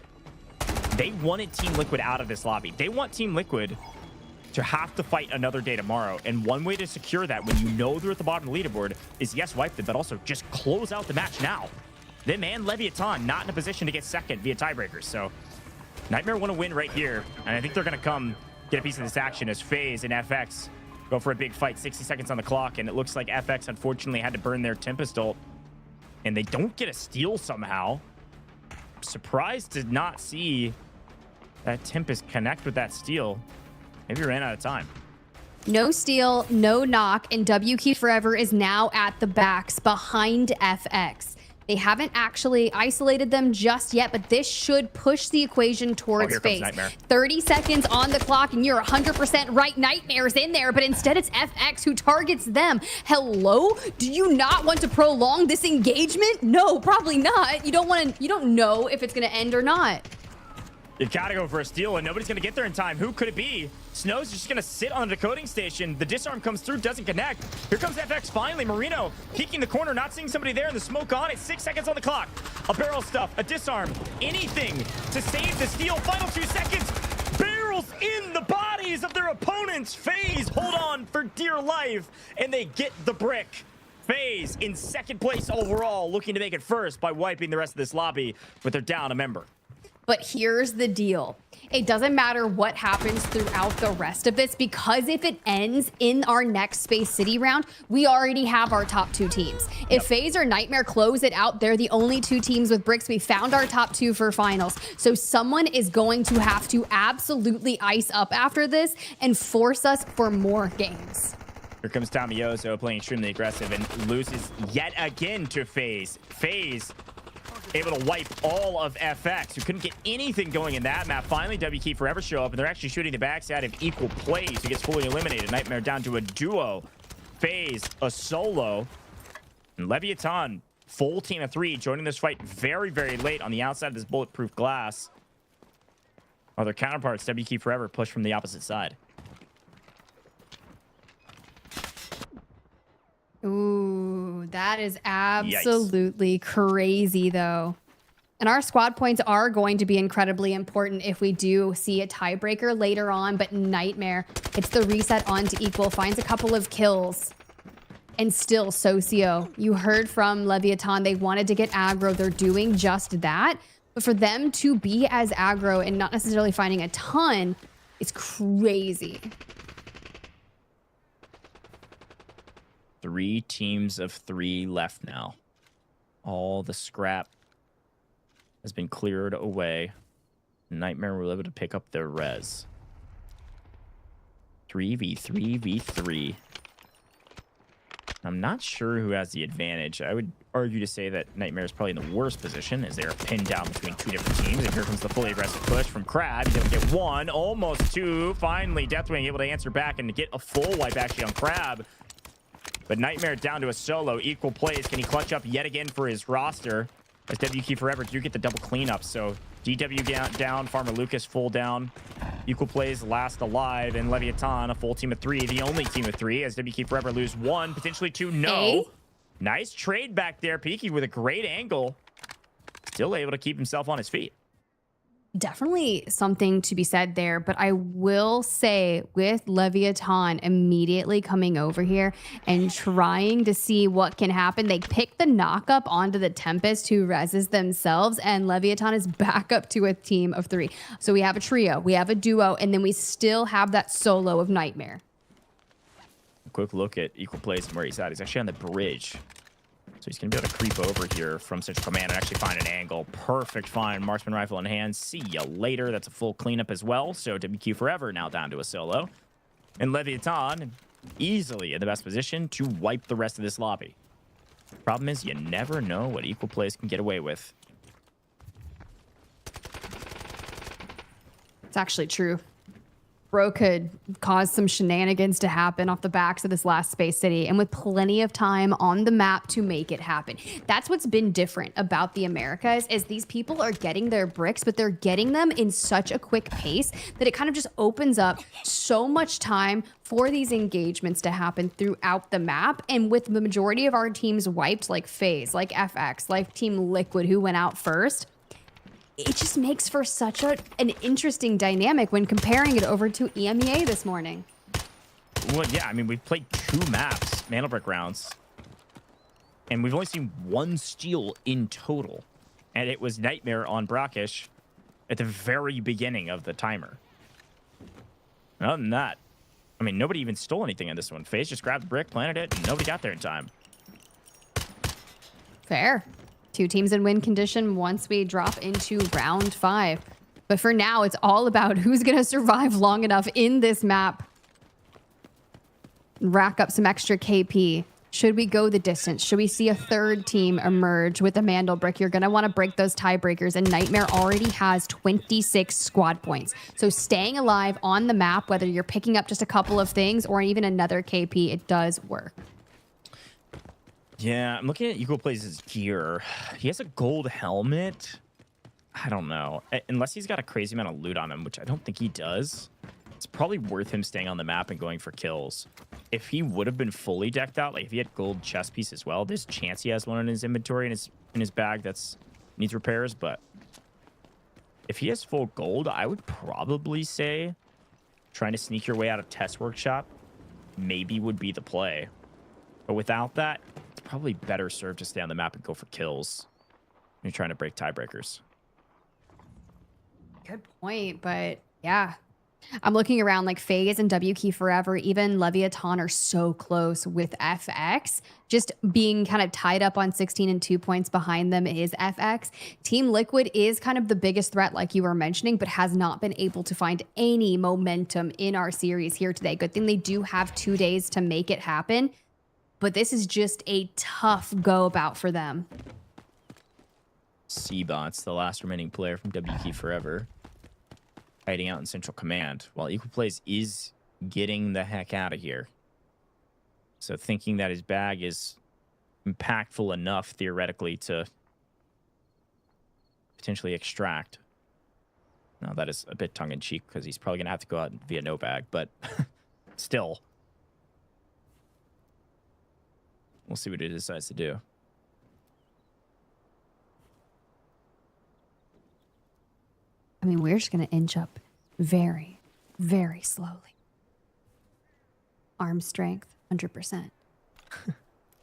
They wanted Team Liquid out of this lobby. They want Team Liquid to have to fight another day tomorrow. And one way to secure that when you know they're at the bottom of the leaderboard is, yes, wipe them, but also just close out the match now. Them and Leviathan not in a position to get second via tiebreakers. So Nightmare want to win right here. And I think they're going to come get a piece of this action as FaZe and FX go for a big fight. 60 seconds on the clock. And it looks like FX, unfortunately, had to burn their Tempest ult. And they don't get a steal somehow. Surprised to not see that Tempest connect with that steal. Maybe ran out of time. No steal, no knock, and W Key Forever is now at the backs behind FX. They haven't actually isolated them just yet, but this should push the equation towards FaZe. 30 seconds on the clock, and you're 100% right. Nightmare's in there, but instead it's FX who targets them. Hello? Do you not want to prolong this engagement? No, probably not. You don't know if it's going to end or not. You gotta go for a steal, and nobody's gonna get there in time. Who could it be? Snow's just gonna sit on the decoding station. The disarm comes through, doesn't connect. Here comes FX finally. Marino peeking the corner, not seeing somebody there, and the smoke on it. 6 seconds on the clock. A barrel stuff, a disarm, anything to save the steal. Final 2 seconds. Barrels in the bodies of their opponents. FaZe hold on for dear life, and they get the brick. FaZe in second place overall, looking to make it first by wiping the rest of this lobby, but they're down a member. But here's the deal. It doesn't matter what happens throughout the rest of this, because if it ends in our next Space City round, we already have our top 2 teams. If FaZe or Nightmare close it out, they're the only 2 teams with bricks. We found our top 2 for finals. So someone is going to have to absolutely ice up after this and force us for more games. Here comes Tomioso playing extremely aggressive and loses yet again to FaZe. FaZe able to wipe all of FX, who couldn't get anything going in that map. Finally, W Key Forever show up, and they're actually shooting the backside of equal plays. Who gets fully eliminated. Nightmare down to a duo. FaZe a solo. And Leviathan, full team of 3, joining this fight very, very late on the outside of this bulletproof glass. Oh, their counterparts, WK Forever, push from the opposite side. Ooh, that is absolutely crazy, though. And our squad points are going to be incredibly important if we do see a tiebreaker later on. But Nightmare, it's the reset on to equal, finds a couple of kills. And still, Socio, you heard from Leviathan, they wanted to get aggro. They're doing just that. But for them to be as aggro and not necessarily finding a ton, it's crazy. 3 teams of 3 left now. All the scrap has been cleared away. Nightmare were able to pick up their res. 3v3v3. I'm not sure who has the advantage. I would argue to say that Nightmare is probably in the worst position as they're pinned down between 2 different teams. And here comes the fully aggressive push from Crab. He's able to get 1, almost 2. Finally, Deathwing able to answer back and get a full wipe actually on Crab. But Nightmare down to a solo. Equal plays. Can he clutch up yet again for his roster? As WK Forever do get the double cleanup. So DW down, Farmer Lucas full down. Equal plays last alive, and Leviathan a full team of 3, the only team of 3, as WK Forever lose 1, potentially 2. No. Nice trade back there. Peaky with a great angle. Still able to keep himself on his feet. Definitely something to be said there, but I will say with Leviathan immediately coming over here and trying to see what can happen, they pick the knock up onto the Tempest who reses themselves, and Leviathan is back up to a team of 3. So we have a trio, we have a duo, and then we still have that solo of Nightmare. A quick look at equal plays and where he's at. He's actually on the bridge. So he's going to be able to creep over here from Central Command and actually find an angle. Perfect find. Marksman rifle in hand. See ya later. That's a full cleanup as well. So WQ Forever now down to a solo. And Leviathan easily in the best position to wipe the rest of this lobby. Problem is, you never know what equal plays can get away with. It's actually true. Bro could cause some shenanigans to happen off the backs of this last Space City, and with plenty of time on the map to make it happen. That's what's been different about the Americas, is these people are getting their bricks, but they're getting them in such a quick pace that it kind of just opens up so much time for these engagements to happen throughout the map. And with the majority of our teams wiped, like FaZe, like FX, like Team Liquid, who went out first, it just makes for such an interesting dynamic when comparing it over to EMEA this morning. Well, yeah, I mean, we've played 2 maps, Mandelbrick rounds, and we've only seen 1 steal in total. And it was Nightmare on Brakkesh at the very beginning of the timer. And other than that, I mean, nobody even stole anything in this one. FaZe just grabbed the brick, planted it, and nobody got there in time. Fair. 2 teams in win condition once we drop into round 5. But for now, it's all about who's going to survive long enough in this map. Rack up some extra KP. Should we go the distance? Should we see a 3rd team emerge with a Mandelbrick? You're going to want to break those tiebreakers, and Nightmare already has 26 squad points. So staying alive on the map, whether you're picking up just a couple of things or even another KP, it does work. Yeah, I'm looking at Equal Plays' gear. He has a gold helmet. I don't know. Unless he's got a crazy amount of loot on him, which I don't think he does. It's probably worth him staying on the map and going for kills. If he would have been fully decked out, like if he had gold chest piece as well, there's a chance he has one in his inventory in his bag that's needs repairs. But if he has full gold, I would probably say trying to sneak your way out of Test Workshop maybe would be the play. But without that, it's probably better served to stay on the map and go for kills when you're trying to break tiebreakers. Good point, but yeah. I'm looking around, like FaZe and WK Forever, even Leviathan are so close with FX. Just being kind of tied up on 16 and 2 points behind them is FX. Team Liquid is kind of the biggest threat, like you were mentioning, but has not been able to find any momentum in our series here today. Good thing they do have 2 days to make it happen, but this is just a tough go about for them. Seabot's the last remaining player from WK Forever, hiding out in Central Command, while Equal Plays is getting the heck out of here. So thinking that his bag is impactful enough, theoretically, to potentially extract. Now, that is a bit tongue-in-cheek because he's probably going to have to go out via no bag, but still. We'll see what he decides to do. I mean, we're just going to inch up very, very slowly. Arm strength, 100%.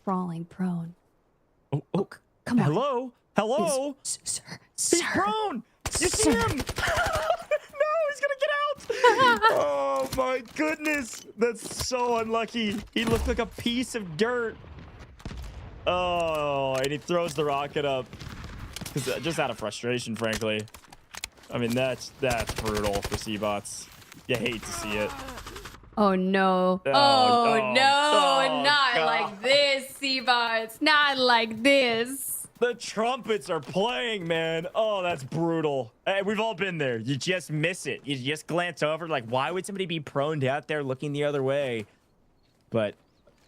Crawling prone. Oh, come on. Hello? Hello? Sir. He's prone! You see him? No, he's gonna get out! Oh my goodness! That's so unlucky. He looked like a piece of dirt. Oh, and he throws the rocket up. Just out of frustration, frankly. I mean, that's brutal for C-Bots. You hate to see it. Oh no. Oh, no. Not God. like this, C-Bots. Not like this. The trumpets are playing, man. Oh, that's brutal. Hey, we've all been there. You just miss it. You just glance over, like, why would somebody be prone out there looking the other way? But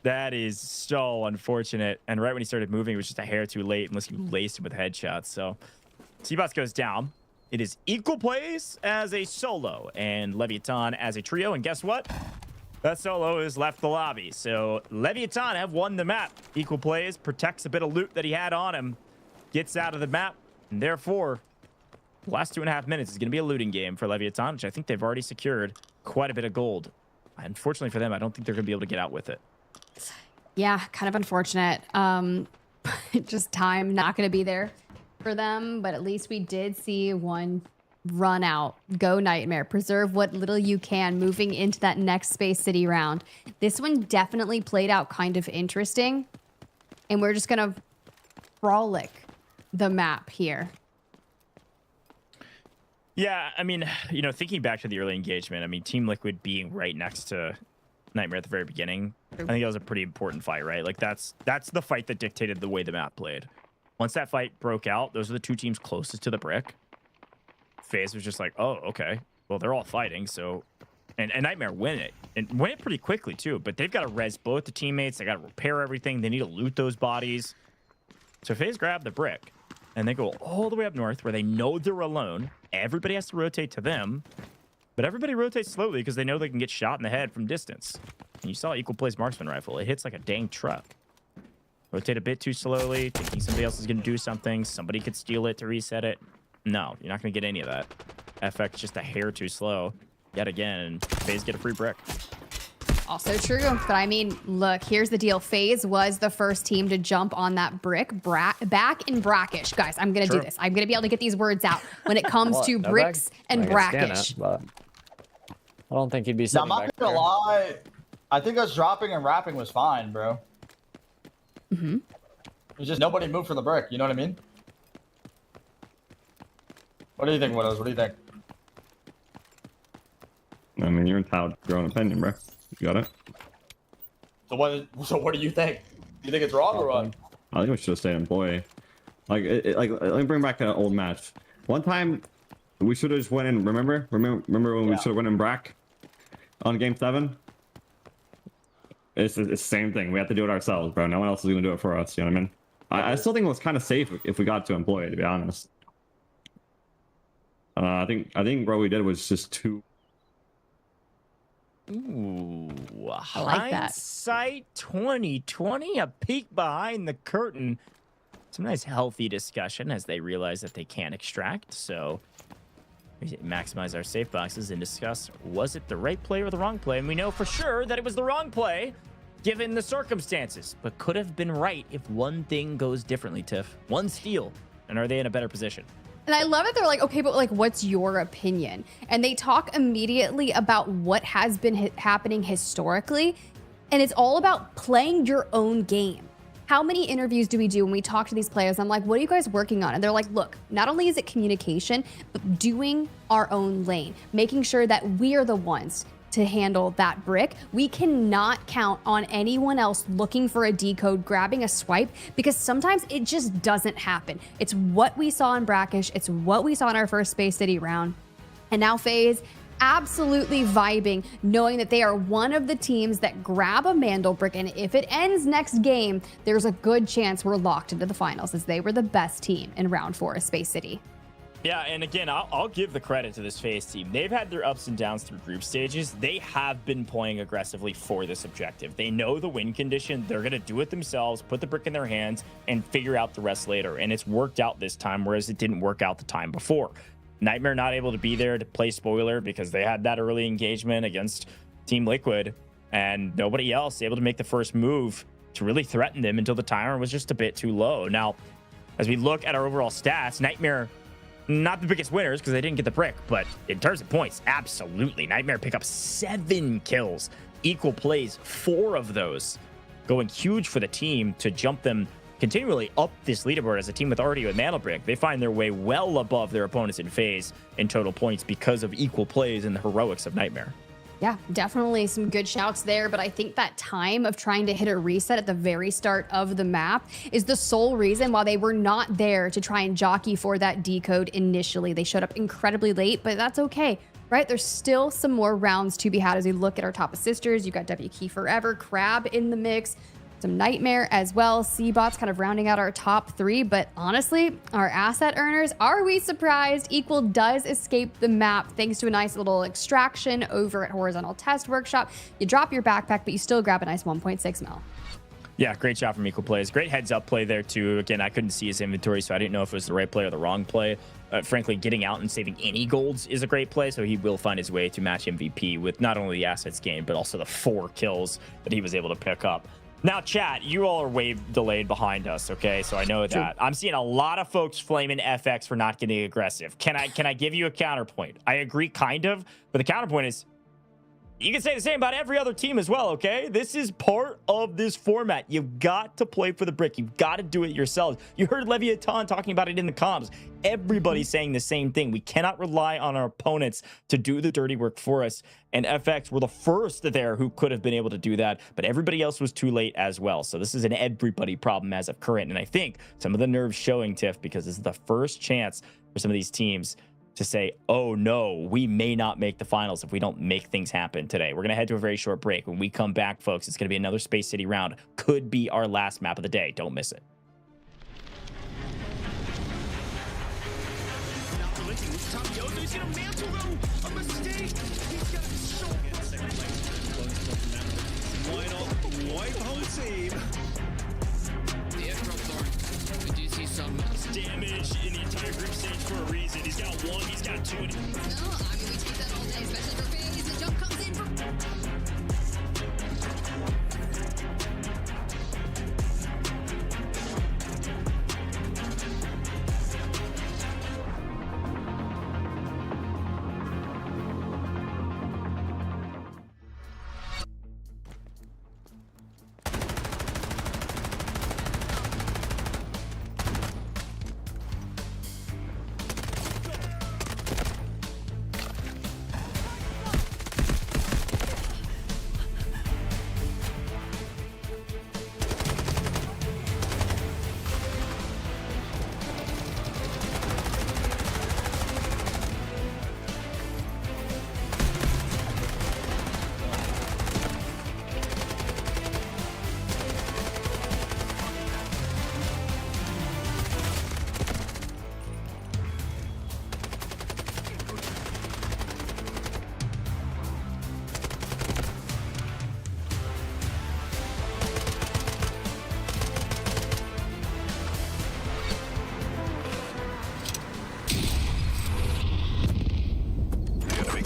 that is so unfortunate. And right when he started moving, it was just a hair too late, unless you laced him with headshots. So C-Bots goes down. It is equal plays as a solo and LEVIATAN as a trio. And guess what? That solo has left the lobby. So LEVIATAN have won the map. Equal plays, protects a bit of loot that he had on him, gets out of the map, and therefore, the last 2.5 minutes is going to be a looting game for LEVIATAN, which I think they've already secured quite a bit of gold. Unfortunately for them, I don't think they're going to be able to get out with it. Yeah, kind of unfortunate. Just time not going to be there for them, but at least we did see one run out, go Nightmare, preserve what little you can moving into that next Space City round. This one definitely played out kind of interesting, and we're just gonna frolic the map here. Yeah, I mean, you know, thinking back to the early engagement, I mean, Team Liquid being right next to Nightmare at the very beginning, I think that was a pretty important fight, right? Like, that's the fight that dictated the way the map played. Once that fight broke out, those are the two teams closest to the brick. FaZe was just like, oh, okay. Well, they're all fighting, so... And Nightmare win it. And win it pretty quickly, too. But they've got to res both the teammates. They got to repair everything. They need to loot those bodies. So FaZe grab the brick. And they go all the way up north where they know they're alone. Everybody has to rotate to them. But everybody rotates slowly because they know they can get shot in the head from distance. And you saw Equal Plays Marksman Rifle. It hits like a dang truck. Rotate a bit too slowly, thinking somebody else is going to do something. Somebody could steal it to reset it. No, you're not going to get any of that. FX just a hair too slow. Yet again, FaZe get a free brick. Also true, but I mean, look, here's the deal. FaZe was the first team to jump on that brick back in Brakkesh. Guys, I'm going to do this. I'm going to be able to get these words out when it comes to bricks and Brakkesh. But I don't think he'd be sitting I'm not gonna lie. I think us dropping and wrapping was fine, bro. Mm-hmm. It's just nobody moved from the brick. You know what I mean? What do you think, Widows? What do you think? I mean, you're entitled to your own opinion, bro. You got it. So what do you think? Do you think it's wrong or what? I think we should have stayed employee. Like, let me bring back an old match. One time, we should have just went in. Remember when we should have went in Brack on Game 7? It's the same thing. We have to do it ourselves, bro. No one else is gonna do it for us. You know what I mean? I still think it was kind of safe if we got to employee, to be honest. I think what we did was just too. Ooh, I like that. Hindsight 2020, a peek behind the curtain. Some nice healthy discussion as they realize that they can't extract. So we maximize our safe boxes and discuss, was it the right play or the wrong play? And we know for sure that it was the wrong play given the circumstances, but could have been right if one thing goes differently, Tiff. One steal, and are they in a better position? And I love it. They're like, okay, but like, what's your opinion? And they talk immediately about what has been happening historically. And it's all about playing your own game. How many interviews do we do when we talk to these players? I'm like, what are you guys working on? And they're like, look, not only is it communication, but doing our own lane, making sure that we are the ones to handle that brick. We cannot count on anyone else looking for a decode, grabbing a swipe, because sometimes it just doesn't happen. It's what we saw in Brakkesh. It's what we saw in our first Space City round. And now FaZe absolutely vibing, knowing that they are one of the teams that grab a Mandel brick. And if it ends next game, there's a good chance we're locked into the finals, as they were the best team in round 4 of Space City. Yeah, and again, I'll give the credit to this FaZe team. They've had their ups and downs through group stages. They have been playing aggressively for this objective. They know the win condition. They're going to do it themselves, put the brick in their hands, and figure out the rest later. And it's worked out this time, whereas it didn't work out the time before. Nightmare not able to be there to play spoiler because they had that early engagement against Team Liquid, and nobody else able to make the first move to really threaten them until the timer was just a bit too low. Now, as we look at our overall stats, Nightmare, not the biggest winners because they didn't get the brick, but in terms of points, absolutely. Nightmare pick up 7 kills, equal plays, 4 of those, going huge for the team to jump them continually up this leaderboard as a team with already a mana brick. They find their way well above their opponents in FaZe in total points because of equal plays and the heroics of Nightmare. Yeah, definitely some good shouts there, but I think that time of trying to hit a reset at the very start of the map is the sole reason why they were not there to try and jockey for that decode initially. They showed up incredibly late, but that's okay, right? There's still some more rounds to be had as we look at our top assisters. You got W Key Forever, Crab in the mix, some Nightmare as well. C-Bots kind of rounding out our top 3, but honestly, our asset earners, are we surprised? Equal does escape the map thanks to a nice little extraction over at Horizontal Test Workshop. You drop your backpack, but you still grab a nice 1.6 mil. Yeah, great shot from Equal Plays. Great heads up play there too. Again, I couldn't see his inventory, so I didn't know if it was the right play or the wrong play. Frankly, getting out and saving any golds is a great play, so he will find his way to match MVP with not only the assets gained, but also the 4 kills that he was able to pick up. Now, chat, you all are way delayed behind us, okay? So I know that. I'm seeing a lot of folks flaming FX for not getting aggressive. Can I give you a counterpoint? I agree, kind of, but the counterpoint is you can say the same about every other team as well, okay? This is part of this format. You've got to play for the brick. You've got to do it yourselves. You heard LEVIATAN talking about it in the comms. Everybody's saying the same thing. We cannot rely on our opponents to do the dirty work for us. And FX were the first there who could have been able to do that, but everybody else was too late as well. So this is an everybody problem as of current. And I think some of the nerves showing, Tiff, because this is the first chance for some of these teams to say, oh no, we may not make the finals if we don't make things happen today. We're going to head to a very short break. When we come back, folks, it's going to be another Space City round. Could be our last map of the day. Don't miss it. Why not wipe home team? The airdrop thorn. We do see some damage in the entire group stage for a reason. He's got 1, he's got 2. No, I mean, we take that all day, especially for FaZe. The jump comes in for...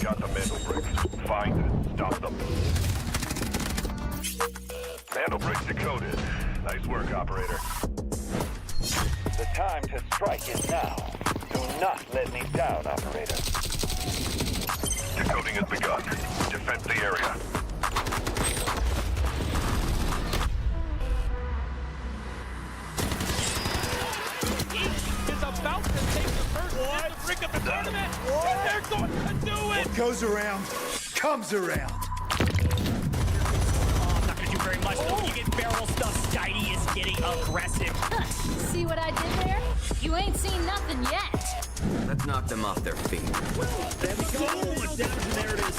Got the mantle brick. Find it. Stop them. Mantle brick decoded. Nice work, operator. The time to strike is now. Do not let me down, operator. Decoding has begun. Defend the area. Is about to take the first hit to brick up the tournament. And they're going to do it. What goes around comes around. Oh, I'm not going to do very much, though. When you get barrel stuff, Steiny is getting aggressive. See what I did there? You ain't seen nothing yet. Let's knock them off their feet. There we go. Down, and there it is.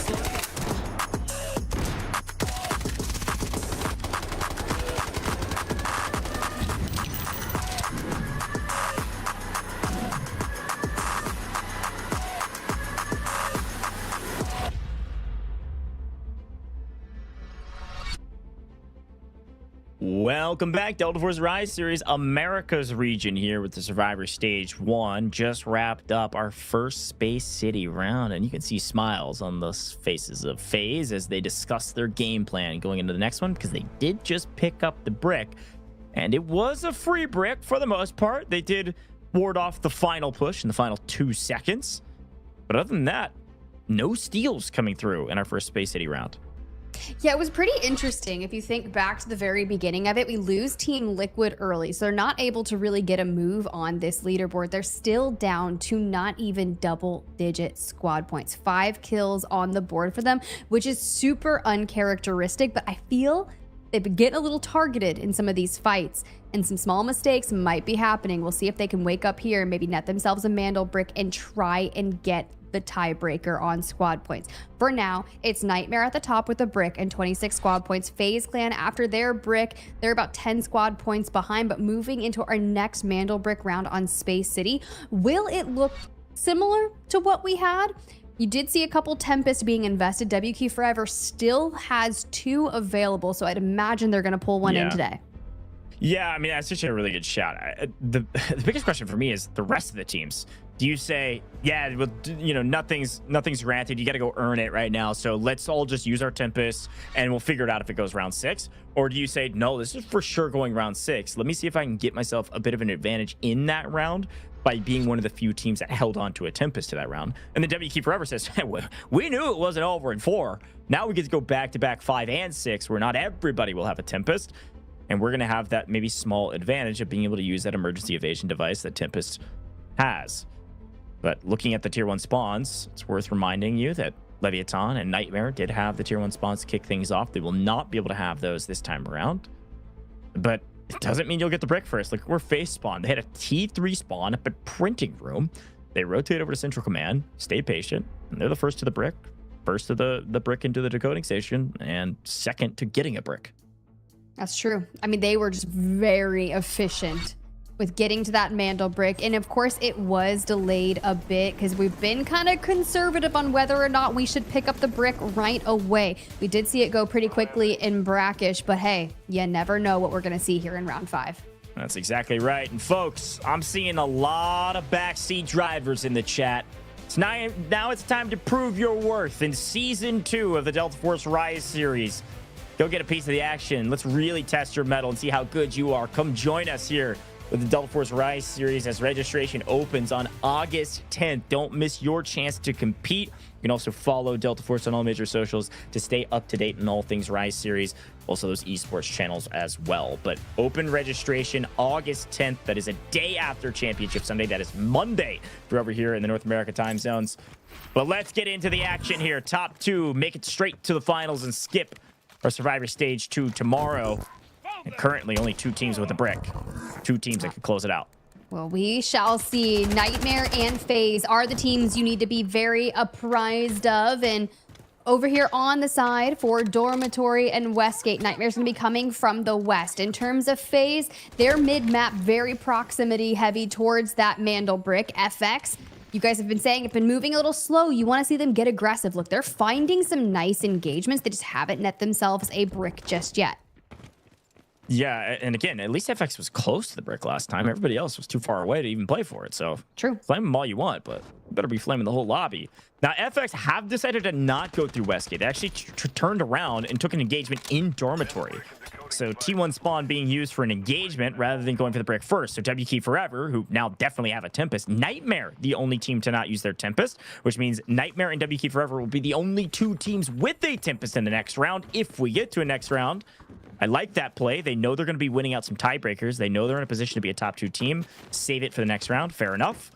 Welcome back, Delta Force Rise Series America's region here with the Survivor Stage 1. Just wrapped up our first Space City round, and you can see smiles on the faces of FaZe as they discuss their game plan going into the next one, because they did just pick up the brick, and it was a free brick for the most part. They did ward off the final push in the final 2 seconds, but other than that, no steals coming through in our first Space City round. Yeah, it was pretty interesting. If you think back to the very beginning of it, we lose Team Liquid early, so they're not able to really get a move on this leaderboard. They're still down to not even double-digit squad points. 5 kills on the board for them, which is super uncharacteristic, but I feel they've been getting a little targeted in some of these fights, and some small mistakes might be happening. We'll see if they can wake up here and maybe net themselves a Mandel brick and try and get the tiebreaker on squad points. For now, it's Nightmare at the top with a brick and 26 squad points. FaZe Clan after their brick, they're about 10 squad points behind, but moving into our next Mandel brick round on Space City. Will it look similar to what we had? You did see a couple Tempest being invested. WQ Forever still has 2 available, so I'd imagine they're going to pull one in today. Yeah, I mean, that's such a really good shout. The biggest question for me is the rest of the teams. Do you say, yeah, well, you know, nothing's granted. You got to go earn it right now. So let's all just use our Tempest and we'll figure it out if it goes round 6. Or do you say, no, this is for sure going round 6. Let me see if I can get myself a bit of an advantage in that round by being one of the few teams that held on to a Tempest to that round. And then WQ Forever says, we knew it wasn't over in 4. Now we get to go back-to-back 5 and 6, where not everybody will have a Tempest. And we're going to have that maybe small advantage of being able to use that emergency evasion device that Tempest has. But looking at the tier 1 spawns, it's worth reminding you that Leviathan and Nightmare did have the tier 1 spawns to kick things off. They will not be able to have those this time around. But it doesn't mean you'll get the brick first. Look where FaZe spawned. They had a T3 spawn up at Printing Room. They rotate over to Central Command, stay patient, and they're the first to the brick, first to the brick into the decoding station, and second to getting a brick. That's true. I mean, they were just very efficient with getting to that Mandel brick. And of course, it was delayed a bit because we've been kind of conservative on whether or not we should pick up the brick right away. We did see it go pretty quickly in Brakkesh, but hey, you never know what we're going to see here in round 5. That's exactly right. And folks, I'm seeing a lot of backseat drivers in the chat. Now it's time to prove your worth in Season 2 of the Delta Force Rise series. Go get a piece of the action. Let's really test your mettle and see how good you are. Come join us here with the Delta Force Rise series as registration opens on August 10th. Don't miss your chance to compete. You can also follow Delta Force on all major socials to stay up to date on all things Rise series. Also those esports channels as well. But open registration August 10th. That is a day after Championship Sunday. That is Monday if you're over here in the North America time zones. But let's get into the action here. Top 2 make it straight to the finals and skip our Survivor Stage 2 tomorrow. And currently only 2 teams with a brick. 2 teams that could close it out. Well, we shall see. Nightmare and FaZe are the teams you need to be very apprised of. And over here on the side for Dormitory and Westgate, Nightmare's going to be coming from the west. In terms of FaZe, they're mid-map, very proximity heavy towards that Mandel brick. FX, you guys have been saying it's been moving a little slow. You want to see them get aggressive. Look, they're finding some nice engagements. They just haven't net themselves a brick just yet. Yeah, and again, at least FX was close to the brick last time. Everybody else was too far away to even play for it. So true. Flame them all you want, but you better be flaming the whole lobby. Now, FX have decided to not go through Westgate. They actually turned around and took an engagement in Dormitory. So T1 spawn being used for an engagement rather than going for the brick first. So WK Forever, who now definitely have a Tempest. Nightmare, the only team to not use their Tempest, which means Nightmare and WK Forever will be the only 2 teams with a Tempest in the next round if we get to a next round. I like that play. They know they're going to be winning out some tiebreakers. They know they're in a position to be a top 2 team. Save it for the next round. Fair enough.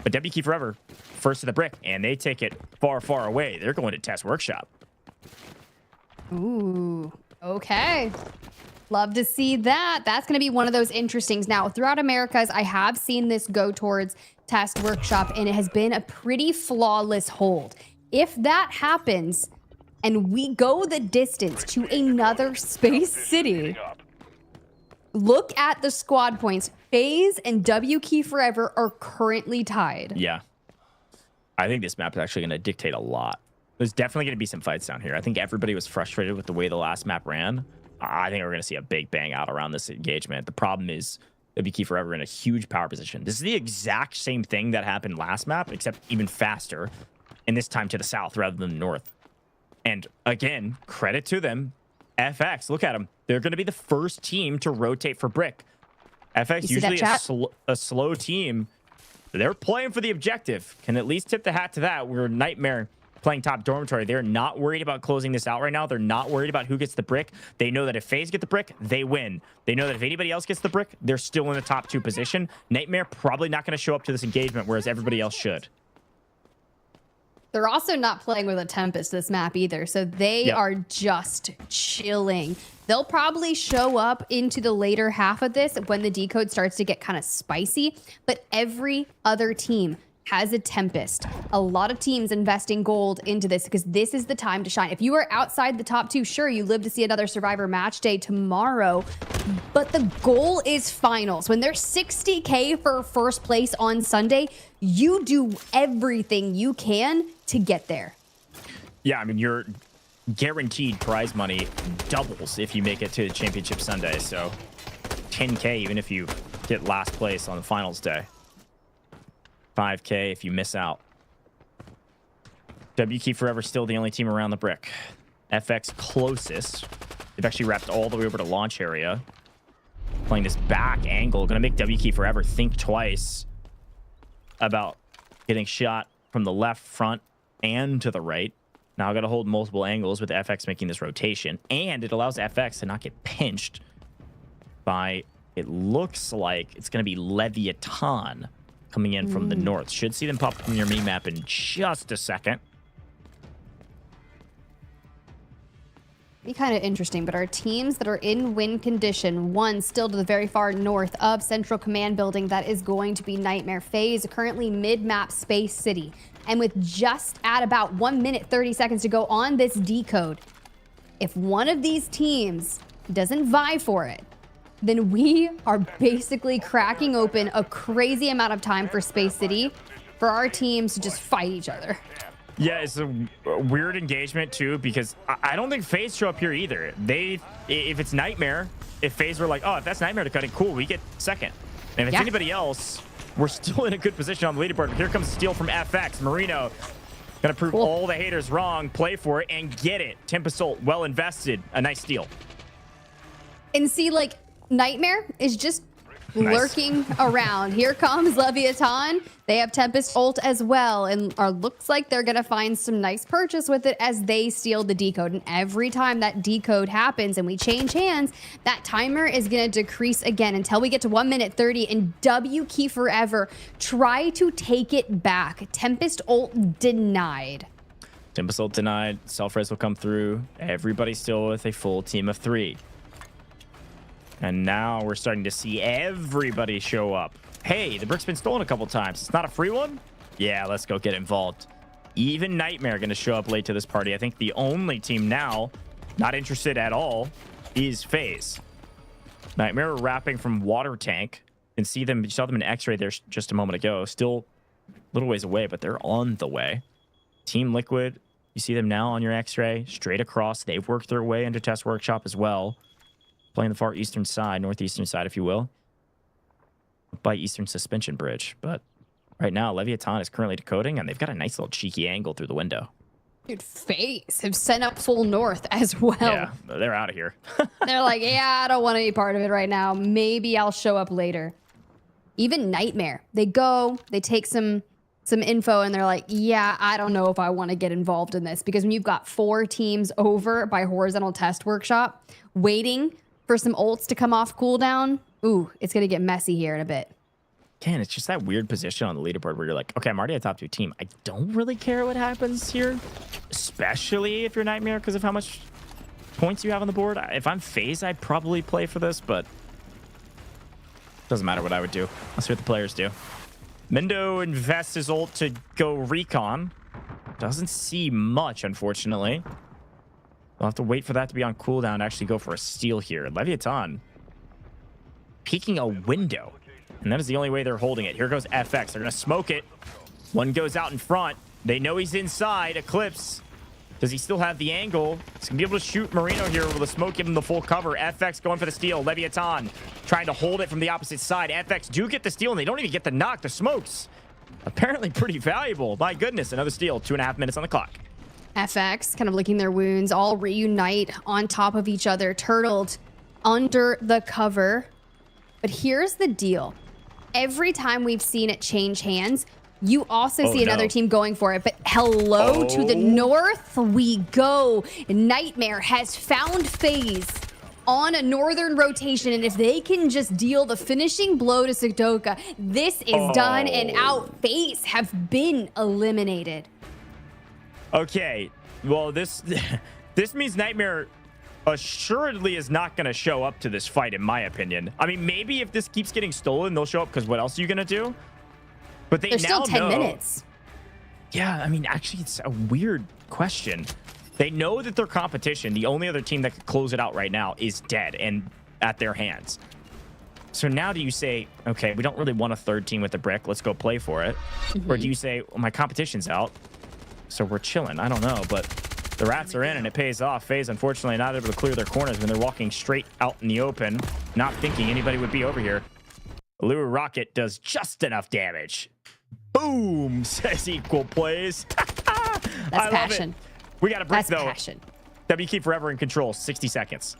But WK Forever, first to the brick, and they take it far, far away. They're going to Test Workshop. Ooh, okay. Love to see that. That's going to be one of those interestings. Now, throughout Americas, I have seen this go towards Test Workshop, and it has been a pretty flawless hold. If that happens, and we go the distance to another Space City, look at the squad points. FaZe and WK Forever are currently tied. Yeah. I think this map is actually going to dictate a lot. There's definitely going to be some fights down here. I think everybody was frustrated with the way the last map ran. I think we're going to see a big bang out around this engagement. The problem is WK Forever in a huge power position. This is the exact same thing that happened last map, except even faster, and this time to the south rather than the north. And again, credit to them. FX, look at them. They're going to be the first team to rotate for Brick. FX, usually a slow team. They're playing for the objective. Can at least tip the hat to that. We're Nightmare playing top dormitory. They're not worried about closing this out right now. They're not worried about who gets the brick. They know that if FaZe get the brick, they win. They know that if anybody else gets the brick, they're still in the top 2 position. Nightmare probably not going to show up to this engagement, whereas everybody else should. They're also not playing with a Tempest this map either, so they are just chilling. They'll probably show up into the later half of this when the decode starts to get kind of spicy, but every other team has a Tempest. A lot of teams investing gold into this because this is the time to shine. If you are outside the top 2, sure, you live to see another Survivor match day tomorrow, but the goal is finals. When there's 60K for first place on Sunday, you do everything you can to get there. Yeah, I mean, your guaranteed prize money doubles if you make it to Championship Sunday, so 10K even if you get last place on the finals day. 5K if you miss out. WK Forever still the only team around the brick. FX closest. They've actually wrapped all the way over to launch area. Playing this back angle. Gonna make WK Forever think twice about getting shot from the left front and to the right. Now I gotta hold multiple angles with FX making this rotation. And it allows FX to not get pinched by, it looks like it's gonna be LEVIATAN coming in from the north. Should see them pop up on your map in just a second. Be kind of interesting, but our teams that are in win condition, one still to the very far north of Central Command Building, that is going to be Nightmare. FaZe currently mid-map Space City. And with just at about 1 minute 30 seconds to go on this decode, if one of these teams doesn't vie for it, then we are basically cracking open a crazy amount of time for Space City for our teams to just fight each other. Yeah, it's a weird engagement too, because I don't think FaZe show up here either. If it's Nightmare, if FaZe were like, oh, if that's Nightmare to cut it, cool, we get second. And if it's anybody else, we're still in a good position on the leaderboard. Here comes a steal from FX. Marino gonna prove all the haters wrong, play for it, and get it. Tempest Ult, well invested. A nice steal. And see, like, Nightmare is just lurking around. Here comes LEVIATAN. They have Tempest Ult as well, and looks like they're gonna find some nice purchase with it as they steal the decode. And every time that decode happens and we change hands, that timer is gonna decrease again until we get to 1 minute 30, and WK Forever try to take it back. Tempest Ult denied. Tempest Ult denied. Self-res will come through. Everybody's still with a full team of 3. And now we're starting to see everybody show up. Hey, the brick's been stolen a couple times. It's not a free one? Yeah, let's go get involved. Even Nightmare going to show up late to this party. I think the only team now not interested at all is FaZe. Nightmare wrapping from Water Tank. You can see them, you saw them in X-ray there just a moment ago. Still a little ways away, but they're on the way. Team Liquid, you see them now on your X-ray, straight across. They've worked their way into Test Workshop as well. Playing the far eastern side, northeastern side, if you will, by Eastern Suspension Bridge. But right now, LEVIATAN is currently decoding, and they've got a nice little cheeky angle through the window. Dude, FaZe have sent up full north as well. Yeah, they're out of here. They're like, yeah, I don't want any part of it right now. Maybe I'll show up later. Even Nightmare, they go, they take some info, and they're like, yeah, I don't know if I want to get involved in this, because when you've got 4 teams over by Horizontal Test Workshop waiting for some ults to come off cooldown, ooh, it's going to get messy here in a bit. Again, it's just that weird position on the leaderboard where you're like, okay, I'm already a top 2 team. I don't really care what happens here, especially if you're Nightmare because of how much points you have on the board. If I'm FaZe, I'd probably play for this, but doesn't matter what I would do. Let's see what the players do. Mendo invests his ult to go recon. Doesn't see much, unfortunately. We'll have to wait for that to be on cooldown to actually go for a steal here. LEVIATAN peeking a window, and that is the only way they're holding it. Here goes FX. They're going to smoke it. One goes out in front. They know he's inside. Eclipse Does he still have the angle? He's gonna be able to shoot Marino here with a smoke, give him the full cover. FX going for the steal. LEVIATAN trying to hold it from the opposite side. FX do get the steal, and they don't even get the knock. The smokes apparently pretty valuable. My goodness, another steal. 2.5 minutes on the clock. FX kind of licking their wounds, all reunite on top of each other, turtled under the cover. But here's the deal. Every time we've seen it change hands, you also see another team going for it. But hello to the north we go. Nightmare has found FaZe on a northern rotation, and if they can just deal the finishing blow to Sudoka, this is done and out. FaZe have been eliminated. Okay, well, this means Nightmare assuredly is not going to show up to this fight, in my opinion. I mean, maybe if this keeps getting stolen, they'll show up, because what else are you going to do? But they There's now still 10 know, minutes. Yeah, I mean, actually, it's a weird question. They know that their competition, the only other team that could close it out right now, is dead and at their hands. So now do you say, okay, we don't really want a third team with the brick. Let's go play for it. Or do you say, well, my competition's out, so we're chilling? I don't know, but the rats are in and it pays off. FaZe, unfortunately, not able to clear their corners when they're walking straight out in the open, not thinking anybody would be over here. Lure Rocket does just enough damage. Boom, says Equal Plays. That's passion. We got a brick, That's though. passion. WK forever in control, 60 seconds.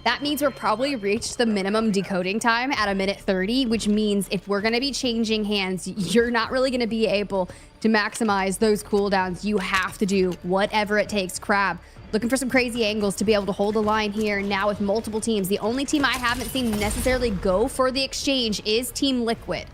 That means we're probably reached the minimum decoding time at 1:30, which means if we're going to be changing hands, you're not really going to be able to maximize those cooldowns. You have to do whatever it takes. Crab looking for some crazy angles to be able to hold the line here. Now with multiple teams, the only team I haven't seen necessarily go for the exchange is Team Liquid.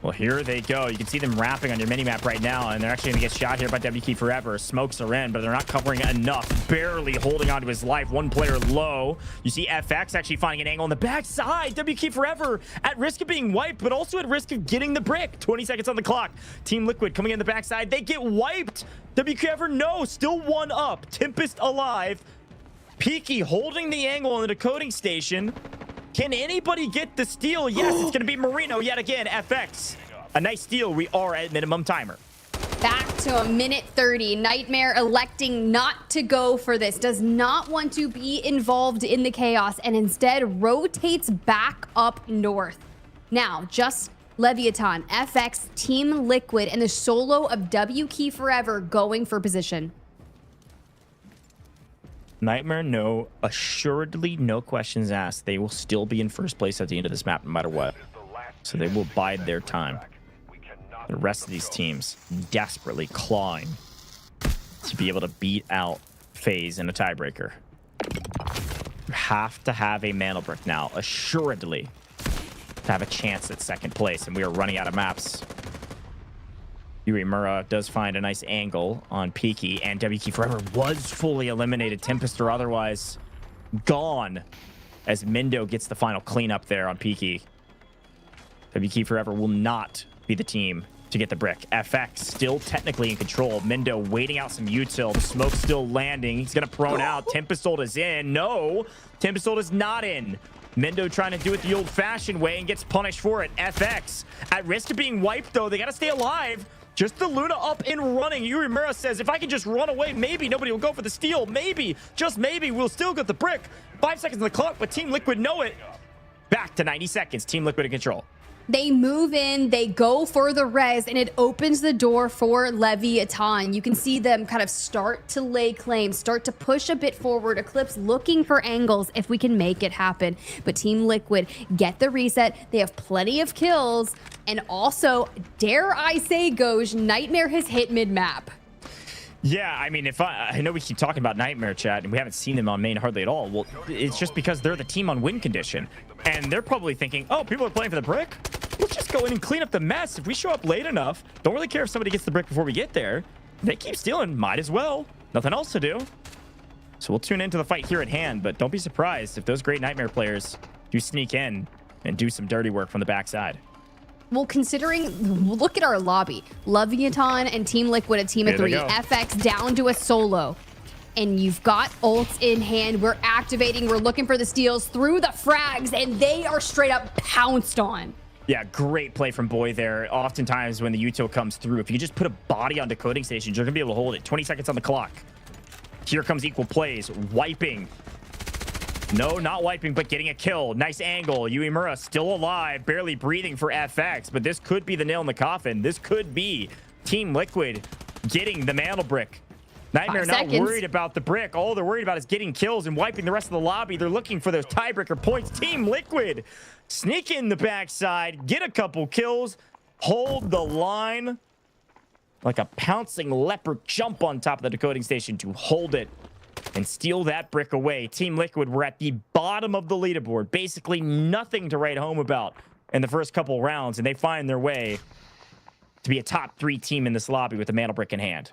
Well, here they go. You can see them wrapping on your minimap right now, and they're actually going to get shot here by WK Forever. Smokes are in, but they're not covering enough. Barely holding on to his life. One player low. You see FX actually finding an angle on the backside. WK Forever at risk of being wiped, but also at risk of getting the brick. 20 seconds on the clock. Team Liquid coming in the backside. They get wiped. WK Forever, no. Still one up. Tempest alive. Peaky holding the angle on the decoding station. Can anybody get the steal? Yes, it's going to be Marino yet again. FX. A nice steal. We are at minimum timer. Back to 1:30. Nightmare electing not to go for this. Does not want to be involved in the chaos and instead rotates back up north. Now, just LEVIATAN, FX, Team Liquid, and the solo of WK Forever going for position. Nightmare, no. Assuredly, no questions asked. They will still be in first place at the end of this map, no matter what. So they will bide their time. The rest of these teams desperately clawing to be able to beat out FaZe in a tiebreaker. You have to have a mana brick now, assuredly, to have a chance at second place, and we are running out of maps. Uemura does find a nice angle on Peaky, and WK Forever was fully eliminated, Tempest or otherwise, gone, as Mindo gets the final cleanup there on Peaky. WK Forever will not be the team to get the brick. FX still technically in control. Mindo waiting out some util. The smoke still landing. He's going to prone out. Tempest is in. No, Tempest is not in. Mindo trying to do it the old-fashioned way and gets punished for it. FX at risk of being wiped, though. They got to stay alive. Just the Luna up and running. Uemura says, if I can just run away, maybe nobody will go for the steal. Maybe, just maybe, we'll still get the brick. 5 seconds on the clock, but Team Liquid know it. Back to 90 seconds. Team Liquid in control. They move in, they go for the res, and it opens the door for LEVIATAN. You can see them kind of start to lay claim, start to push a bit forward. Eclipse looking for angles if we can make it happen. But Team Liquid get the reset. They have plenty of kills. And also, dare I say, Goj, Nightmare has hit mid-map. Yeah, I mean, if I know we keep talking about Nightmare, chat, and we haven't seen them on main hardly at all. Well, it's just because they're the team on win condition. And they're probably thinking, oh, people are playing for the brick? Let's just go in and clean up the mess. If we show up late enough, don't really care if somebody gets the brick before we get there. They keep stealing, might as well. Nothing else to do. So we'll tune into the fight here at hand, but don't be surprised if those great Nightmare players do sneak in and do some dirty work from the backside. Well, considering, look at our lobby. LEVIATAN and Team Liquid, a team of 3. FX down to a solo. And you've got ults in hand. We're activating. We're looking for the steals through the frags, and they are straight up pounced on. Yeah, great play from Boy there. Oftentimes when the util comes through, if you just put a body on decoding stations, you're going to be able to hold it. 20 seconds on the clock. Here comes equal plays. Wiping. No, not wiping, but getting a kill. Nice angle. Uemura still alive, barely breathing for FX, but this could be the nail in the coffin. This could be Team Liquid getting the mantle brick. Nightmare not worried about the brick. All they're worried about is getting kills and wiping the rest of the lobby. They're looking for those tiebreaker points. Team Liquid sneak in the backside, get a couple kills, hold the line like a pouncing leopard, jump on top of the decoding station to hold it and steal that brick away. Team Liquid were at the bottom of the leaderboard. Basically nothing to write home about in the first couple rounds, and they find their way to be a top 3 team in this lobby with the mantle brick in hand.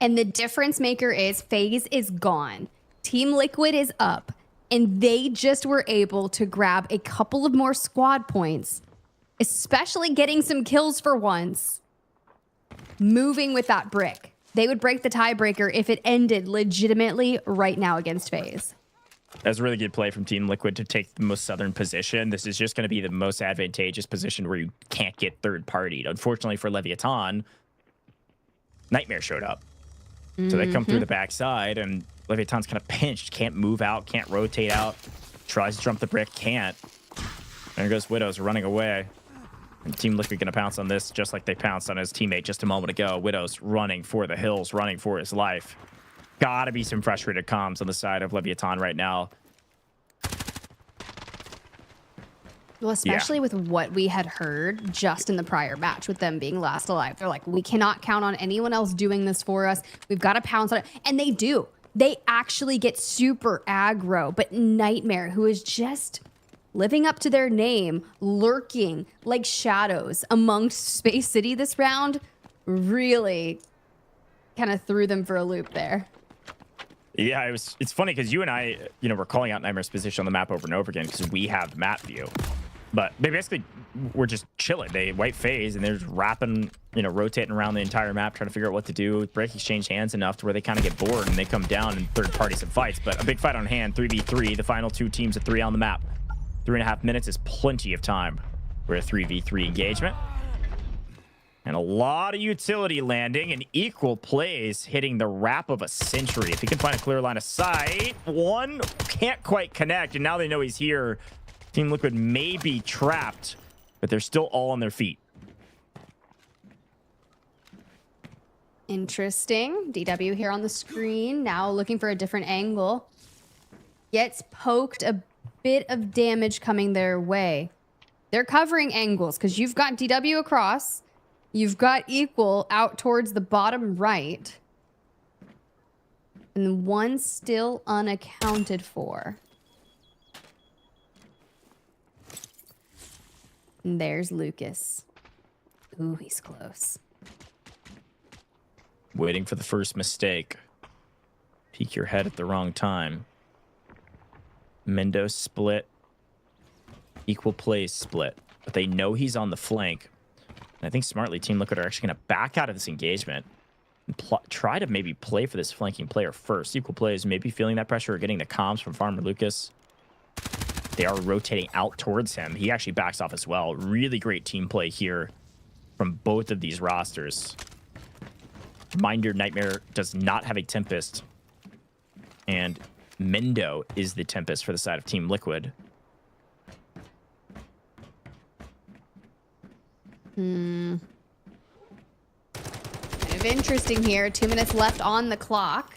And the difference maker is FaZe is gone. Team Liquid is up. And they just were able to grab a couple of more squad points, especially getting some kills for once, moving with that brick. They would break the tiebreaker if it ended legitimately right now against FaZe. That's a really good play from Team Liquid to take the most southern position. This is just going to be the most advantageous position where you can't get third-partied. Unfortunately for LEVIATAN, Nightmare showed up. So they come through the backside, and LEVIATAN's kind of pinched. Can't move out, can't rotate out. Tries to jump the brick, can't. There goes Widows running away. And Team Liquid going to pounce on this just like they pounced on his teammate just a moment ago. Widows running for the hills, running for his life. Gotta be some frustrated comms on the side of LEVIATAN right now. Well, especially with what we had heard just in the prior match with them being last alive. They're like, we cannot count on anyone else doing this for us. We've got to pounce on it. And they do. They actually get super aggro. But Nightmare, who is just living up to their name, lurking like shadows amongst Space City this round, really kind of threw them for a loop there. Yeah, it's funny because you and I, we're calling out Nightmare's position on the map over and over again because we have map view. But they basically were just chilling. They wipe FaZe and they're just wrapping, rotating around the entire map, trying to figure out what to do. Break exchange hands enough to where they kind of get bored and they come down and third party some fights. But a big fight on hand, 3v3, the final 2 teams at 3 on the map. 3.5 minutes is plenty of time for a 3v3 engagement. And a lot of utility landing and equal plays hitting the wrap of a century. If he can find a clear line of sight, one can't quite connect, and now they know he's here. Team Liquid may be trapped, but they're still all on their feet. Interesting. DW here on the screen, now looking for a different angle. Gets poked, a bit of damage coming their way. They're covering angles because you've got DW across. You've got equal out towards the bottom right. And one still unaccounted for. And there's Lucas. Ooh, he's close. Waiting for the first mistake. Peek your head at the wrong time. Mendo split. Equal plays split. But they know he's on the flank. I think smartly, Team Liquid are actually going to back out of this engagement and try to maybe play for this flanking player first. Equal plays, maybe feeling that pressure or getting the comms from Farmer Lucas. They are rotating out towards him. He actually backs off as well. Really great team play here from both of these rosters. Reminder, Nightmare does not have a Tempest. And Mendo is the Tempest for the side of Team Liquid. Kind of interesting here. 2 minutes left on the clock.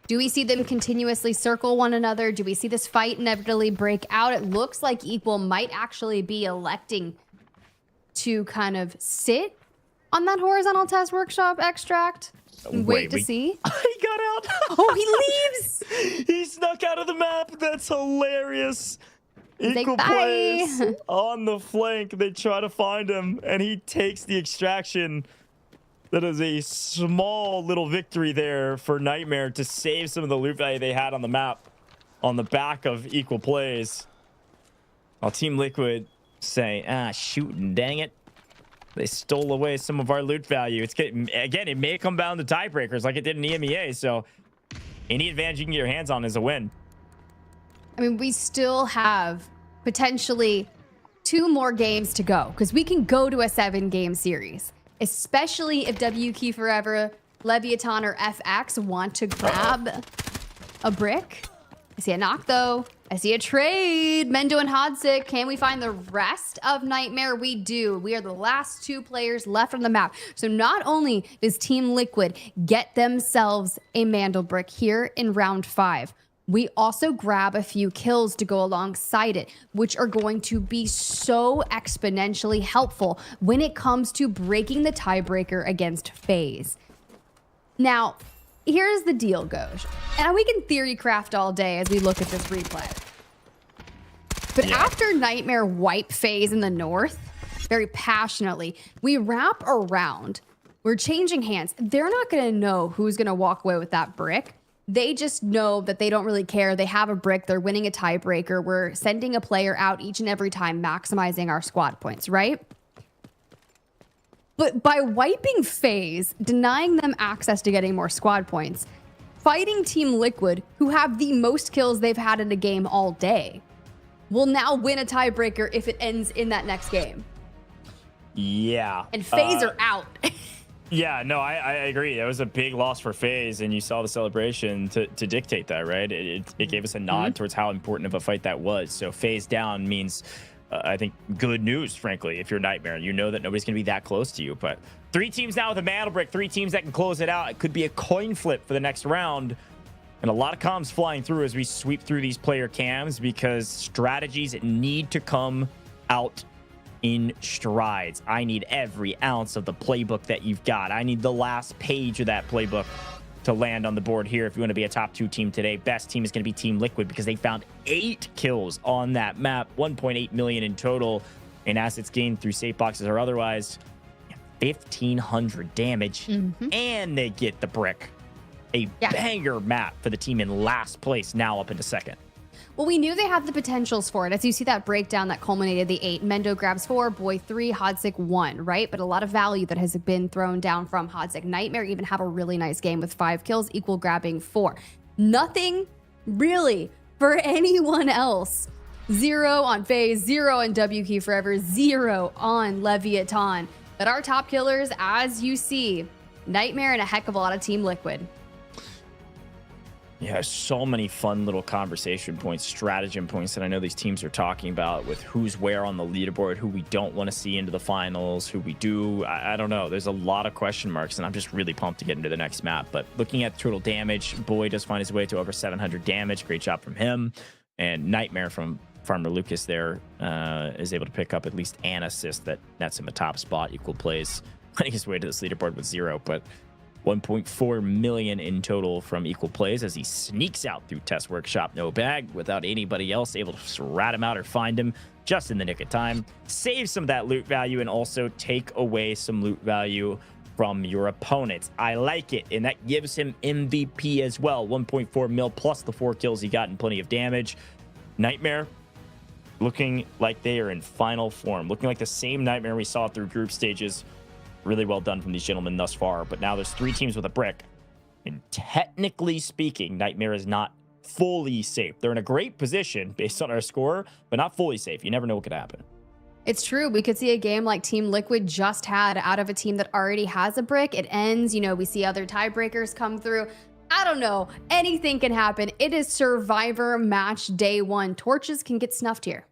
Do we see them continuously circle one another? Do we see this fight inevitably break out? It looks like Equal might actually be electing to kind of sit on that horizontal test workshop extract and wait to see. He got out. Oh, he leaves. He snuck out of the map. That's hilarious. Equal Bye. plays on the flank. They try to find him, and he takes the extraction. That is a small little victory there for Nightmare to save some of the loot value they had on the map on the back of equal plays. While Team Liquid say, shooting, dang it. They stole away some of our loot value. It's getting, again, it may come down to tiebreakers like it did in EMEA, so any advantage you can get your hands on is a win. I mean, we still have potentially 2 more games to go because we can go to a 7-game series, especially if WK Forever, LEVIATAN, or FX want to grab a brick. I see a knock though. I see a trade. Mendo and Hodzic. Can we find the rest of Nightmare? We do. We are the last 2 players left on the map. So not only does Team Liquid get themselves a Mandel brick here in round 5, we also grab a few kills to go alongside it, which are going to be so exponentially helpful when it comes to breaking the tiebreaker against FaZe. Now, here's the deal, Goj. And we can theory craft all day as we look at this replay. But after Nightmare wipe FaZe in the north, very passionately, we wrap around. We're changing hands. They're not going to know who's going to walk away with that brick. They just know that they don't really care. They have a brick. They're winning a tiebreaker. We're sending a player out each and every time, maximizing our squad points, right? But by wiping FaZe, denying them access to getting more squad points, fighting Team Liquid, who have the most kills they've had in a game all day, will now win a tiebreaker if it ends in that next game. Yeah. And FaZe are out. Yeah, no, I agree. That was a big loss for FaZe, and you saw the celebration to dictate that, right? It gave us a nod towards how important of a fight that was. So FaZe down means, I think, good news, frankly, if you're Nightmare. You know that nobody's going to be that close to you. But 3 teams now with a Mandel brick, 3 teams that can close it out. It could be a coin flip for the next round. And a lot of comms flying through as we sweep through these player cams because strategies need to come out in strides. I need every ounce of the playbook that you've got. I need the last page of that playbook to land on the board here if you want to be a top 2 team today. Best team is going to be Team Liquid because they found 8 kills on that map, 1.8 million in total in assets gained through safe boxes or otherwise, 1,500 damage, and they get the brick. A banger map for the team in last place, now up into second. Well, we knew they had the potentials for it. As you see that breakdown that culminated the 8. Mendo grabs 4, Boy 3, Hodzic 1, right? But a lot of value that has been thrown down from Hodzic. Nightmare even have a really nice game with 5 kills, equal grabbing 4. Nothing really for anyone else. 0 on FaZe, 0 on WK Forever, 0 on Leviathan. But our top killers, as you see, Nightmare and a heck of a lot of Team Liquid. Yeah, so many fun little conversation points, stratagem points that I know these teams are talking about with who's where on the leaderboard, who we don't want to see into the finals, who we do. I don't know. There's a lot of question marks, and I'm just really pumped to get into the next map. But looking at total damage, Boy does find his way to over 700 damage. Great job from him. And Nightmare from Farmer Lucas there is able to pick up at least an assist that nets him a top spot. Equal plays, finding his way to this leaderboard with 0, but 1.4 million in total from equal plays as he sneaks out through Test Workshop, no bag, without anybody else able to rat him out or find him just in the nick of time. Save some of that loot value and also take away some loot value from your opponents. I like it, and that gives him MVP as well. 1.4 mil plus the 4 kills he got and plenty of damage. Nightmare looking like they are in final form, looking like the same Nightmare we saw through group stages. Really well done from these gentlemen thus far, but now there's 3 teams with a brick, and technically speaking, Nightmare is not fully safe. They're in a great position based on our score, but not fully safe. You never know what could happen. It's true. We could see a game like Team Liquid just had out of a team that already has a brick. It ends, you know, we see other tiebreakers come through. I don't know. Anything can happen. It is Survivor match day 1. Torches can get snuffed here.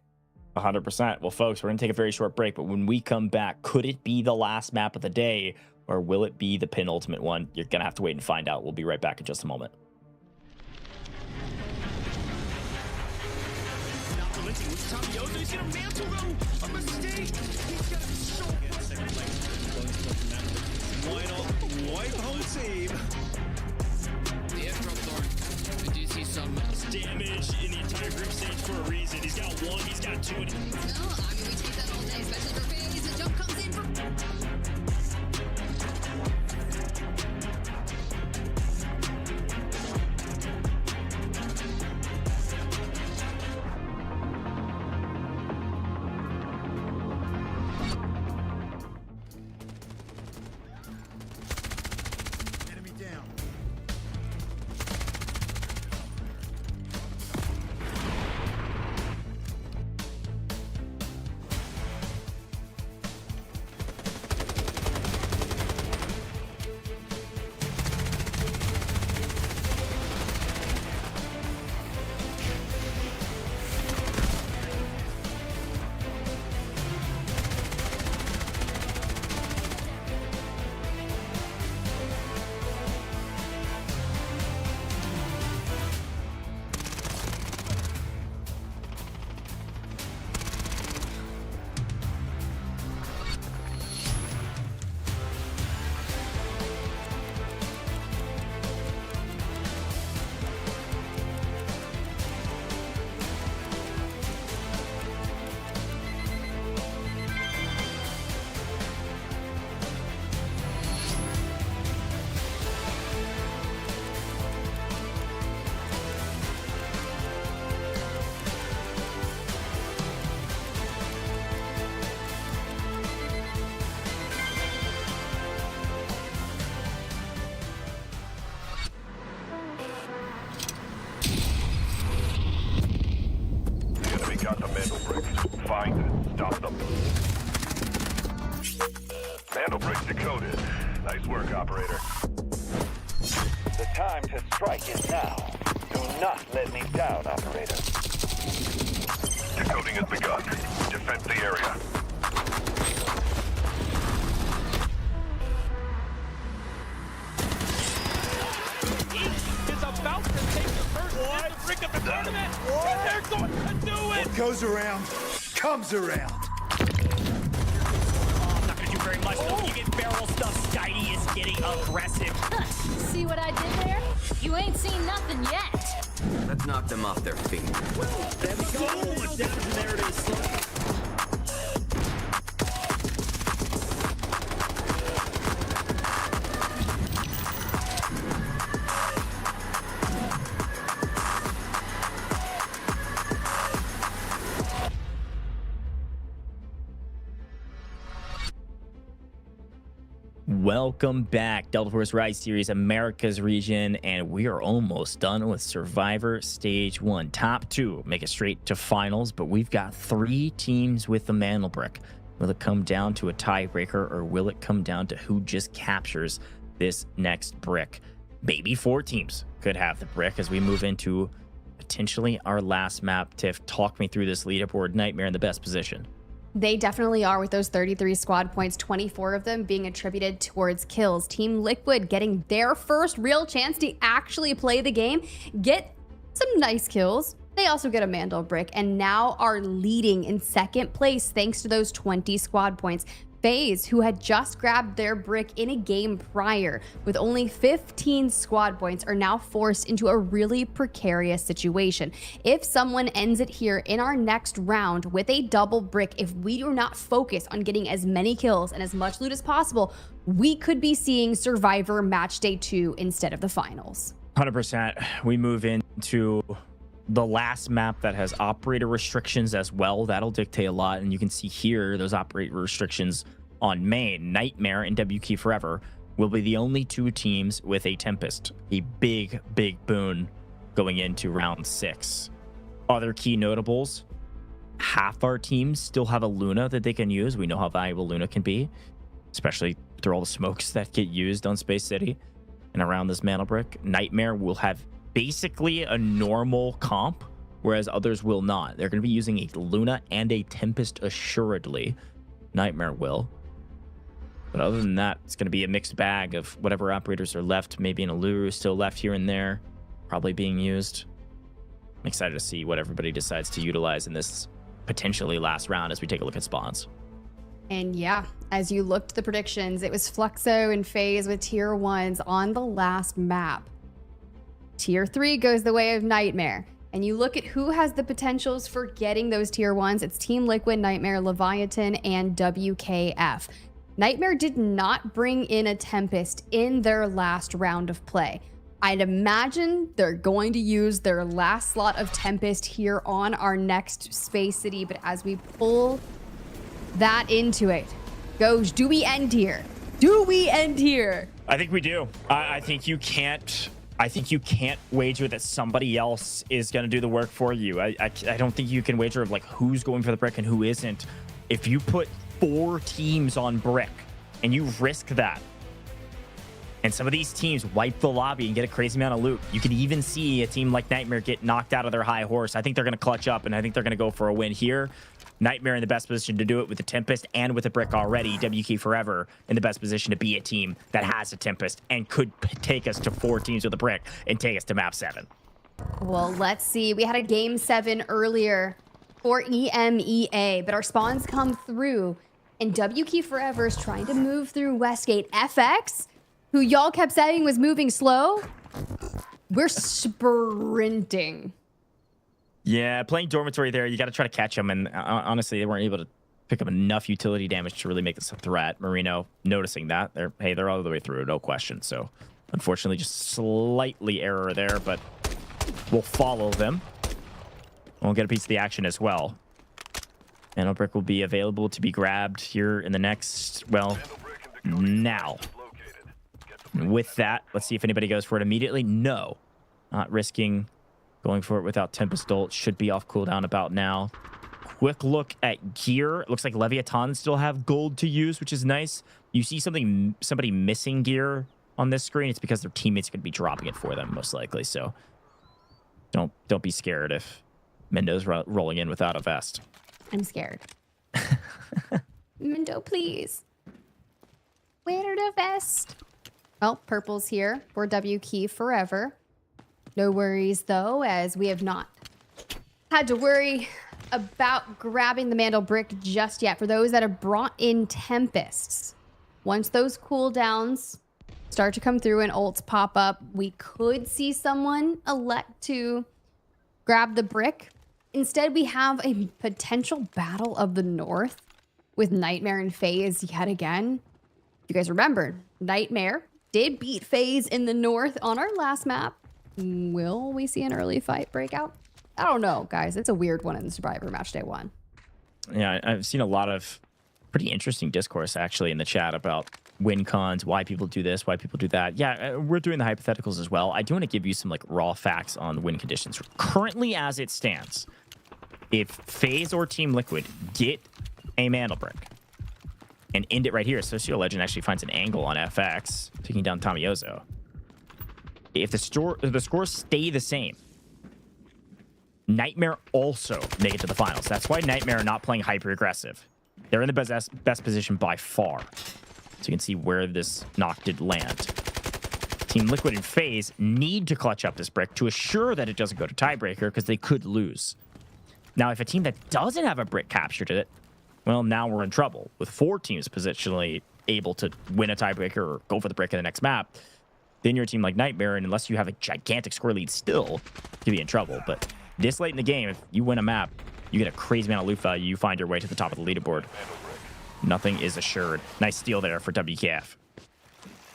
100%. Well, folks, we're going to take a very short break, but when we come back, could it be the last map of the day, or will it be the penultimate one? You're going to have to wait and find out. We'll be right back in just a moment. Damage in the entire group stage for a reason. He's got 1, he's got 2. No, I mean, we take that all day, especially for FaZe. The jump comes in for... Vandal Brick's decoded. Nice work, operator. The time to strike is now. Do not let me down, operator. Decoding has begun. Defend the area. Is about to take the first hit to brick up the tournament. And they're going to do it. What goes around comes around. Not gonna do very much though. You get barrel stuff. Skydie is getting aggressive. See what I did there? You ain't seen nothing yet. Let's knock them off their feet. There we go. Much damage, and there it is. Welcome back, Delta Force Rise Series Americas region, and we are almost done with Survivor Stage 1. Top 2 make it straight to finals, but we've got 3 teams with the mantle brick. Will it come down to a tiebreaker, or will it come down to who just captures this next brick? Maybe 4 teams could have the brick as we move into potentially our last map. Tiff, talk me through this leaderboard. Nightmare in the best position. They definitely are, with those 33 squad points, 24 of them being attributed towards kills. Team Liquid getting their first real chance to actually play the game, get some nice kills. They also get a Mandel brick and now are leading in second place thanks to those 20 squad points. FaZe, who had just grabbed their brick in a game prior with only 15 squad points, are now forced into a really precarious situation. If someone ends it here in our next round with a double brick, if we do not focus on getting as many kills and as much loot as possible, we could be seeing Survivor Match Day 2 instead of the finals. 100%. We move into the last map that has operator restrictions as well. That'll dictate a lot, and you can see here those operator restrictions on main. Nightmare and WK Forever will be the only 2 teams with a Tempest, a big boon going into round 6. Other key notables: half our teams still have a Luna that they can use. We know how valuable Luna can be, especially through all the smokes that get used on Space City and around this mantle brick. Nightmare will have basically a normal comp, whereas others will not. They're going to be using a Luna and a Tempest assuredly. Nightmare will. But other than that, it's going to be a mixed bag of whatever operators are left. Maybe an Alluru still left here and there, probably being used. I'm excited to see what everybody decides to utilize in this potentially last round as we take a look at spawns. And yeah, as you looked at the predictions, it was Fluxo and FaZe with tier 1s on the last map. Tier 3 goes the way of Nightmare. And you look at who has the potentials for getting those tier 1s. It's Team Liquid, Nightmare, Leviathan, and WKF. Nightmare did not bring in a Tempest in their last round of play. I'd imagine they're going to use their last slot of Tempest here on our next Space City. But as we pull that into it, Goj, do we end here? Do we end here? I think we do. I think you can't wager that somebody else is going to do the work for you. I don't think you can wager of like who's going for the brick and who isn't. If you put 4 teams on brick and you risk that, and some of these teams wipe the lobby and get a crazy amount of loot, you could even see a team like Nightmare get knocked out of their high horse. I think they're going to clutch up, and I think they're going to go for a win here. Nightmare in the best position to do it with the Tempest and with the brick already. WK Forever in the best position to be a team that has a Tempest and could take us to 4 teams with a brick and take us to map 7. Well, let's see. We had a game 7 earlier for EMEA, but our spawns come through, and WK Forever is trying to move through Westgate. FX, who y'all kept saying was moving slow, we're sprinting. Yeah, playing Dormitory there, you got to try to catch them, and honestly, they weren't able to pick up enough utility damage to really make this a threat. Marino noticing that. They're all the way through, no question. So, unfortunately, just slightly error there, but we'll follow them. We'll get a piece of the action as well. Mantle brick will be available to be grabbed here in the next, well, now. And with that, let's see if anybody goes for it immediately. No, not risking going for it without Tempest Ult. Should be off cooldown about now. quick look at gear. It looks like Leviathan still have gold to use, which is nice. You see somebody missing gear on this screen, it's because their teammates are going to be dropping it for them, most likely. So don't be scared if Mendo's rolling in without a vest. I'm scared. Mendo, please. Wear the vest. Well, purple's here for W key forever. No worries, though, as we have not had to worry about grabbing the Mandel brick just yet. For those that have brought in Tempests, once those cooldowns start to come through and ults pop up, we could see someone elect to grab the brick. Instead, we have a potential battle of the North with Nightmare and FaZe yet again. If you guys remember, Nightmare did beat FaZe in the North on our last map. Will we see an early fight breakout? I don't know, guys. It's a weird one in the Survivor Match Day 1. Yeah, I've seen a lot of pretty interesting discourse, actually, in the chat about win cons, why people do this, why people do that. Yeah, we're doing the hypotheticals as well. I do want to give you some like raw facts on the win conditions. Currently, as it stands, if FaZe or Team Liquid get a Mandel brick and end it right here, Socio Legend actually finds an angle on FX, taking down Tomiozo. If the scores stay the same, Nightmare also make it to the finals. That's why Nightmare are not playing hyper aggressive. They're in the best position by far. So you can see where this knock did land. Team Liquid and FaZe need to clutch up this brick to assure that it doesn't go to tiebreaker, because they could lose. Now, if a team that doesn't have a brick captured it, well, now we're in trouble with 4 teams positionally able to win a tiebreaker or go for the brick in the next map. Then you're a team like Nightmare, and unless you have a gigantic score lead still, you'd be in trouble. But this late in the game, if you win a map, you get a crazy amount of loot value, you find your way to the top of the leaderboard. Nothing is assured. Nice steal there for WKF.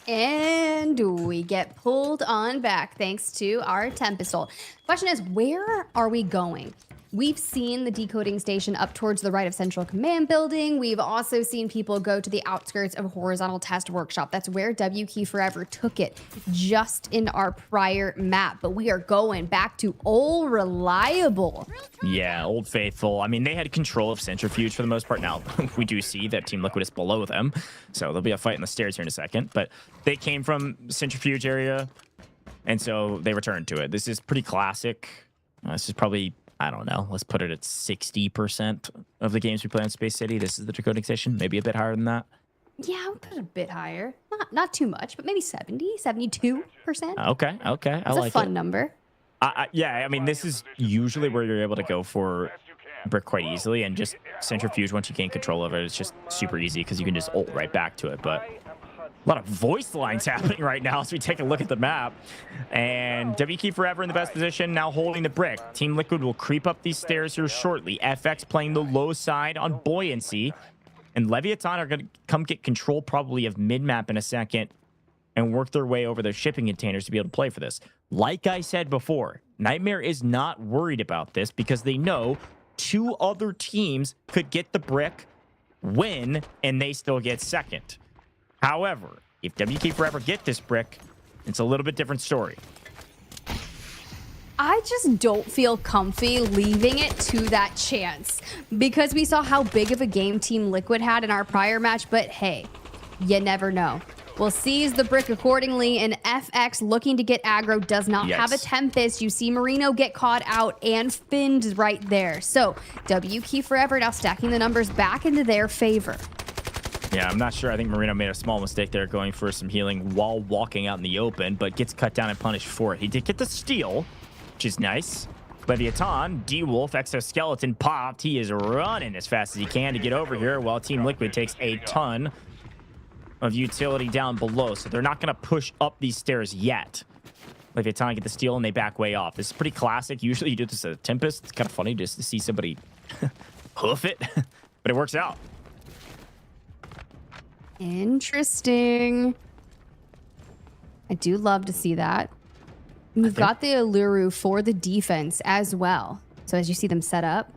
And we get pulled on back thanks to our Tempest ult. Question is, where are we going? We've seen the decoding station up towards the right of Central Command Building. We've also seen people go to the outskirts of Horizontal Test Workshop. That's where W Key Forever took it just in our prior map. But we are going back to Old Reliable. Yeah, Old Faithful. I mean, they had control of Centrifuge for the most part. Now, we do see that Team Liquid is below them. So there'll be a fight in the stairs here in a second. But they came from Centrifuge area, and so they returned to it. This is pretty classic. This is probably, I don't know, let's put it at 60% of the games we play on Space City. This is the decoding station, maybe a bit higher than that. Yeah, I would put it a bit higher. Not too much, but maybe 70, 72%. Okay. That's a fun number. Yeah, I mean, this is usually where you're able to go for brick quite easily, and just Centrifuge, once you gain control of it, it's just super easy because you can just ult right back to it. But a lot of voice lines happening right now as we take a look at the map. And W Key Forever in the best position, now holding the brick. Team Liquid will creep up these stairs here shortly. FX playing the low side on Buoyancy. And Leviathan are going to come get control probably of mid-map in a second and work their way over their shipping containers to be able to play for this. Like I said before, Nightmare is not worried about this because they know 2 other teams could get the brick, win, and they still get second. However, if WK Forever get this brick, it's a little bit different story. I just don't feel comfy leaving it to that chance because we saw how big of a game Team Liquid had in our prior match, but hey, you never know. We'll seize the brick accordingly, and FX looking to get aggro does not have a Tempest. You see Marino get caught out and Finned right there. So WK Forever now stacking the numbers back into their favor. Yeah, I'm not sure. I think Marino made a small mistake there going for some healing while walking out in the open, but gets cut down and punished for it. He did get the steal, which is nice. Leviathan, D-Wolf, Exoskeleton popped. He is running as fast as he can to get over here while Team Liquid takes a ton of utility down below. So they're not going to push up these stairs yet. Leviathan get the steal and they back way off. This is pretty classic. Usually you do this at a Tempest. It's kind of funny just to see somebody hoof it, but it works out. Interesting. I do love to see that. We've got the Alluru for the defense as well. So as you see them set up.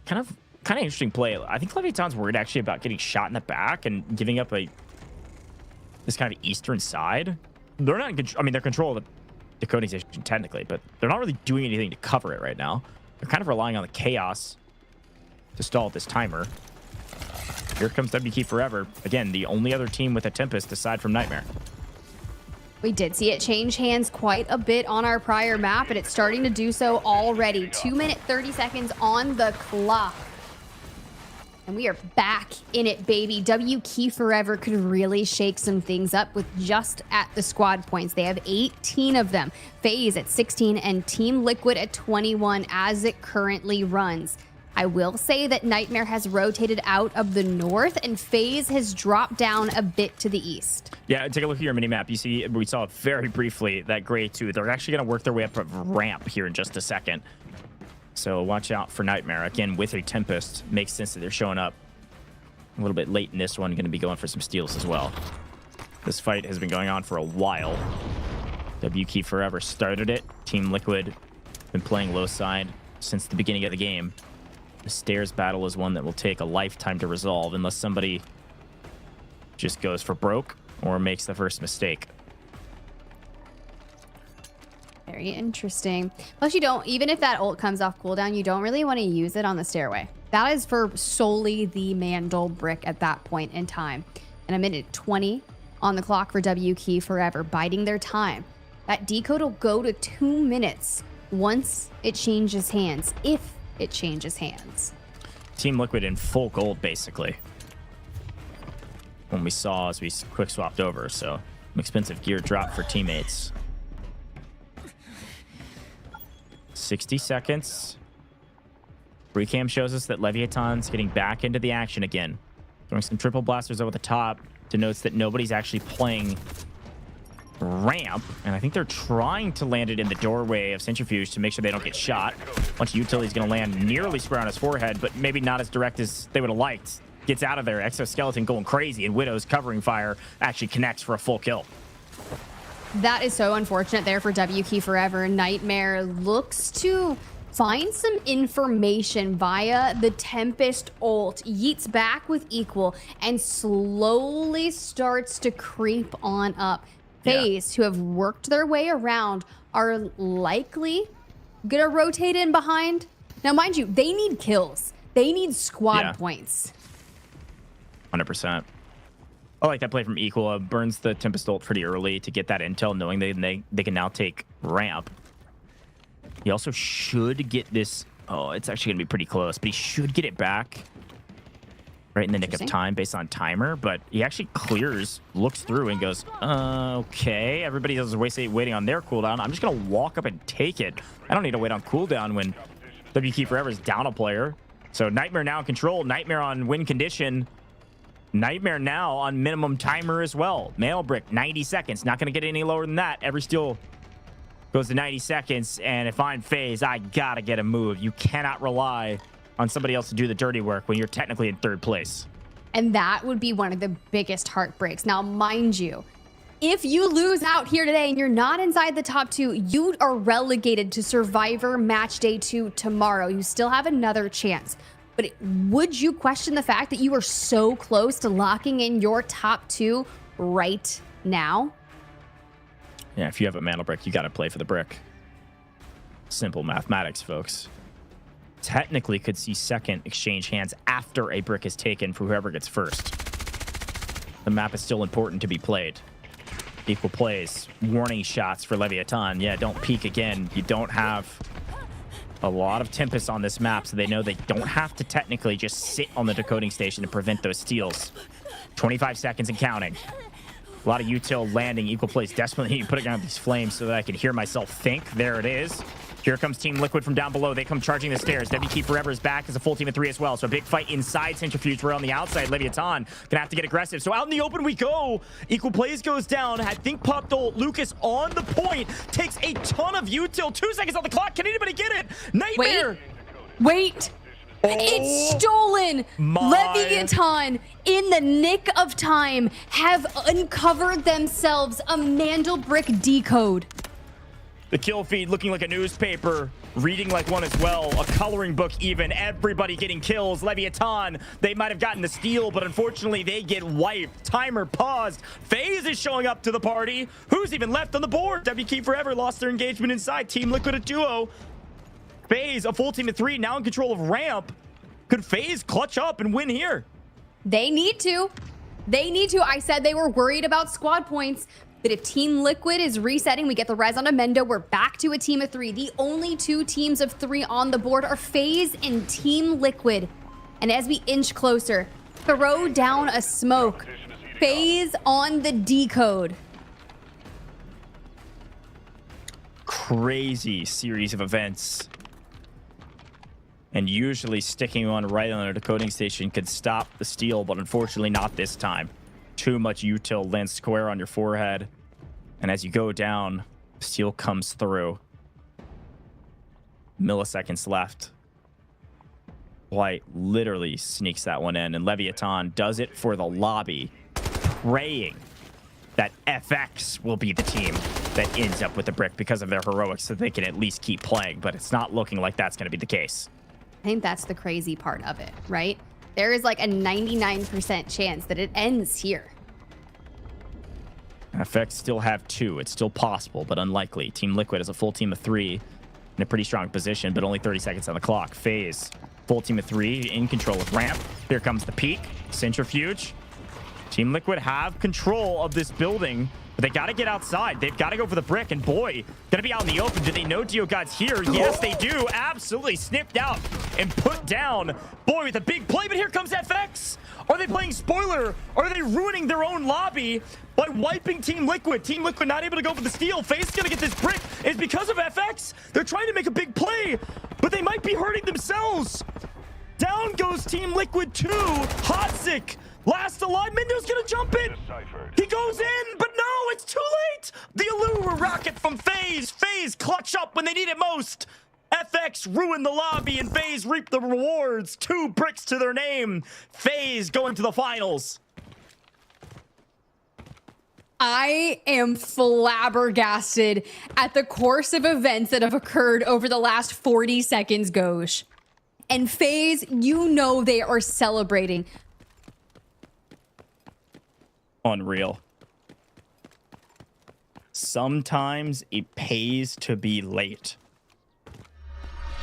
Kind of interesting play. I think Leviathan's worried actually about getting shot in the back and giving up this kind of eastern side. They're not in control. I mean, they're control of the decoding station technically, but they're not really doing anything to cover it right now. They're kind of relying on the chaos to stall this timer. Here comes WK Forever. Again, the only other team with a Tempest aside from Nightmare. We did see it change hands quite a bit on our prior map, and it's starting to do so already. 2 minutes, 30 seconds on the clock. And we are back in it, baby. WK Forever could really shake some things up with just at the squad points. They have 18 of them. FaZe at 16 and Team Liquid at 21 as it currently runs. I will say that Nightmare has rotated out of the north and FaZe has dropped down a bit to the east. Yeah, take a look at your mini-map. You see, we saw very briefly that gray 2. They're actually going to work their way up a ramp here in just a second. So watch out for Nightmare. Again, with a Tempest, makes sense that they're showing up a little bit late in this one. Going to be going for some steals as well. This fight has been going on for a while. WK Forever started it. Team Liquid been playing low side since the beginning of the game. The stairs battle is one that will take a lifetime to resolve unless somebody just goes for broke or makes the first mistake. Very interesting. Plus, you don't, even if that ult comes off cooldown, you don't really want to use it on the stairway. That is for solely the Mandel brick at that point in time. And a minute 20 on the clock for WK Forever, biding their time. That decode will go to 2 minutes once it changes hands, if it changes hands. Team Liquid in full gold, basically. When we saw as we quick swapped over, so an expensive gear drop for teammates. 60 seconds. Recam shows us that Leviatan's getting back into the action again. Throwing some triple blasters over the top denotes that nobody's actually playing ramp. And I think they're trying to land it in the doorway of Centrifuge to make sure they don't get shot. Bunch of utility's going to land nearly square on his forehead, but maybe not as direct as they would have liked. Gets out of there. Exoskeleton going crazy, and Widow's covering fire actually connects for a full kill. That is so unfortunate there for WK Forever. Nightmare looks to find some information via the Tempest ult, yeets back with equal, and slowly starts to creep on up. FaZe, who have worked their way around, are likely gonna rotate in behind. Now, mind you, they need kills. They need squad points. 100%. I like that play from Equal. Burns the Tempest ult pretty early to get that intel, knowing they can now take ramp. He also should get this. Oh, it's actually going to be pretty close, but he should get it back right in the nick of time based on timer. But he actually clears, looks through, and goes, okay. Everybody else is waiting on their cooldown. I'm just going to walk up and take it. I don't need to wait on cooldown when WK Forever is down a player. So Nightmare now in control. Nightmare on win condition. Nightmare now on minimum timer as well. Mail brick, 90 seconds. Not going to get any lower than that. Every steal goes to 90 seconds. And if I'm FaZe, I got to get a move. You cannot rely on somebody else to do the dirty work when you're technically in third place. And that would be one of the biggest heartbreaks. Now, mind you, if you lose out here today and you're not inside the top 2, you are relegated to Survivor Match Day 2 tomorrow. You still have another chance. But would you question the fact that you are so close to locking in your top 2 right now? Yeah, if you have a mana brick, you got to play for the brick. Simple mathematics, folks. Technically could see second exchange hands after a brick is taken for whoever gets first. The map is still important to be played. Equal plays. Warning shots for Leviathan. Yeah, don't peek again. You don't have a lot of Tempest on this map, so they know they don't have to technically just sit on the decoding station to prevent those steals. 25 seconds and counting. A lot of util landing. Equal plays desperately putting out these flames so that I can hear myself think. There it is. Here comes Team Liquid from down below. They come charging the stairs. WK Forever is back as a full team of 3 as well. So a big fight inside Centrifuge. We're on the outside. Leviathan gonna have to get aggressive. So out in the open we go. Equal plays goes down. I think popped ult. Lucas on the point. Takes a ton of util. 2 seconds on the clock. Can anybody get it? Nightmare. Wait. It's stolen. Leviathan, in the nick of time, have uncovered themselves a Mandel brick decode. The kill feed looking like a newspaper, reading like one as well, a coloring book even, everybody getting kills. Leviathan, they might have gotten the steal, but unfortunately they get wiped. Timer paused. FaZe is showing up to the party. Who's even left on the board? WK Forever lost their engagement inside. Team Liquid a duo. FaZe, a full team of 3, now in control of ramp. Could FaZe clutch up and win here? They need to. They need to. I said they were worried about squad points. But if Team Liquid is resetting, we get the res on Mendo. We're back to a team of 3. The only 2 teams of 3 on the board are FaZe and Team Liquid. And as we inch closer, throw down a smoke. FaZe on the decode. Crazy series of events. And usually sticking on right on a decoding station could stop the steal, but unfortunately not this time. Too much util lands square on your forehead. And as you go down, steel comes through. Milliseconds left. White literally sneaks that one in, and LEVIATAN does it for the lobby, praying that FX will be the team that ends up with the brick because of their heroics so they can at least keep playing, but it's not looking like that's going to be the case. I think that's the crazy part of it, right? There is like a 99% chance that it ends here. FX still have 2. It's still possible, but unlikely. Team Liquid is a full team of 3 in a pretty strong position, but only 30 seconds on the clock. FaZe, full team of 3 in control of ramp. Here comes the peak. Centrifuge. Team Liquid have control of this building, but they got to get outside. They've got to go for the brick, and boy, gonna be out in the open. Do they know Dio God's here? Yes, they do. Absolutely snipped out and put down. Boy, with a big play, but here comes FX. Are they playing spoiler? Are they ruining their own lobby by wiping Team Liquid? Team Liquid not able to go for the steal. FaZe gonna get this brick. It's because of FX. They're trying to make a big play, but they might be hurting themselves. Down goes Team Liquid 2. Hotsick. Last alive. Mendo's gonna jump in. He goes in, but no, it's too late. The Allure rocket from FaZe. FaZe clutch up when they need it most. FX ruined the lobby and FaZe reaped the rewards. 2 bricks to their name. FaZe going to the finals. I am flabbergasted at the course of events that have occurred over the last 40 seconds, Gauche. And FaZe, you know they are celebrating. Unreal. Sometimes it pays to be late.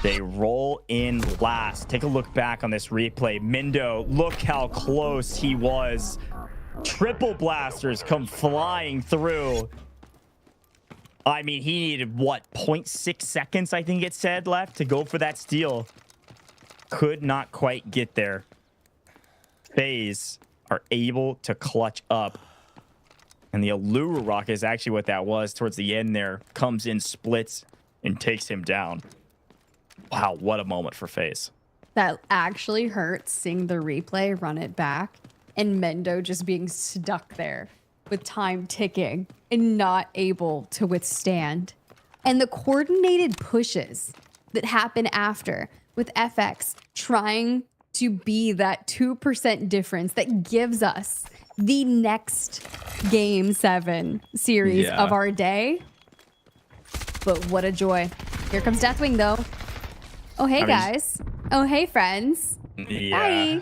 They roll in last. Take a look back on this replay. Mendo, look how close he was. Triple blasters come flying through. I mean, he needed, what, 0.6 seconds, I think it said, left to go for that steal. Could not quite get there. FaZe are able to clutch up. And the Allure rocket is actually what that was towards the end there. Comes in, splits, and takes him down. Wow, what a moment for FaZe. That actually hurts seeing the replay, run it back, and Mendo just being stuck there with time ticking and not able to withstand. And the coordinated pushes that happen after with FX trying to be that 2% difference that gives us the next Game 7 series of our day. But what a joy. Here comes Deathwing, though. Oh, hey, guys. Oh, hey, friends. Yeah. Bye.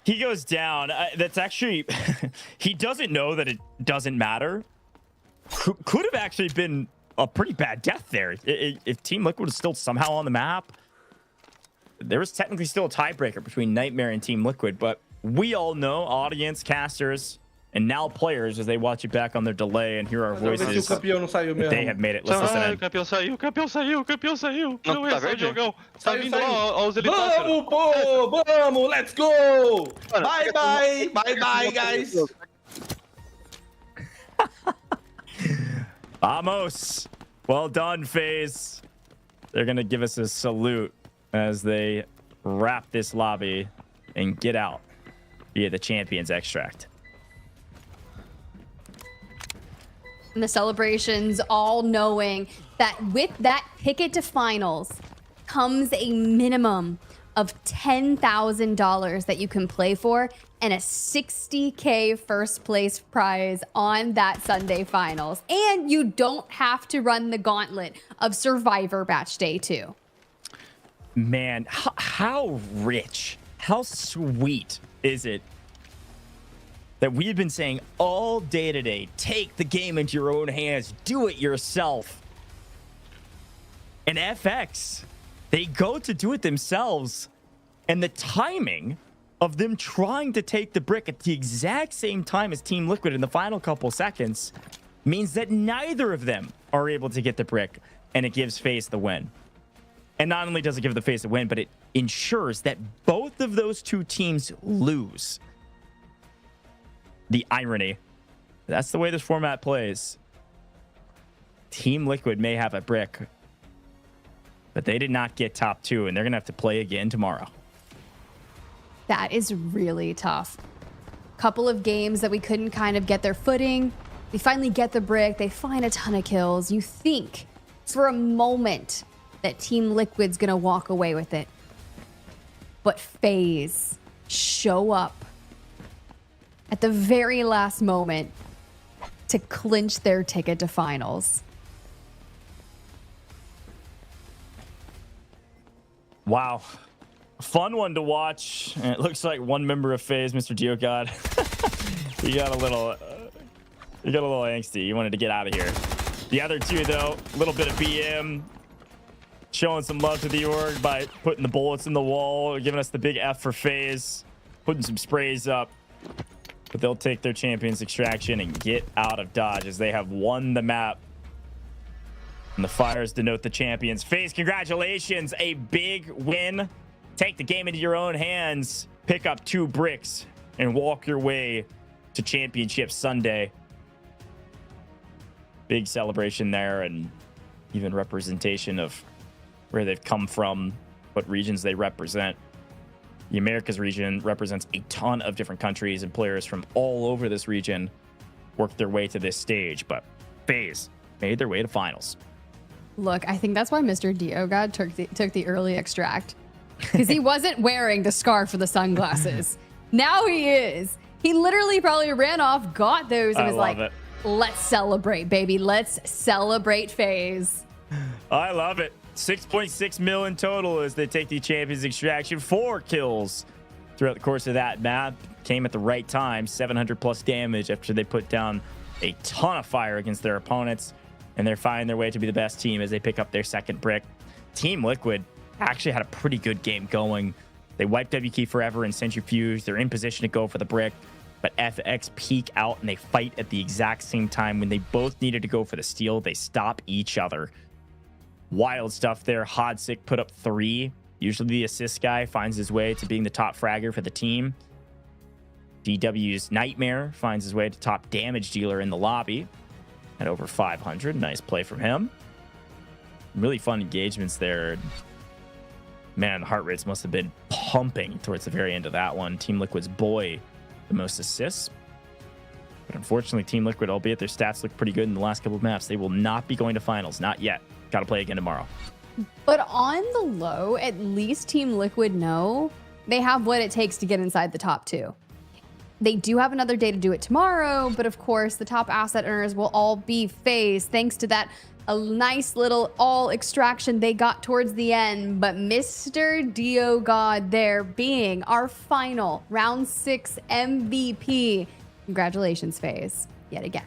He goes down. That's actually... he doesn't know that it doesn't matter. Could have actually been a pretty bad death there. If Team Liquid was still somehow on the map, there was technically still a tiebreaker between Nightmare and Team Liquid, but we all know, audience, casters, and now players, as they watch it back on their delay and hear our voices, they have made it. Let's listen in. Campeão saiu. Não é só jogão. Tá vindo lá, ó, os elitanos. Vamos, pô! Vamos, let's go! Bye, bye! Bye, bye, guys! Vamos! Well done, FaZe. They're going to give us a salute as they wrap this lobby and get out via the Champions Extract. And the celebrations, all knowing that with that ticket to finals comes a minimum of $10,000 that you can play for and a $60K first place prize on that Sunday finals. And you don't have to run the gauntlet of Survivor Batch Day 2. Man, how rich, how sweet is it that we've been saying all day today, take the game into your own hands, do it yourself. And FX, they go to do it themselves And the timing of them trying to take the brick at the exact same time as Team Liquid in the final couple seconds means that neither of them are able to get the brick, and it gives FaZe the win. And not only does it give the FaZe the win, but it ensures that both of those two teams lose. The irony. That's the way this format plays. Team Liquid may have a brick, but they did not get top 2, and they're going to have to play again tomorrow. That is really tough. Couple of games that we couldn't kind of get their footing. They finally get the brick. They find a ton of kills. You think for a moment that Team Liquid's going to walk away with it. But FaZe show up at the very last moment to clinch their ticket to finals. Wow. Fun one to watch. And it looks like one member of FaZe, Mr. Geogod, he got a little angsty. He wanted to get out of here. The other two, though, a little bit of BM, showing some love to the org by putting the bullets in the wall, giving us the big F for FaZe, putting some sprays up. But they'll take their champion's extraction and get out of Dodge as they have won the map. And the fires denote the champions. FaZe, congratulations. A big win. Take the game into your own hands. Pick up 2 bricks and walk your way to Championship Sunday. Big celebration there, and even representation of where they've come from, what regions they represent. The Americas region represents a ton of different countries, and players from all over this region worked their way to this stage, but FaZe made their way to finals. Look, I think that's why Mr. Diogod took the early extract, because he wasn't wearing the scarf or the sunglasses. Now he is. He literally probably ran off, got those, and was like, let's celebrate, baby. Let's celebrate FaZe. I love it. 6.6 mil in total as they take the champion's extraction. 4 kills throughout the course of that map. Came at the right time. 700 plus damage after they put down a ton of fire against their opponents. And they're finding their way to be the best team as they pick up their second brick. Team Liquid actually had a pretty good game going. They wiped WK Forever and Centrifuge. They're in position to go for the brick. But FX peek out and they fight at the exact same time. When they both needed to go for the steal, they stop each other. Wild stuff there. Hodsick put up 3. Usually the assist guy finds his way to being the top fragger for the team. DW's Nightmare finds his way to top damage dealer in the lobby at over 500. Nice play from him. Really fun engagements there. Man, the heart rates must have been pumping towards the very end of that one. Team Liquid's Boy, the most assists. But unfortunately, Team Liquid, albeit their stats look pretty good in the last couple of maps, they will not be going to finals. Not yet. Got to play again tomorrow. But on the low, at least Team Liquid know they have what it takes to get inside the top 2. They do have another day to do it tomorrow, but of course, the top asset earners will all be FaZe, thanks to that a nice little all extraction they got towards the end. But Mr. Diogod there being our final round 6 MVP. Congratulations, FaZe, yet again.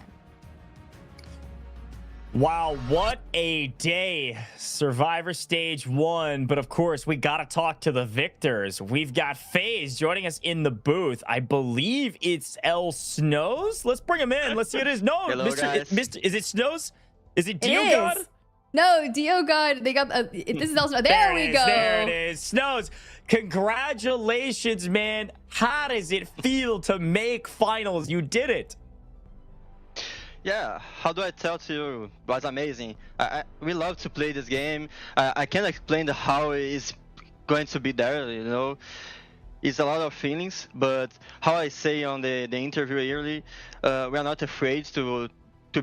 Wow, what a day. Survivor Stage 1. But of course, we got to talk to the victors. We've got FaZe joining us in the booth. I believe it's El Snows. Let's bring him in. Let's see what it is. No, Hello, Mr. Is it Snows? Is it Diogod? No, Diogod. They got this is El Snows. There we go. There it is. Snows, congratulations, man. How does it feel to make finals? You did it. Yeah, how do I tell to you? It was amazing. We love to play this game. I can't explain how it's going to be there, you know. It's a lot of feelings, but how I say on the interview early, we are not afraid to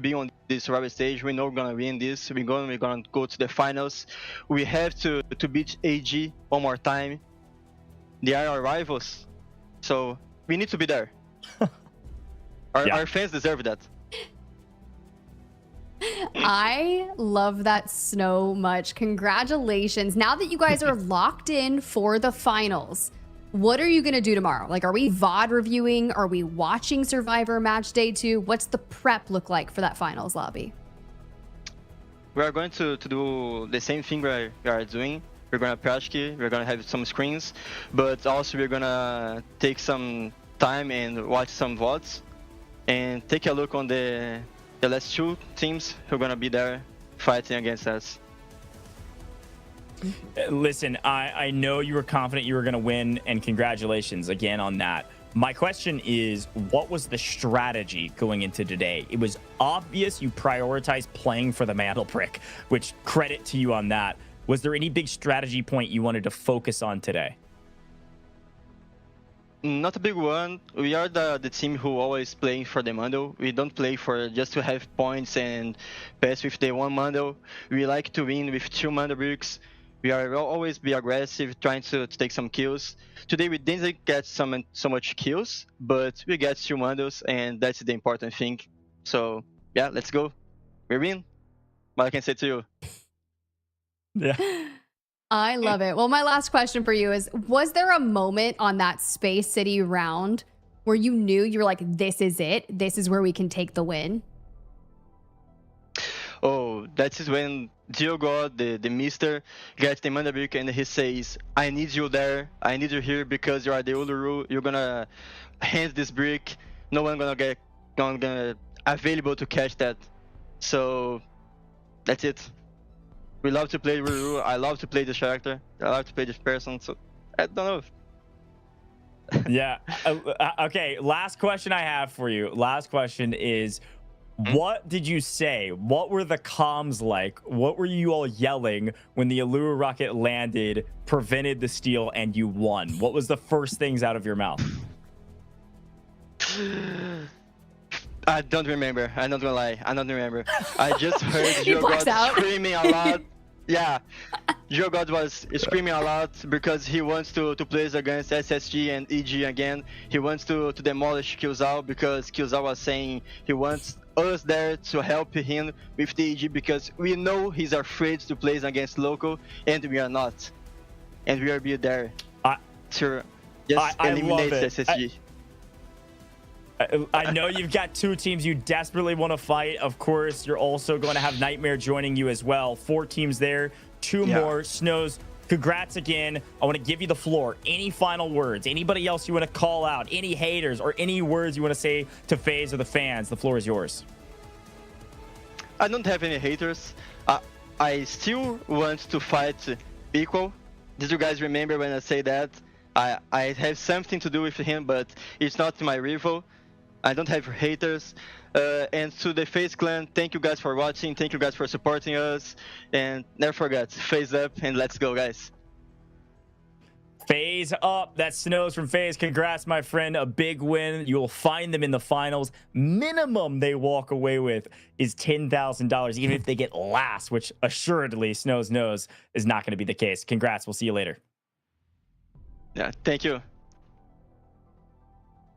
be on this survival stage. We know we're gonna win this. We're gonna go to the finals. We have to beat AG one more time. They are our rivals, so we need to be there. Our fans deserve that. I love that so much. Congratulations. Now that you guys are locked in for the finals, what are you going to do tomorrow? Like, are we VOD reviewing? Are we watching Survivor Match Day 2? What's the prep look like for that finals lobby? We are going to do the same thing we are doing. we're gonna practice, we're gonna have some screens, but also we're gonna take some time and watch some VODs and take a look on the last two teams who are gonna be there fighting against us. Listen, I know you were confident you were going to win, and congratulations again on that. My question is, what was the strategy going into today? It was obvious you prioritized playing for the mantle brick, which credit to you on that. Was there any big strategy point you wanted to focus on today? Not a big one. We are the team who always playing for the Mando. We don't play for just to have points and pass with the one Mando. We like to win with 2 Mando bricks. We are always be aggressive, trying to take some kills. Today we didn't get so much kills, but we got 2 Mandos, and that's the important thing. So yeah, let's go. We win. What I can say to you. Yeah. I love it. Well, my last question for you is, was there a moment on that Space City round where you knew you were like, this is it? This is where we can take the win? Oh, that is when Diogo, the mister, gets the mana brick and he says, I need you there, I need you here because you are the Uluru, you're gonna hand this brick, no one gonna available to catch that. So that's it. We love to play Uluru, I love to play this character, I love to play this person, so I don't know. Yeah. Okay, last question I have for you. Last question is, what did you say? What were the comms like? What were you all yelling when the Allure rocket landed, prevented the steal, and you won? What was the first things out of your mouth? I don't remember. I'm not gonna lie. I don't remember. I just heard He Joe blacks God out. screaming a lot. Yeah, Joe God was screaming a lot because he wants to play against SSG and EG again. He wants to demolish Killzao because Killzao was saying he wants us there to help him with the EG because we know he's afraid to play against local and we are not. And we will be there to just eliminate SSG. I know you've got 2 teams you desperately want to fight. Of course, you're also going to have Nightmare joining you as well. 4 teams there, 2 more. Snows, congrats again. I want to give you the floor. Any final words? Anybody else you want to call out? Any haters or any words you want to say to FaZe or the fans? The floor is yours. I don't have any haters. I still want to fight equal. Did you guys remember when I say that? I have something to do with him, but it's not my rival. I don't have haters. And to the FaZe Clan, thank you guys for watching. Thank you guys for supporting us. And never forget, FaZe up and let's go, guys. FaZe up. That's Snows from FaZe. Congrats, my friend. A big win. You will find them in the finals. Minimum they walk away with is $10,000, even if they get last, which assuredly Snows knows is not going to be the case. Congrats. We'll see you later. Yeah, thank you.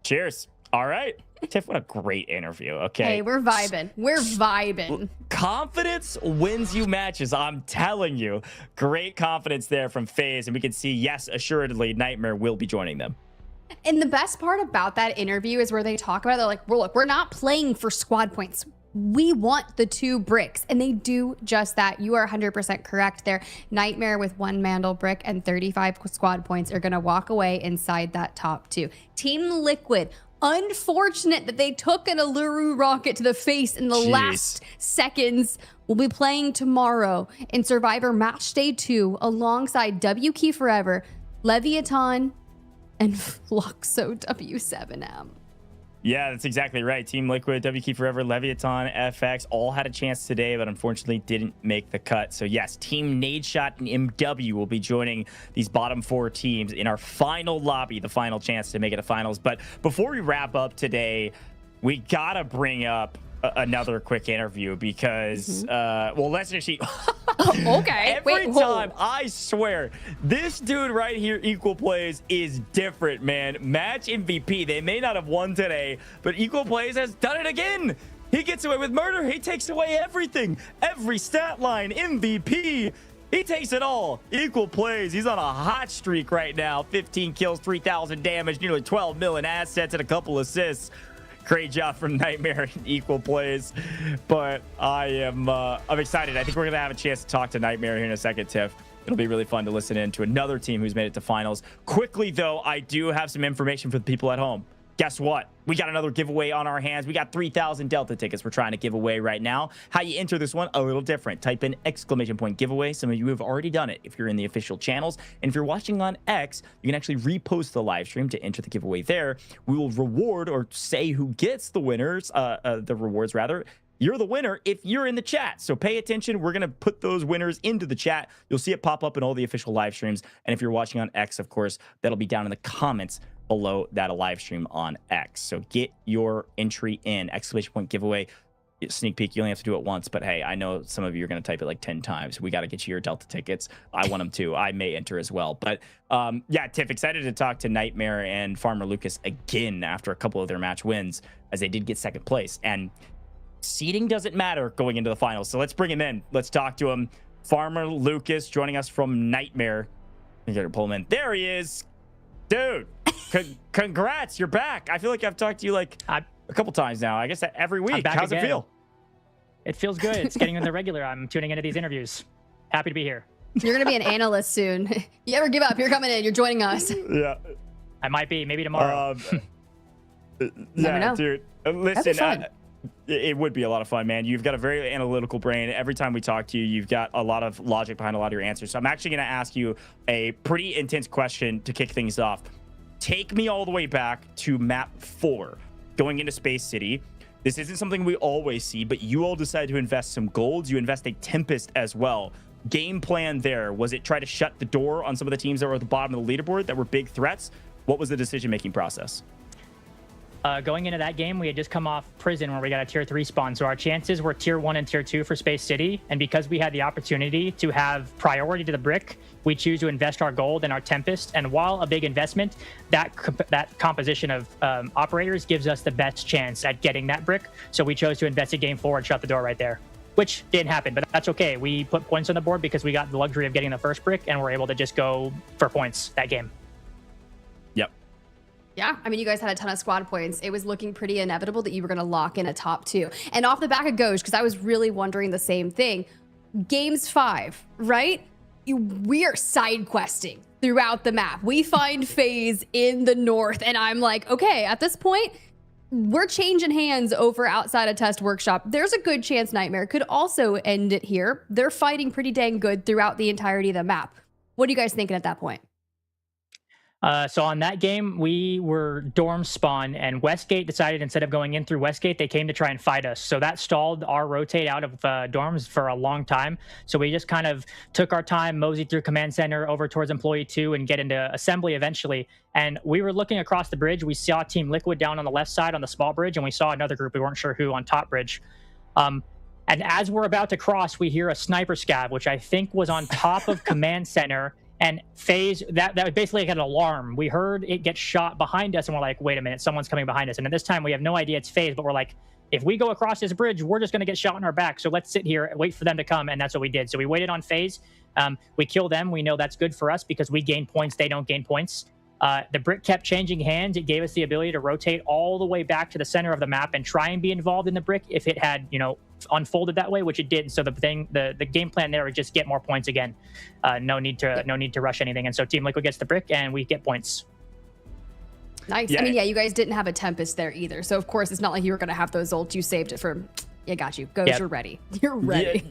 Cheers. All right. Tiff, what a great interview. Okay. Hey, we're vibing. We're vibing. Confidence wins you matches. I'm telling you. Great confidence there from FaZe. And we can see, yes, assuredly, Nightmare will be joining them. And the best part about that interview is where they talk about it. They're like, well, look, we're not playing for squad points. We want the 2 bricks, and they do just that. You are 100% correct there. Nightmare with 1 Mandel brick and 35 squad points are going to walk away inside that top 2. Team Liquid, unfortunate that they took an Alluru rocket to the face in the last seconds. We'll be playing tomorrow in Survivor Match Day 2 alongside W Key Forever, Leviathan, and Fluxo W7M. Yeah, that's exactly right. Team Liquid, WK Forever, Leviathan, FX all had a chance today, but unfortunately didn't make the cut. So yes, Team Nadeshot and MW will be joining these bottom 4 teams in our final lobby, the final chance to make it to finals. But before we wrap up today, we gotta bring up another quick interview because, well, let's actually... Okay. Every time, I swear, this dude right here, Equal Plays, is different, man. Match MVP. They may not have won today, but Equal Plays has done it again. He gets away with murder. He takes away everything. Every stat line, MVP. He takes it all. Equal Plays. He's on a hot streak right now. 15 kills, 3,000 damage, nearly 12 million assets, and a couple assists. Great job from Nightmare and Equal Plays. But I'm excited. I think we're gonna have a chance to talk to Nightmare here in a second, Tiff. It'll be really fun to listen in to another team who's made it to finals. Quickly, though, I do have some information for the people at home. Guess what? We got another giveaway on our hands. We got 3,000 Delta tickets we're trying to give away right now. How you enter this one, a little different. Type in !giveaway. Some of you have already done it if you're in the official channels. And if you're watching on X, you can actually repost the live stream to enter the giveaway there. We will reward or say who gets the winners, the rewards rather. You're the winner if you're in the chat. So pay attention. We're going to put those winners into the chat. You'll see it pop up in all the official live streams. And if you're watching on X, of course, that'll be down in the comments below that live stream on X. So get your entry in, !giveaway. Sneak peek, you only have to do it once, but hey, I know some of you are going to type it like 10 times. We got to get you your Delta tickets. I want them too. I may enter as well. But yeah, Tiff, excited to talk to Nightmare and Farmer Lucas again after a couple of their match wins, as they did get second place. And seeding doesn't matter going into the finals. So let's bring him in. Let's talk to him. Farmer Lucas joining us from Nightmare. You got to pull him in. There he is. Dude, congrats. You're back. I feel like I've talked to you like a couple times now. I guess every week. How's it feel? It feels good. It's getting in the regular. I'm tuning into these interviews. Happy to be here. You're going to be an analyst soon. You ever give up? You're coming in. You're joining us. Yeah. I might be. Maybe tomorrow. Never know. Dude. Listen, it would be a lot of fun, man. You've got a very analytical brain. Every time we talk to you, you've got a lot of logic behind a lot of your answers. So I'm actually going to ask you a pretty intense question to kick things off. Take me all the way back to map 4, going into Space City. This isn't something we always see, but you all decided to invest some golds. You invest a Tempest as well. Game plan there, was it try to shut the door on some of the teams that were at the bottom of the leaderboard that were big threats? What was the decision-making process? Going into that game, we had just come off prison where we got a tier 3 spawn. So our chances were tier 1 and tier 2 for Space City. And because we had the opportunity to have priority to the brick, we choose to invest our gold in our Tempest. And while a big investment, that composition of operators gives us the best chance at getting that brick. So we chose to invest in game 4 and shut the door right there, which didn't happen, but that's okay. We put points on the board because we got the luxury of getting the first brick and we're able to just go for points that game. Yep. Yeah, I mean, you guys had a ton of squad points. It was looking pretty inevitable that you were going to lock in a top 2. And off the back of Goj, because I was really wondering the same thing. Games 5, right? We are side questing throughout the map. We find FaZe in the north, and I'm like, okay, at this point, we're changing hands over outside a test workshop. There's a good chance Nightmare could also end it here. They're fighting pretty dang good throughout the entirety of the map. What are you guys thinking at that point? So on that game, we were dorm spawn, and Westgate decided instead of going in through Westgate, they came to try and fight us. So that stalled our rotate out of dorms for a long time. So we just kind of took our time, moseyed through Command Center over towards Employee 2 and get into Assembly eventually. And we were looking across the bridge. We saw Team Liquid down on the left side on the small bridge, and we saw another group, we weren't sure who, on top bridge. And as we're about to cross, we hear a sniper scav, which I think was on top of Command Center. And FaZe, that was basically like an alarm. We heard it get shot behind us, and we're like, wait a minute, someone's coming behind us. And at this time, we have no idea it's FaZe, but we're like, if we go across this bridge, we're just going to get shot in our back. So let's sit here and wait for them to come, and that's what we did. So we waited on FaZe. We kill them. We know that's good for us because we gain points. They don't gain points. The brick kept changing hands. It gave us the ability to rotate all the way back to the center of the map and try and be involved in the brick if it had, unfolded that way, which it did. So the game plan there was just get more points again. No need to rush anything. And so Team Liquid gets the brick and we get points. Nice. Yeah. I mean, yeah, you guys didn't have a Tempest there either. So of course it's not like you were going to have those ults. You saved it for... Yeah, got you. Goj, You're ready. You're ready.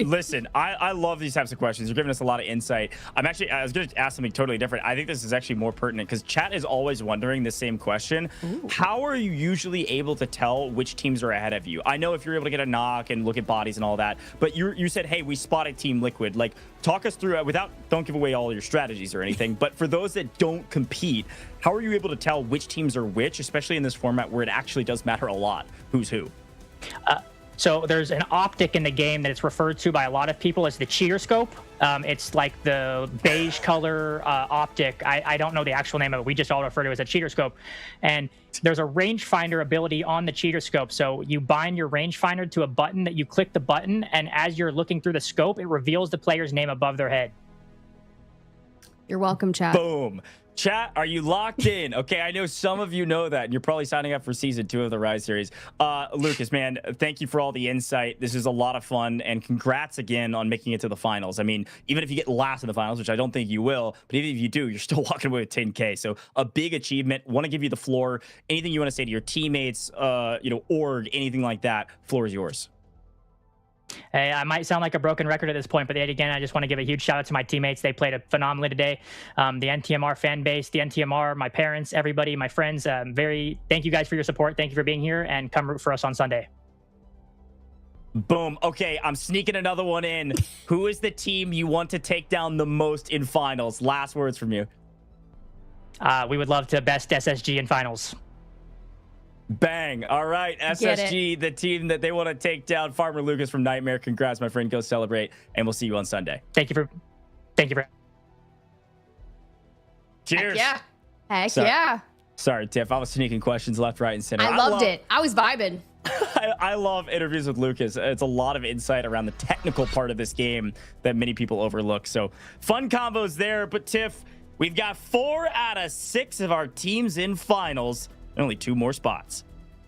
Listen, I love these types of questions. You're giving us a lot of insight. I was going to ask something totally different. I think this is actually more pertinent because chat is always wondering the same question. Ooh. How are you usually able to tell which teams are ahead of you? I know if you're able to get a knock and look at bodies and all that, but you said, hey, we spotted Team Liquid. Like, talk us through it don't give away all your strategies or anything, but for those that don't compete, how are you able to tell which teams are which, especially in this format where it actually does matter a lot who's who? So there's an optic in the game that it's referred to by a lot of people as the cheater scope. It's like the beige color optic. I don't know the actual name of it. We just all refer to it as a cheater scope. And there's a rangefinder ability on the cheater scope. So you bind your rangefinder to a button that you click the button, and as you're looking through the scope, it reveals the player's name above their head. You're welcome, chat. Boom. Chat, are you locked in? Okay, I know some of you know that, and you're probably signing up for season 2 of the Rise series. Lucas, man, thank you for all the insight. This is a lot of fun, and congrats again on making it to the finals. I mean, even if you get last in the finals, which I don't think you will, but even if you do, you're still walking away with 10K. So a big achievement. Want to give you the floor. Anything you want to say to your teammates, org, anything like that, floor is yours. Hey, I might sound like a broken record at this point, but yet again, I just want to give a huge shout out to my teammates. They played phenomenally today. The NTMR fan base, the NTMR, my parents, everybody, my friends. Thank you guys for your support. Thank you for being here, and come root for us on Sunday. Boom. Okay, I'm sneaking another one in. Who is the team you want to take down the most in finals? Last words from you. We would love to best SSG in finals. Bang. All right. SSG, the team that they want to take down. Farmer Lucas from Nightmare. Congrats, my friend. Go celebrate. And we'll see you on Sunday. Thank you for. Cheers. Heck yeah. Sorry, Tiff. I was sneaking questions left, right, and center. I loved it. I was vibing. I love interviews with Lucas. It's a lot of insight around the technical part of this game that many people overlook. So fun combos there. But Tiff, we've got 4 out of 6 of our teams in finals. Only 2 more spots.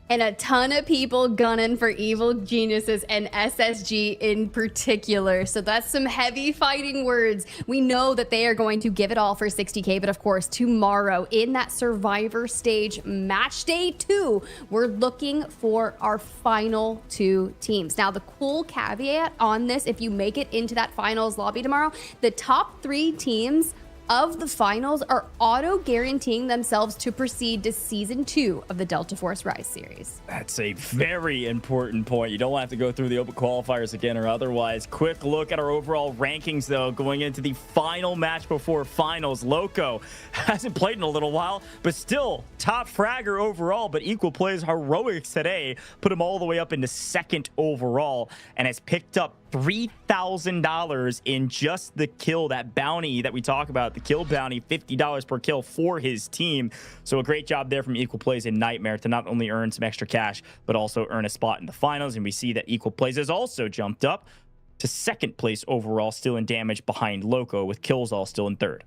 And a ton of people gunning for Evil Geniuses and SSG in particular. So that's some heavy fighting words. We know that they are going to give it all for 60K. But of course, tomorrow in that Survivor stage, match day 2, we're looking for our final 2 teams. Now, the cool caveat on this, if you make it into that finals lobby tomorrow, the top 3 teams of the finals are auto guaranteeing themselves to proceed to season 2 of the Delta Force Rise series. That's a very important point. You don't have to go through the open qualifiers again or otherwise. Quick look at our overall rankings, though, going into the final match before finals. Loco hasn't played in a little while, but still top fragger overall, but equal plays heroics today put him all the way up into 2nd overall and has picked up $3,000 in just the kill, that bounty that we talk about, the kill bounty, $50 per kill for his team. So a great job there from Equal Plays and Nightmare to not only earn some extra cash, but also earn a spot in the finals. And we see that Equal Plays has also jumped up to 2nd place overall, still in damage behind Loco, with kills all still in 3rd.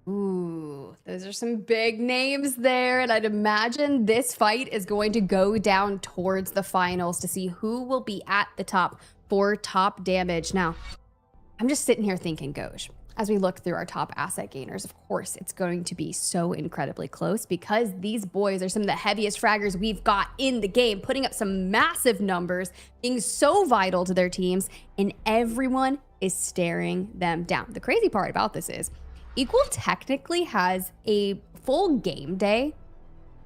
Ooh, those are some big names there. And I'd imagine this fight is going to go down towards the finals to see who will be at the top for top damage. Now, I'm just sitting here thinking, Goj, as we look through our top asset gainers, of course, it's going to be so incredibly close because these boys are some of the heaviest fraggers we've got in the game, putting up some massive numbers, being so vital to their teams, and everyone is staring them down. The crazy part about this is Equal technically has a full game day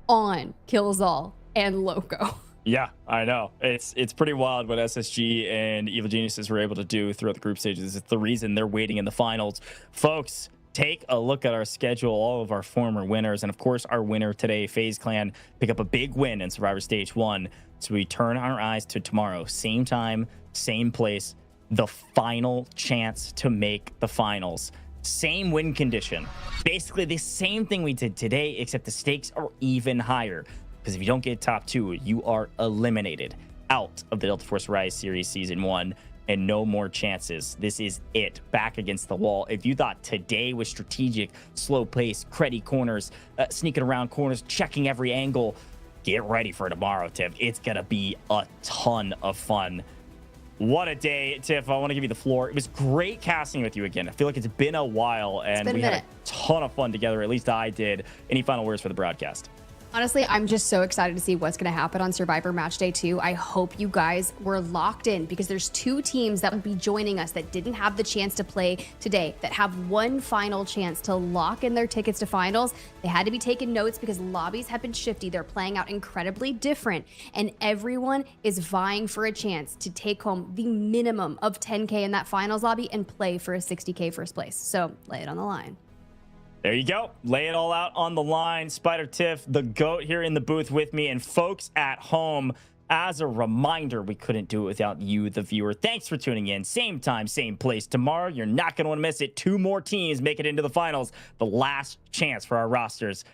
on Killzall and Loco. Yeah, I know. It's pretty wild what SSG and Evil Geniuses were able to do throughout the group stages. It's the reason they're waiting in the finals. Folks, take a look at our schedule, all of our former winners, and of course our winner today, FaZe Clan, pick up a big win in Survivor Stage 1. So we turn our eyes to tomorrow, same time, same place, the final chance to make the finals. Same win condition. Basically the same thing we did today, except the stakes are even higher. Because if you don't get top 2, you are eliminated out of the Delta Force Rise Series Season 1 and no more chances. This is it. Back against the wall. If you thought today was strategic, slow pace, cruddy corners, sneaking around corners, checking every angle, get ready for tomorrow, Tiff. It's going to be a ton of fun. What a day, Tiff. I want to give you the floor. It was great casting with you again. I feel like it's been a while, and we had a ton of fun together. At least I did. Any final words for the broadcast? Honestly, I'm just so excited to see what's going to happen on Survivor Match Day 2. I hope you guys were locked in because there's 2 teams that will be joining us that didn't have the chance to play today, that have one final chance to lock in their tickets to finals. They had to be taking notes because lobbies have been shifty. They're playing out incredibly different, and everyone is vying for a chance to take home the minimum of 10K in that finals lobby and play for a 60K first place. So lay it on the line. There you go. Lay it all out on the line. Spider Tiff, the GOAT, here in the booth with me. And folks at home, as a reminder, we couldn't do it without you, the viewer. Thanks for tuning in. Same time, same place. Tomorrow, you're not going to want to miss it. 2 more teams make it into the finals. The last chance for our rosters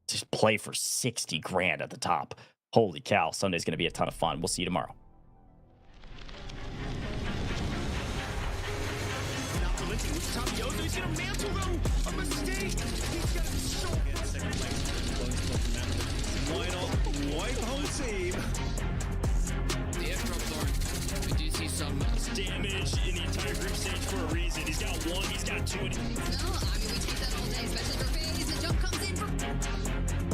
to play for 60 grand at the top. Holy cow. Sunday's going to be a ton of fun. We'll see you tomorrow. splinting with Tapiozo. He's gonna mantle though. A mistake. He's got a shot. Wipe home team. The airdrop thorn. We do see some damage in the entire group stage for a reason. He's got one, he's got two. No, I mean, we take that all day, especially for FaZe. The jump comes in for...